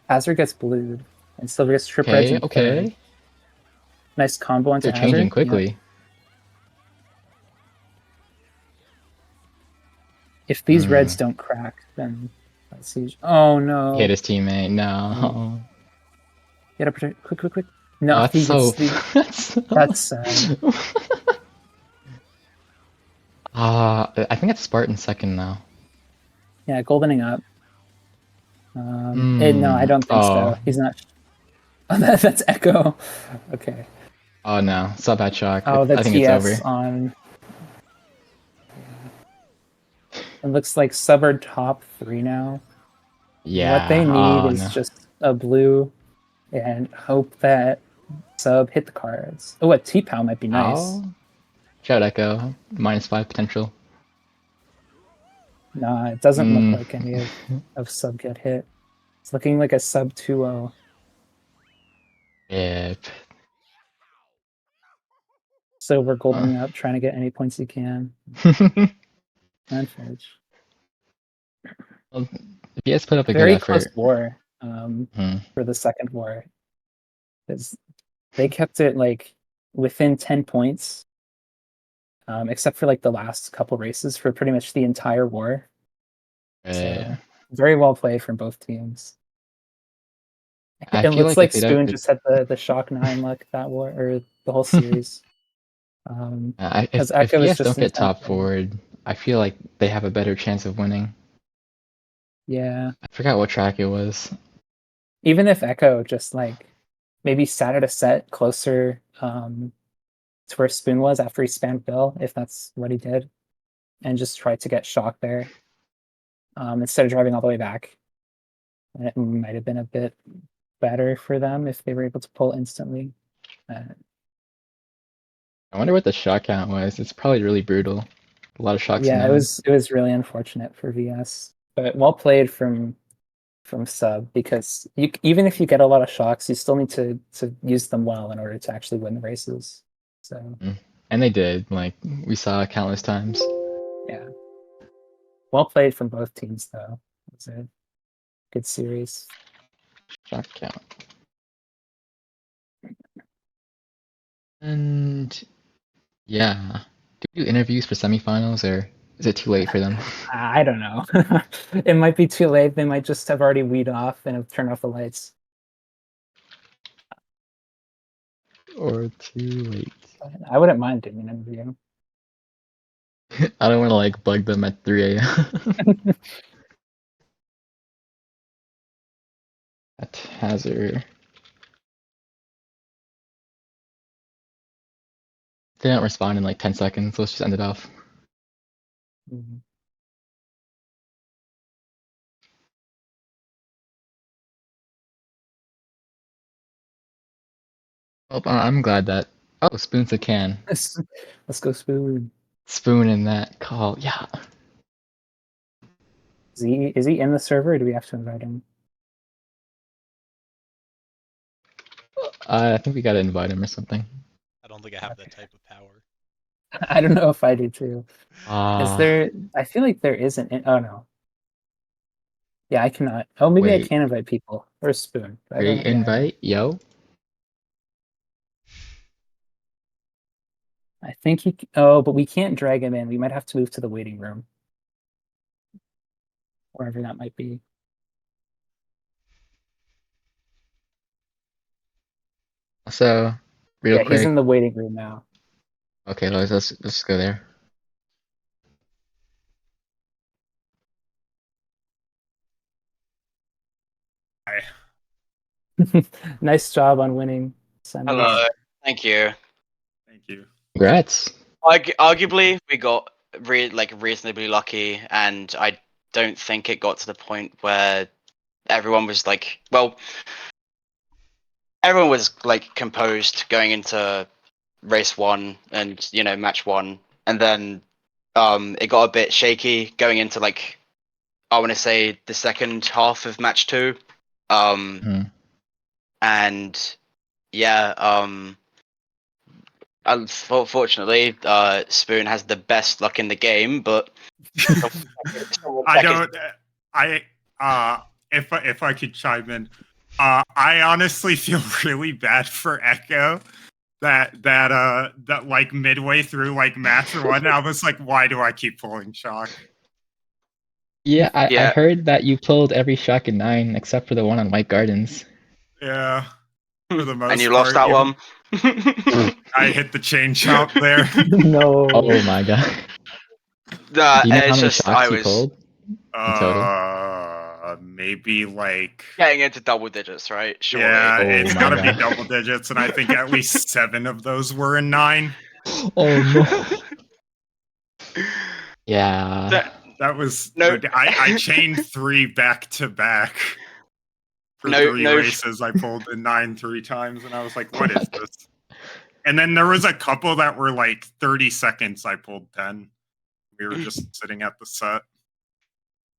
Hazard gets blued and Silver gets trip reds in third. Okay. Nice combo onto They're changing Hazard. quickly. Yeah. If these reds don't crack, then let's see. Oh no! He hit his teammate. No. Get up, quick! No, Oh, that's he so. that's sad. I think it's Spartan second now. Yeah, goldening up. No, I don't think so. He's not. Oh, that's Echo. Okay. Oh no, sub at shock. Oh, I think it's over. On. It looks like sub are top 3 now. Yeah. What they need is just a blue, and hope that sub hit the cards. Oh, a T-Pow might be nice. Oh. Shout Echo. -5 potential. Nah, it doesn't look like any of sub get hit. It's looking like a sub 2-0. Yep. So we're goldening up, trying to get any points he can. And Fudge. Well, VS put up a Very good effort. close war for the second war. Because they kept it like within 10 points, except for like the last couple races for pretty much the entire war. So very well played from both teams. It looks like Spoon just had the shock 9 luck that war or the whole series. If VS don't get top forward, I feel like they have a better chance of winning. Yeah. I forgot what track it was. Even if Echo just like maybe sat at a set closer to where Spoon was after he spammed Bill, if that's what he did, and just tried to get shock there instead of driving all the way back. And it might have been a bit better for them if they were able to pull instantly. I wonder what the shot count was. It's probably really brutal. A lot of shocks. Yeah, it was really unfortunate for VS, but well played from sub, because even if you get a lot of shocks, you still need to use them well in order to actually win the races. So and they did. Like we saw countless times. Yeah, well played from both teams though. It was a good series. Shock count. And yeah, do we do interviews for semifinals, or is it too late for them? I don't know. It might be too late. They might just have already weed off and have turned off the lights. Or too late. I wouldn't mind doing an interview. I don't want to like bug them at 3 a.m. At Hazard. They don't respond in like 10 seconds. Let's just end it off. Oh, I'm glad that. Oh, Spoon's a can. Let's go Spoon. Spoon in that call. Yeah. Is he in the server, or do we have to invite him? I think we gotta invite him or something. I don't think I have that type of power. I don't know if I do too. Is Ah, there? I feel like there isn't. Oh no. Yeah, I cannot. Oh, maybe I wait. can invite people or Spoon. I Create don't. Yeah, I don't. invite, yo. I think he. Oh, but we can't drag him in. We might have to move to the waiting room, wherever that might be. So, real Yeah, he's in quick. the waiting room now. Okay, let's go there. Nice job on winning Hello. semis. Thank you. Thank you. Congrats. Arguably, we got reasonably lucky, and I don't think it got to the point where everyone was like, well, everyone was like composed going into race one and match one, and then it got a bit shaky going into like I want to say the second half of match two, Mhm. and yeah, unfortunately, Spoon has the best luck in the game, but I don't. I if I could chime in, I honestly feel really bad for Echo. That like midway through like match one, I was like, why do I keep pulling shock? Yeah, I Yeah. heard that you pulled every shock in 9 except for the one on White Gardens. Yeah, for the most and you lost part, that one. I hit the chain chomp there. No. Oh my god. Nah, Do you know how it's many just I shocks you was pulled in total? Maybe like getting into double digits, right? Surely. yeah, Oh it's my got to be god. double digits, and I think at least 7 of those were in 9. Oh no. Yeah. That was No, I chained 3 back to back for no, 3 no. races. I pulled in 9 3 times, and I was like, Oh "What my is god. this?" And then there was a couple that were like 30 seconds. I pulled 10. We were just sitting at the set.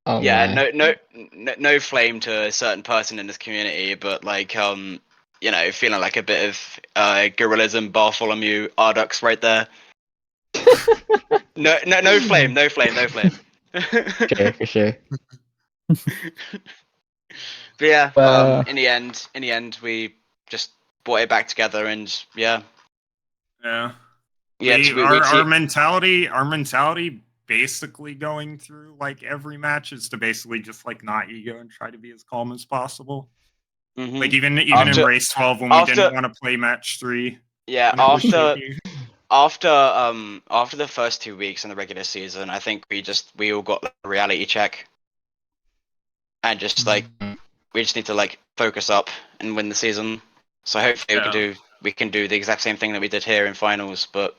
Oh Yeah, my. no flame to a certain person in this community, but like feeling like a bit of gorillism, Bartholomew, Ardux right there. No flame, no flame, no flame. Sure, for sure. But yeah, Well, in the end, we just brought it back together, and yeah, Yeah. yeah, Our mentality basically going through like every match is to basically just like not ego and try to be as calm as possible. mhm. Like even in After- race 12 when we didn't want to play match 3. yeah, when it was after shaky. after the first 2 weeks in the regular season, I think we all got like, a reality check, and just like we just need to like focus up and win the season. So hopefully Yeah. we can do the exact same thing that we did here in finals, but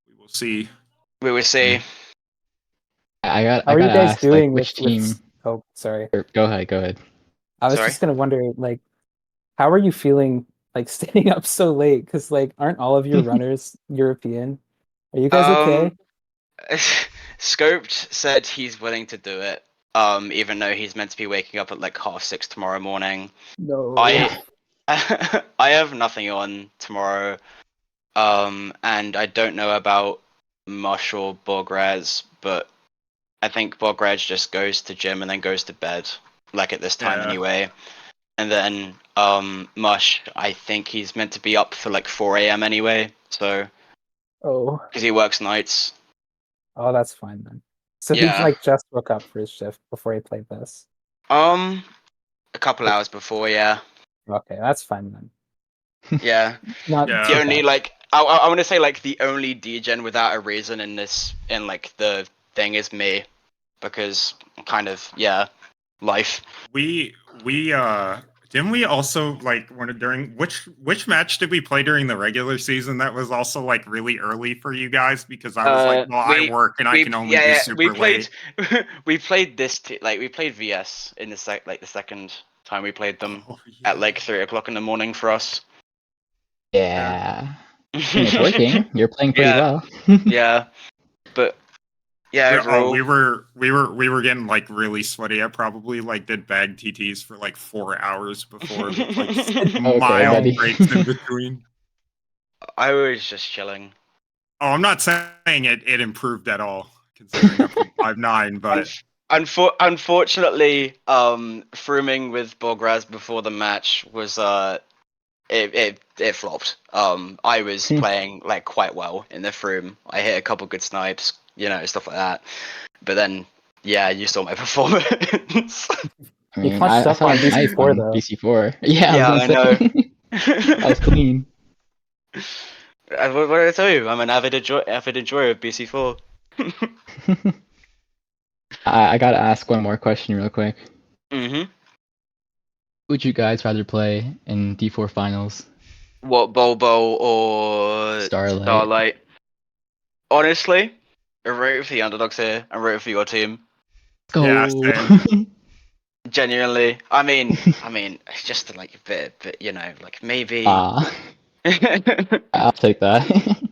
We will see. we will see. I How are you gotta guys ask, like, doing which team? Oh, sorry. Or, go ahead, go ahead. I was Sorry? just gonna wonder, like, how are you feeling, like, staying up so late? Because, like, aren't all of your runners European? Are you guys okay? Scoped said he's willing to do it, even though he's meant to be waking up at like 6:30 tomorrow morning. No. I I have nothing on tomorrow, and I don't know about Mush or Borgraz, but I think Borgraz just goes to gym and then goes to bed, like at this time Yeah. anyway. And then Mush, I think he's meant to be up for like 4 a.m. anyway, so Oh. because he works nights. Oh, that's fine then. So he, Yeah. like, just woke up for his shift before he played this. A couple hours before, yeah. Okay, that's fine then. Yeah. Not Yeah. The too only bad. like I want to say like the only degen without a reason in like the thing is me, because kind of life. We didn't we also like during which match did we play during the regular season that was also like really early for you guys, because I was like, well, I work and I can only do super late. We played we played VS in the second time we played them Oh, at yeah. like 3 o'clock in the morning for us. Yeah. I mean, it's working. You're playing pretty Yeah. well. Yeah, but Yeah, overall. we were getting like really sweaty. I probably like did bag TTs for like 4 hours before with like Okay, mild buddy. breaks in between. I was just chilling. Oh, I'm not saying it improved at all, considering I played 5-9, but Unfortunately, Frooming with Bograz before the match was it flopped. I was playing like quite well in the Froom. I hit a couple good snipes, stuff like that. But then, yeah, you saw my performance. I You mean, clutched I up saw a on snipe BC4 on though. BC4. Yeah, I was Yeah, gonna I know. say. That was clean. What did I tell you? I'm an avid enjoyer of BC4. I gotta ask one more question real quick. Mm-hmm. Would you guys rather play in D4 finals? What, Bobo or Starlight. Starlight? Honestly, I'm rooting for the underdogs here. I'm rooting for your team. yeah, Go. same. Genuinely. I mean, it's just like a bit, like maybe. I'll take that.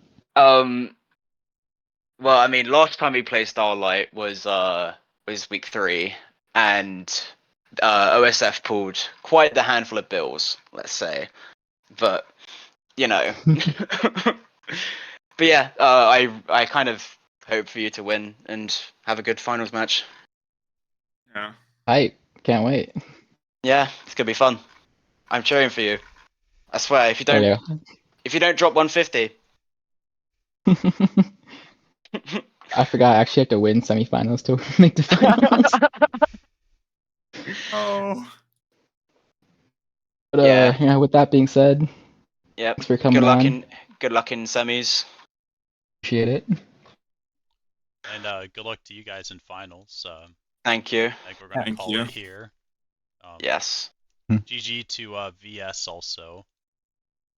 Well, I mean, last time we played Starlight was week 3, and OSF pulled quite the handful of bills, let's say. But but yeah, I kind of hope for you to win and have a good finals match. Yeah. Hype. Can't wait. Yeah, it's gonna be fun. I'm cheering for you. I swear, if you Oh don't yeah. if you don't drop 150. I forgot I actually have to win semifinals to make the finals. Oh. But Yeah. yeah, with that being said, Yep. thanks for coming on. Good luck in semis. Appreciate it. And good luck to you guys in finals. Thank you. I think we're gonna Thank call you. it here. Yes. GG to VS also.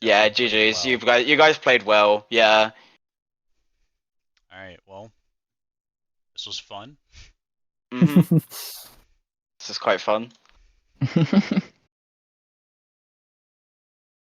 Yeah, Definitely played GG's. well. You guys played well. Yeah. All right. Well, this was fun. Mhm. This is quite fun.